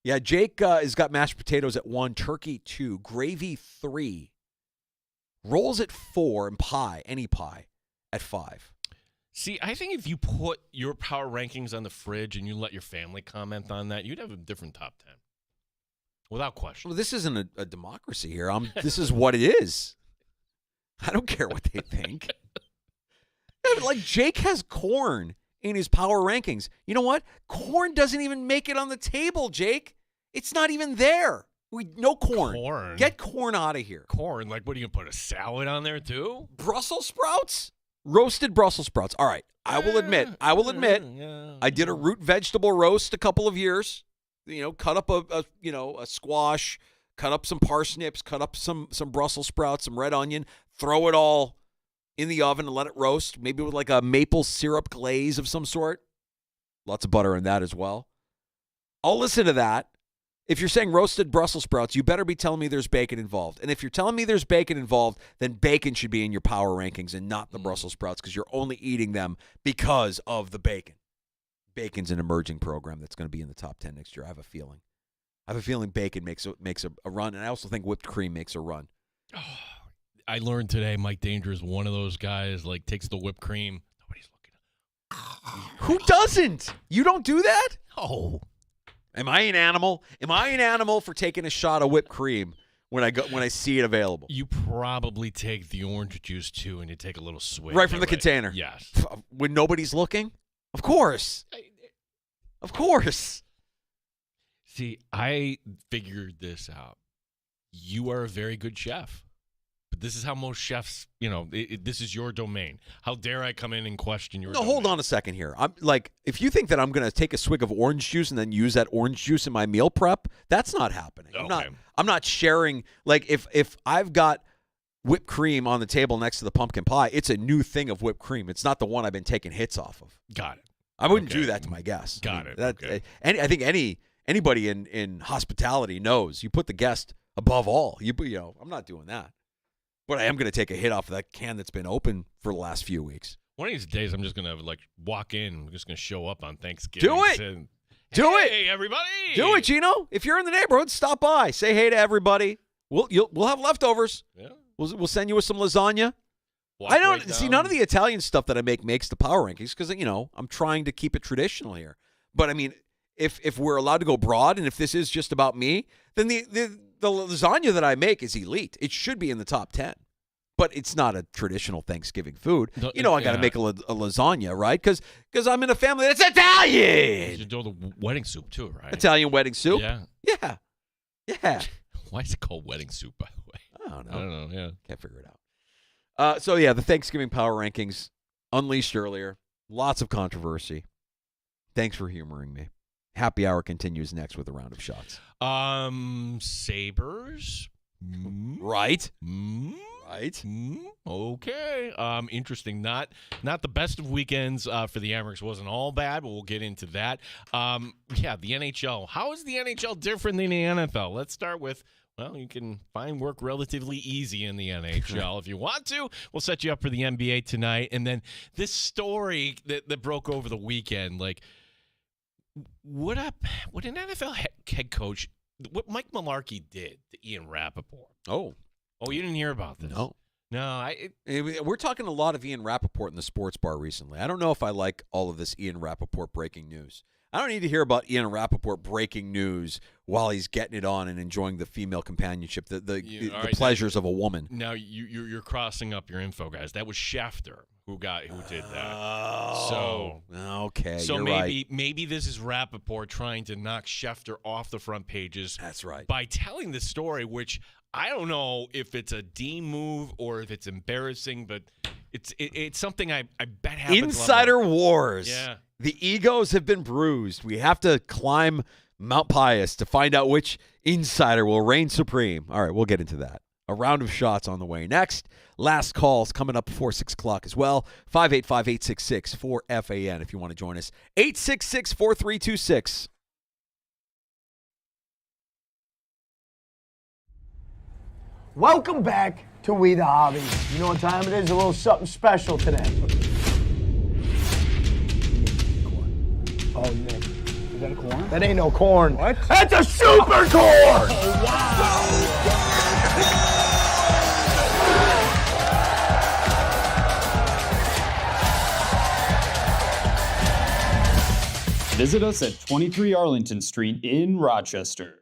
Yeah, Jake has got mashed potatoes at 1, turkey 2, gravy 3, rolls at 4, and any pie at 5. See, I think if you put your power rankings on the fridge and you let your family comment on that, you'd have a different top 10. Without question. Well, this isn't a democracy here. This is what it is. I don't care what they think. Like, Jake has corn in his power rankings. You know what? Corn doesn't even make it on the table, Jake. It's not even there. No corn. Corn? Get corn out of here. Corn? Like, what are you going to put a salad on there, too? Brussels sprouts? Roasted Brussels sprouts. All right. I will admit, I did a root vegetable roast a couple of years. Cut up a squash, cut up some parsnips, cut up some Brussels sprouts, some red onion, throw it all in the oven and let it roast, maybe with like a maple syrup glaze of some sort. Lots of butter in that as well. I'll listen to that. If you're saying roasted Brussels sprouts, you better be telling me there's bacon involved. And if you're telling me there's bacon involved, then bacon should be in your power rankings and not the Brussels sprouts, because you're only eating them because of the bacon. Bacon's an emerging program that's going to be in the top 10 next year. I have a feeling bacon makes a run, and I also think whipped cream makes a run. Oh, I learned today Mike Danger is one of those guys, like, takes the whipped cream. Nobody's looking. Who doesn't? You don't do that? Oh. Am I an animal? Am I an animal for taking a shot of whipped cream when I see it available? You probably take the orange juice too, and you take a little swig right from the container. Yes, when nobody's looking. Of course. See, I figured this out. You are a very good chef. But this is how most chefs, this is your domain. How dare I come in and question your domain? Hold on a second here. I'm like, if you think that I'm going to take a swig of orange juice and then use that orange juice in my meal prep, that's not happening. Okay. I'm not sharing. Like, if I've got whipped cream on the table next to the pumpkin pie, it's a new thing of whipped cream. It's not the one I've been taking hits off of. Got it. I wouldn't do that to my guests. Got it. Okay. I think anybody in hospitality knows you put the guest above all. I'm not doing that. But I am going to take a hit off of that can that's been open for the last few weeks. One of these days, I'm just going to walk in. I'm just going to show up on Thanksgiving. Do it. Hey, everybody. Do it, Gino. If you're in the neighborhood, stop by. Say hey to everybody. We'll have leftovers. Yeah. We'll send you with some lasagna. Walk I don't right see down. none of the Italian stuff that I make makes the power rankings because I'm trying to keep it traditional here. But I mean, if we're allowed to go broad, and if this is just about me, then the lasagna that I make is elite. It should be in the top 10. But it's not a traditional Thanksgiving food. I got to make a lasagna, right? Because I'm in a family that's Italian. You should do the wedding soup too, right? Italian wedding soup. Yeah. Yeah. Why is it called wedding soup, by the way? I don't know. Yeah. Can't figure it out. The Thanksgiving power rankings unleashed earlier. Lots of controversy. Thanks for humoring me. Happy hour continues next with a round of shots. Sabres. Right. Right. Okay. Interesting. Not the best of weekends for the Amerks. Wasn't all bad, but we'll get into that. The NHL. How is the NHL different than the NFL? Let's start with, you can find work relatively easy in the NHL if you want to. We'll set you up for the NBA tonight. And then this story that broke over the weekend, like, would an NFL head coach, what Mike Mularkey did to Ian Rappaport. Oh, you didn't hear about this? No. No, We're talking a lot of Ian Rappaport in the sports bar recently. I don't know if I like all of this Ian Rappaport breaking news. I don't need to hear about Ian Rappaport breaking news while he's getting it on and enjoying the female companionship, the pleasures of a woman. Now you're crossing up your info, guys. That was Schefter who did that. So okay, so you're maybe this is Rappaport trying to knock Schefter off the front pages. That's right. By telling the story, which I don't know if it's a D move or if it's embarrassing, but it's something I bet happens. Insider wars. Yeah. The egos have been bruised. We have to climb Mount Pius to find out which insider will reign supreme. All right, we'll get into that. A round of shots on the way next. Last calls coming up before 6 o'clock as well. 585-866-4FAN if you want to join us. 866-4326. Welcome back to We the Hobby. You know what time it is? A little something special today. Oh, Nick. Is that a corn? That ain't no corn. What? That's a super corn! Oh, wow. Visit us at 23 Arlington Street in Rochester.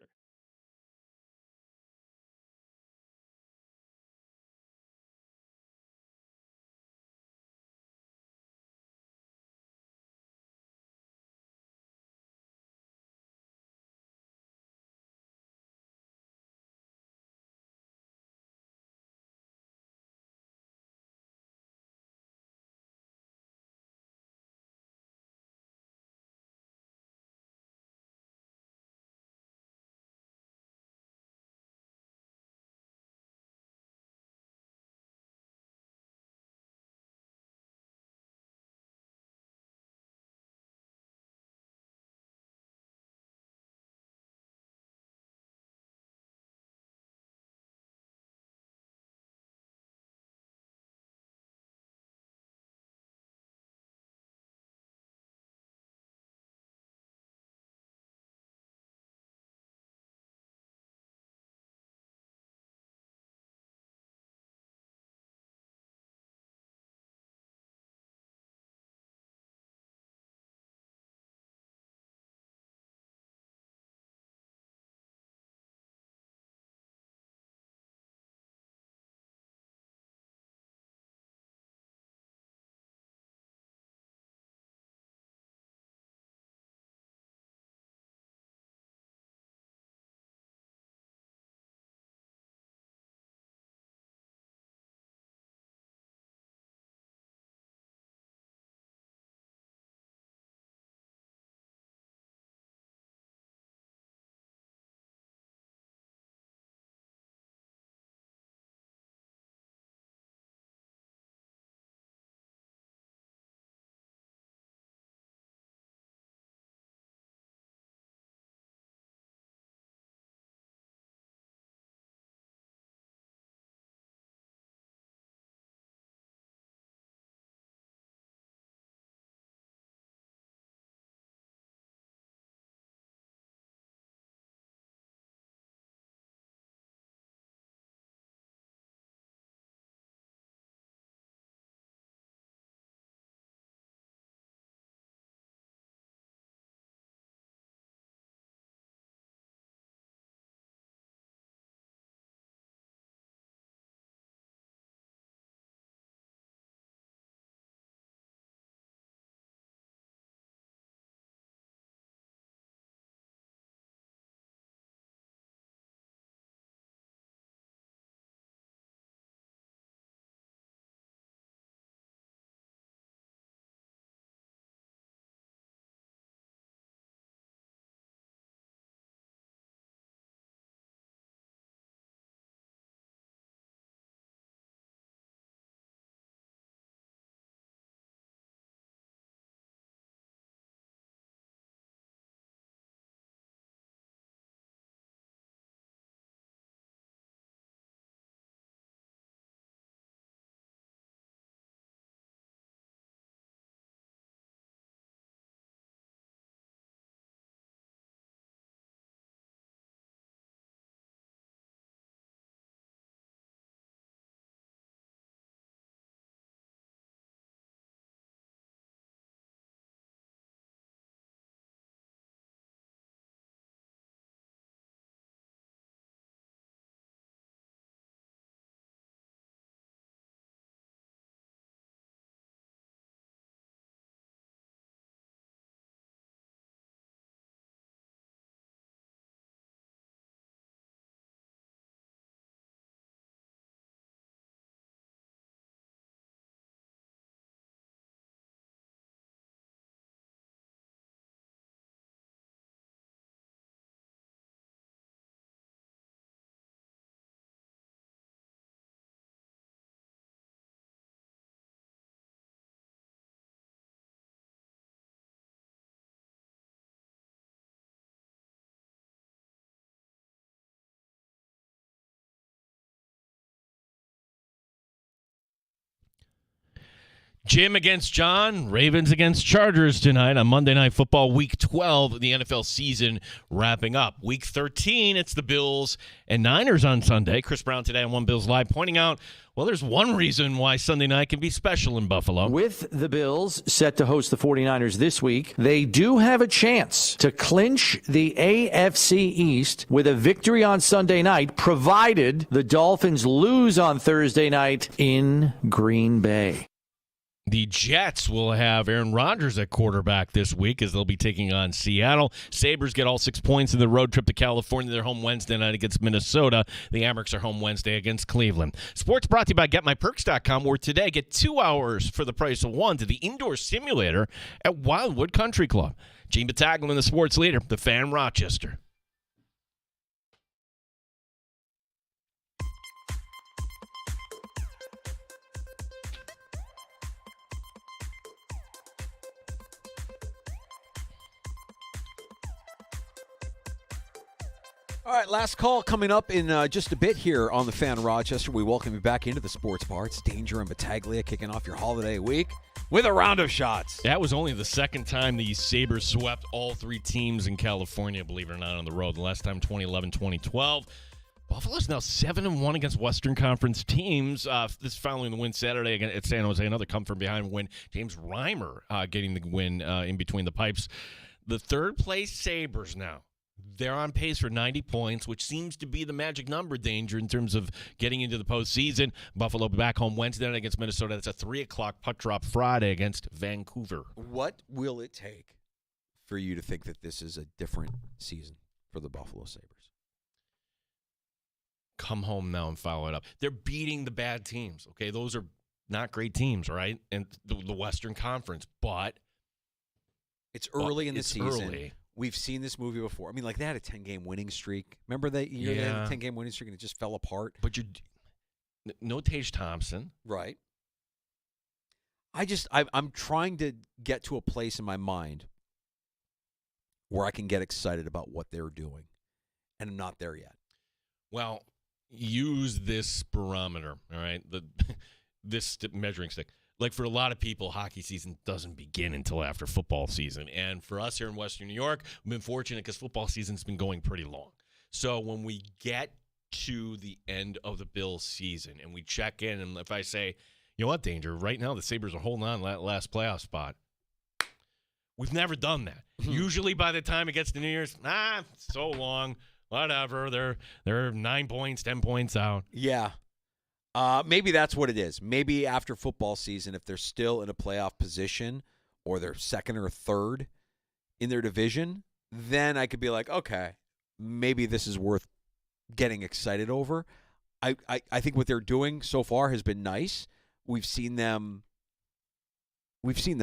Jim against John, Ravens against Chargers tonight on Monday Night Football, Week 12 of the NFL season wrapping up. Week 13, it's the Bills and Niners on Sunday. Chris Brown today on One Bills Live pointing out, well, there's one reason why Sunday night can be special in Buffalo. With the Bills set to host the 49ers this week, they do have a chance to clinch the AFC East with a victory on Sunday night, provided the Dolphins lose on Thursday night in Green Bay. The Jets will have Aaron Rodgers at quarterback this week as they'll be taking on Seattle. Sabres get all 6 points in the road trip to California. They're home Wednesday night against Minnesota. The Amerks are home Wednesday against Cleveland. Sports brought to you by GetMyPerks.com, where today get 2 hours for the price of one to the indoor simulator at Wildwood Country Club. Gene Battaglin, the sports leader, the Fan Rochester. All right, last call coming up in just a bit here on the Fan Rochester. We welcome you back into the Sports Bar. It's Danger and Battaglia kicking off your holiday week with a round of shots. That was only the second time the Sabres swept all 3 teams in California, believe it or not, on the road. The last time, 2011, 2012. Buffalo's now 7-1 against Western Conference teams. This following the win Saturday at San Jose, another come-from-behind win. James Reimer getting the win in between the pipes. The third-place Sabres now. They're on pace for 90 points, which seems to be the magic number, Danger, in terms of getting into the postseason. Buffalo back home Wednesday night against Minnesota. That's a 3 o'clock puck drop Friday against Vancouver. What will it take for you to think that this is a different season for the Buffalo Sabres? Come home now and follow it up. They're beating the bad teams, okay? Those are not great teams, right? And the Western Conference, but it's early in the season. Early. We've seen this movie before. I mean, like, they had a 10-game winning streak. Remember that year they had a 10-game winning streak and it just fell apart? But no Tage Thompson. Right. I'm trying to get to a place in my mind where I can get excited about what they're doing, and I'm not there yet. Well, use this barometer, all right? This measuring stick. Like, for a lot of people, hockey season doesn't begin until after football season. And for us here in Western New York, we've been fortunate because football season's been going pretty long. So when we get to the end of the Bills season and we check in, and if I say, you know what, Danger, right now the Sabres are holding on to that last playoff spot. We've never done that. Usually by the time it gets to New Year's, so long, whatever. They're 9 points, 10 points out. Yeah. Maybe that's what it is. Maybe after football season, if they're still in a playoff position or they're second or third in their division, then I could be like, okay, maybe this is worth getting excited over. I think what they're doing so far has been nice. We've seen them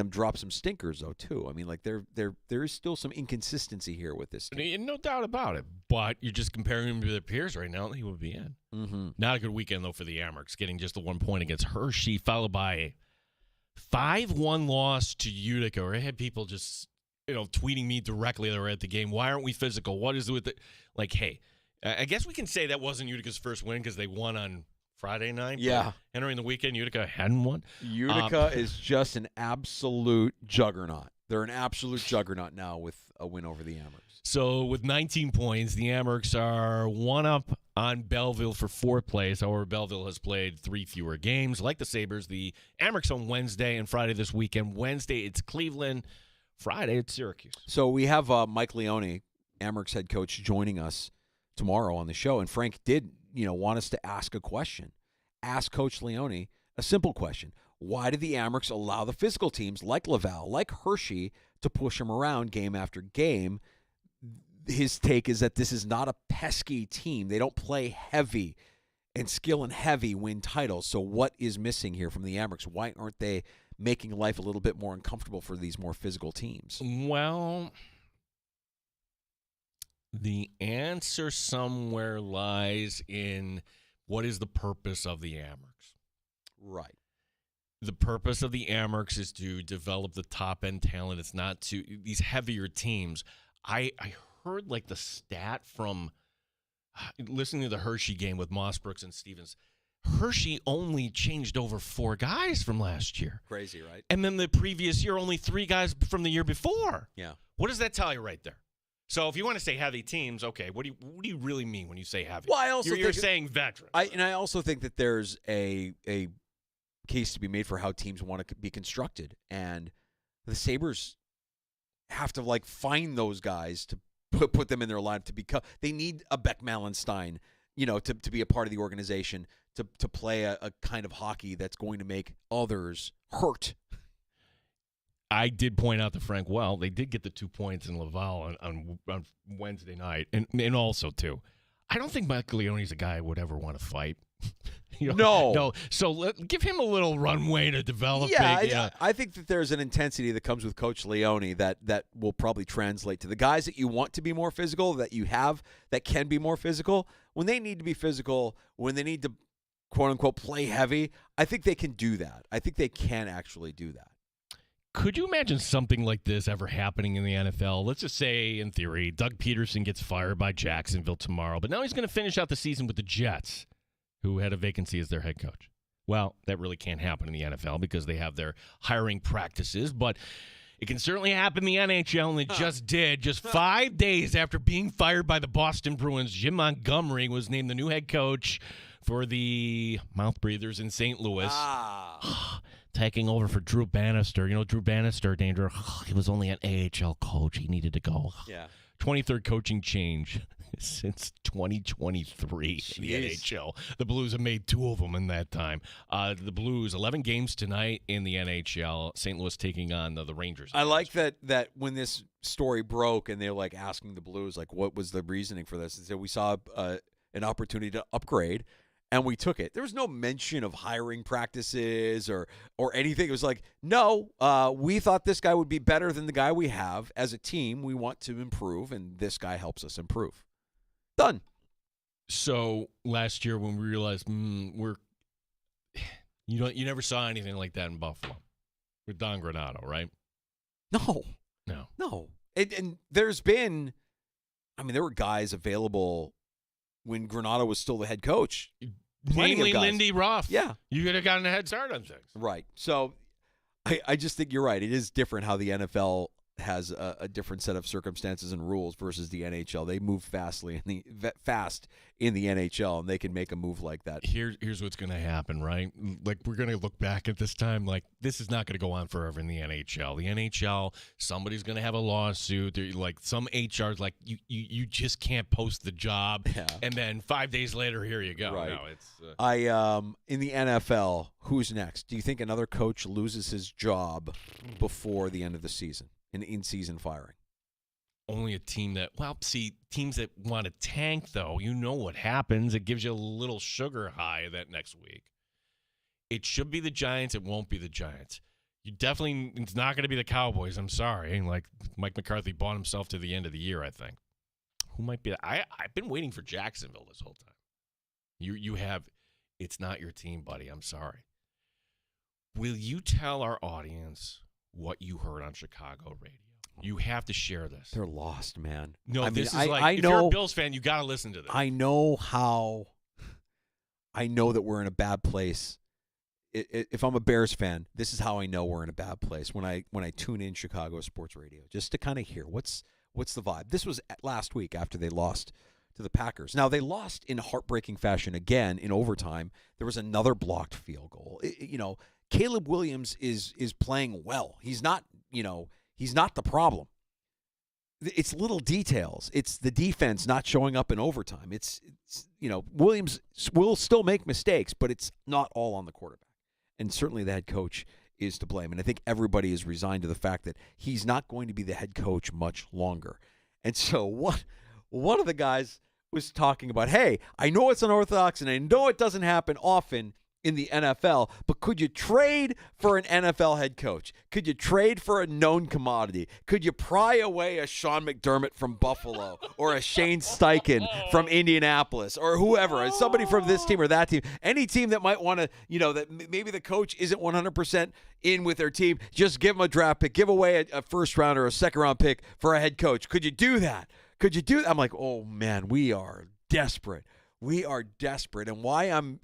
drop some stinkers though too. I mean, like there is still some inconsistency here with this team. No doubt about it. But you're just comparing them to their peers right now. He would be in. Mm-hmm. Not a good weekend though for the Amerks, getting just the 1 point against Hershey, followed by a 5-1 loss to Utica. Where I had people just tweeting me directly that were at the game. Why aren't we physical? What is it with it? Like, hey, I guess we can say that wasn't Utica's first win because they won on Friday night. Yeah. Entering the weekend, Utica hadn't won. Utica is just an absolute juggernaut. They're an absolute juggernaut now with a win over the Amerks. So with 19 points, the Amerks are 1 up on Belleville for 4th place. However, Belleville has played 3 fewer games. Like the Sabres, the Amerks on Wednesday and Friday this weekend. Wednesday, it's Cleveland. Friday, it's Syracuse. So we have Mike Leone, Amerks head coach, joining us tomorrow on the show. And Frank did want us to ask a question. Ask Coach Leone a simple question. Why did the Amerks allow the physical teams like Laval, like Hershey, to push them around game after game? His take is that this is not a pesky team. They don't play heavy, and skill and heavy win titles. So what is missing here from the Amerks? Why aren't they making life a little bit more uncomfortable for these more physical teams? Well, the answer somewhere lies in what is the purpose of the Amerks. Right. The purpose of the Amerks is to develop the top-end talent. It's not to these heavier teams. I heard like the stat from listening to the Hershey game with Moss, Brooks, and Stevens. Hershey only changed over 4 guys from last year. Crazy, right? And then the previous year, only 3 guys from the year before. Yeah. What does that tell you right there? So if you want to say heavy teams, okay, what do you really mean when you say heavy? Well, I also you're saying veterans. I also think that there's a case to be made for how teams want to be constructed, and the Sabres have to like find those guys to put them in their line to become. They need a Beck Malenstein, to be a part of the organization to play a kind of hockey that's going to make others hurt. I did point out to Frank, they did get the 2 points in Laval on Wednesday night. And also, too, I don't think Mike Leone's a guy I would ever want to fight. No. So give him a little runway to develop. I think that there's an intensity that comes with Coach Leone that will probably translate to the guys that you want to be more physical, that you have that can be more physical. When they need to be physical, when they need to, quote-unquote, play heavy, I think they can do that. I think they can actually do that. Could you imagine something like this ever happening in the NFL? Let's just say, in theory, Doug Peterson gets fired by Jacksonville tomorrow, but now he's going to finish out the season with the Jets, who had a vacancy as their head coach. Well, that really can't happen in the NFL because they have their hiring practices, but it can certainly happen in the NHL, and it just did. Just 5 days after being fired by the Boston Bruins, Jim Montgomery was named the new head coach for the Mouth Breathers in St. Louis. Taking over for Drew Bannister. Drew Bannister, Danger, he was only an AHL coach. He needed to go. Yeah. 23rd coaching change since 2023 in the NHL. The Blues have made 2 of them in that time. The Blues, 11 games tonight in the NHL. St. Louis taking on the Rangers. I like that when this story broke and they're like asking the Blues, like, what was the reasoning for this? And so we saw an opportunity to upgrade, and we took it. There was no mention of hiring practices or anything. It was like, no, we thought this guy would be better than the guy we have. As a team, we want to improve, and this guy helps us improve. Done. So last year when we realized you never saw anything like that in Buffalo with Don Granato, right? No. And there's been, there were guys available when Granato was still the head coach. Namely Lindy Ruff. Yeah. You could have gotten a head start on things. Right. So I just think you're right. It is different how the NFL has a different set of circumstances and rules versus the NHL. They move fast in the NHL, and they can make a move like that. Here's what's going to happen, right? Like, we're going to look back at this time like this is not going to go on forever in the NHL. The NHL, somebody's going to have a lawsuit. Like some HR's like you just can't post the job, and then 5 days later, here you go. Right. No, it's in the NFL, who's next? Do you think another coach loses his job before the end of the season? An in-season firing. Only a team teams that want to tank, though, you know what happens. It gives you a little sugar high that next week. It should be the Giants. It won't be the Giants. It's not going to be the Cowboys. I'm sorry. Like, Mike McCarthy bought himself to the end of the year, I think. Who might be that? I've been waiting for Jacksonville this whole time. You have, it's not your team, buddy. I'm sorry. Will you tell our audience what you heard on Chicago radio? You have to share this. They're lost, man. No, this is if you're a Bills fan, you got to listen to this. I know that we're in a bad place. If I'm a Bears fan, this is how I know we're in a bad place when I tune in Chicago sports radio, just to kind of hear what's the vibe. This was last week after they lost to the Packers. Now, they lost in heartbreaking fashion again in overtime. There was another blocked field goal. Caleb Williams is playing well. He's not the problem. It's little details. It's the defense not showing up in overtime. It's Williams will still make mistakes, but it's not all on the quarterback. And certainly the head coach is to blame. And I think everybody is resigned to the fact that he's not going to be the head coach much longer. And so one of the guys was talking about, hey, I know it's unorthodox and I know it doesn't happen often in the NFL, but could you trade for an NFL head coach? Could you trade for a known commodity? Could you pry away a Sean McDermott from Buffalo or a Shane Steichen from Indianapolis or whoever, somebody from this team or that team, any team that might want to, that maybe the coach isn't 100% in with their team, just give them a draft pick, give away a first round or a second round pick for a head coach. Could you do that? I'm like, oh man, we are desperate. We are desperate, and why I'm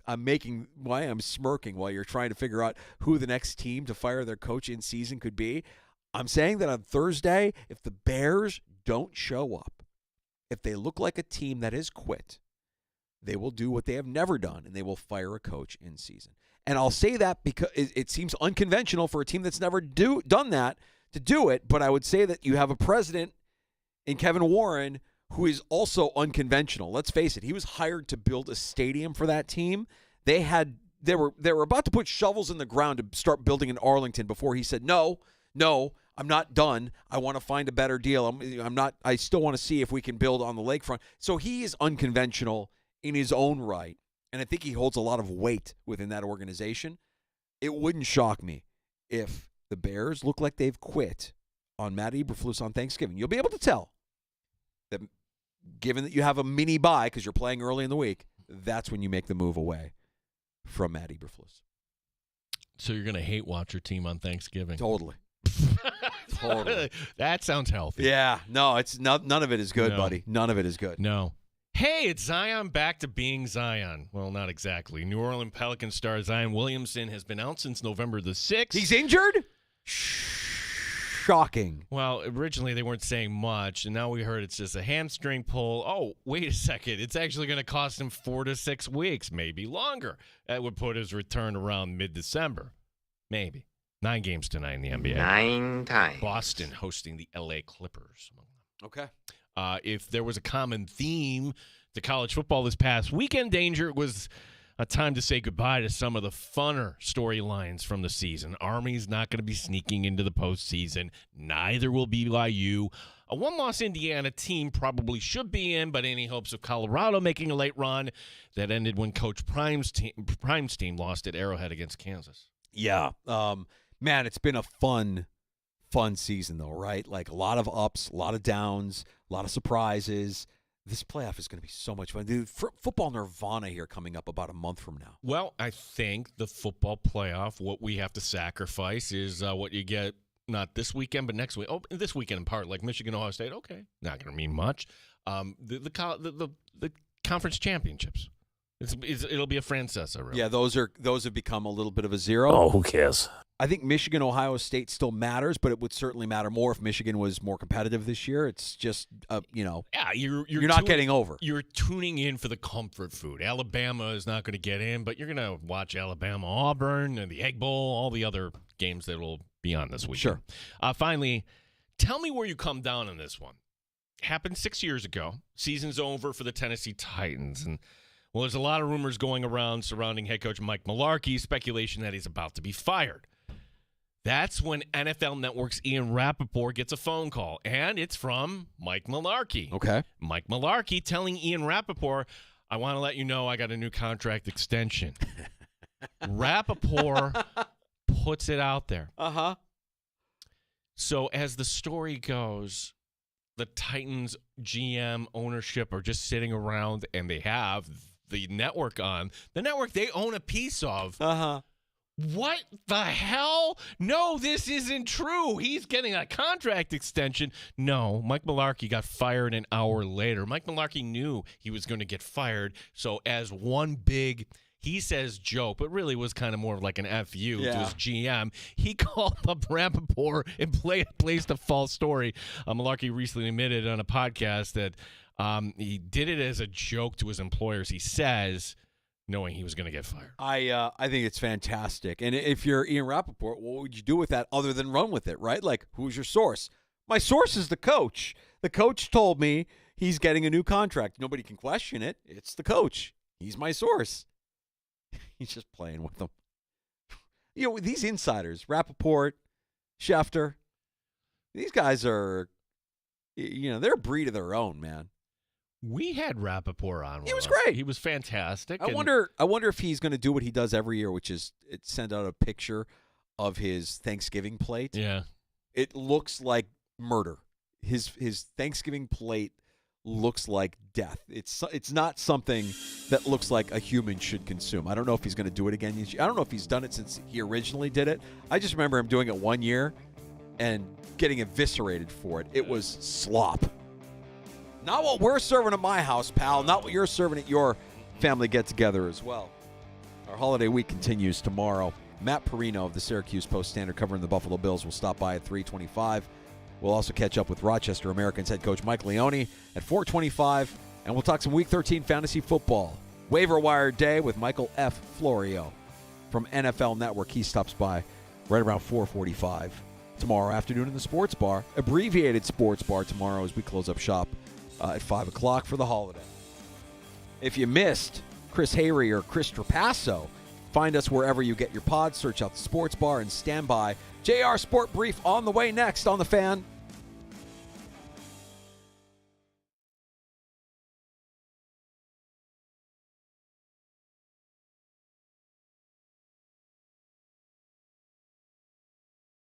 smirking while you're trying to figure out who the next team to fire their coach in season could be. I'm saying that on Thursday, if the Bears don't show up, if they look like a team that has quit, they will do what they have never done, and they will fire a coach in season. And I'll say that because it seems unconventional for a team that's never done that to do it, but I would say that you have a president in Kevin Warren who is also unconventional. Let's face it, he was hired to build a stadium for that team. They were about to put shovels in the ground to start building in Arlington before he said, no, I'm not done. I want to find a better deal. I still want to see if we can build on the lakefront. So he is unconventional in his own right, and I think he holds a lot of weight within that organization. It wouldn't shock me if the Bears look like they've quit on Matt Eberflus on Thanksgiving. You'll be able to tell that given that you have a mini bye because you're playing early in the week, that's when you make the move away from Matt Eberflus. So you're going to hate watch your team on Thanksgiving. Totally. Totally. That sounds healthy. Yeah. No, it's none of it is good, buddy. None of it is good. No. Hey, it's Zion back to being Zion. Well, not exactly. New Orleans Pelicans star Zion Williamson has been out since November the 6th. He's injured? Shocking. Well, originally they weren't saying much, and now we heard it's just a hamstring pull. Oh, wait a second. It's actually going to cost him 4 to 6 weeks, maybe longer. That would put his return around mid-December. Maybe. 9 games tonight in the NBA. 9 times. Boston hosting the L.A. Clippers. Okay. If there was a common theme to college football this past weekend, Danger, it was a time to say goodbye to some of the funner storylines from the season. Army's not going to be sneaking into the postseason. Neither will BYU. A one-loss Indiana team probably should be in, but any hopes of Colorado making a late run that ended when Coach Prime's team lost at Arrowhead against Kansas. Yeah. Man, it's been a fun season, though, right? Like a lot of ups, a lot of downs, a lot of surprises. This playoff is going to be so much fun. Dude, football nirvana here coming up about a month from now. Well, I think the football playoff, what we have to sacrifice is what you get not this weekend, but next week. Oh, this weekend in part, like Michigan, Ohio State. Okay, not going to mean much. The conference championships. It'll be a Francesa, really. Yeah, those have become a little bit of a zero. Oh, who cares? I think Michigan, Ohio State still matters, but it would certainly matter more if Michigan was more competitive this year. It's just, Yeah, you're not getting over. You're tuning in for the comfort food. Alabama is not going to get in, but you're going to watch Alabama, Auburn, and the Egg Bowl, all the other games that will be on this weekend. Sure. Finally, tell me where you come down on this one. Happened 6 years ago. Season's over for the Tennessee Titans, and well, there's a lot of rumors going around surrounding head coach Mike Mularkey, speculation that he's about to be fired. That's when NFL Network's Ian Rappaport gets a phone call, and it's from Mike Mularkey. Okay. Mike Mularkey telling Ian Rappaport, I want to let you know I got a new contract extension. Rappaport puts it out there. Uh-huh. So as the story goes, the Titans GM ownership are just sitting around, and they have the network on. The network they own a piece of. Uh-huh. What the hell? No, this isn't true. He's getting a contract extension. No, Mike Mularkey got fired an hour later. Mike Mularkey knew he was going to get fired. So as one big, he says joke, but really was kind of more of like an FU to his GM, he called up Rappaport and placed a false story. Mularkey recently admitted on a podcast that he did it as a joke to his employers, he says, knowing he was going to get fired. I think it's fantastic. And if you're Ian Rappaport, what would you do with that other than run with it, right? Like, who's your source? My source is the coach. The coach told me he's getting a new contract. Nobody can question it. It's the coach. He's my source. He's just playing with them. You know, these insiders, Rappaport, Schefter, these guys are, they're a breed of their own, man. We had Rappaport on. He was great. He was fantastic. I wonder if he's going to do what he does every year, which is send out a picture of his Thanksgiving plate. Yeah. It looks like murder. His Thanksgiving plate looks like death. It's not something that looks like a human should consume. I don't know if he's going to do it again. I don't know if he's done it since he originally did it. I just remember him doing it one year and getting eviscerated for it. It was slop. Not what we're serving at my house, pal. Not what you're serving at your family get-together as well. Our holiday week continues tomorrow. Matt Perino of the Syracuse Post-Standard covering the Buffalo Bills will stop by at 3:25. We'll also catch up with Rochester Americans head coach Mike Leone at 4:25, and we'll talk some Week 13 fantasy football. Waiver Wire Day with Michael F. Florio from NFL Network. He stops by right around 4:45 tomorrow afternoon in the Sports Bar. Abbreviated Sports Bar tomorrow as we close up shop at 5 o'clock for the holiday. If you missed Chris Hayrie or Chris Trapasso, find us wherever you get your pods. Search out the Sports Bar and stand by. JR Sport Brief on the way next on The Fan.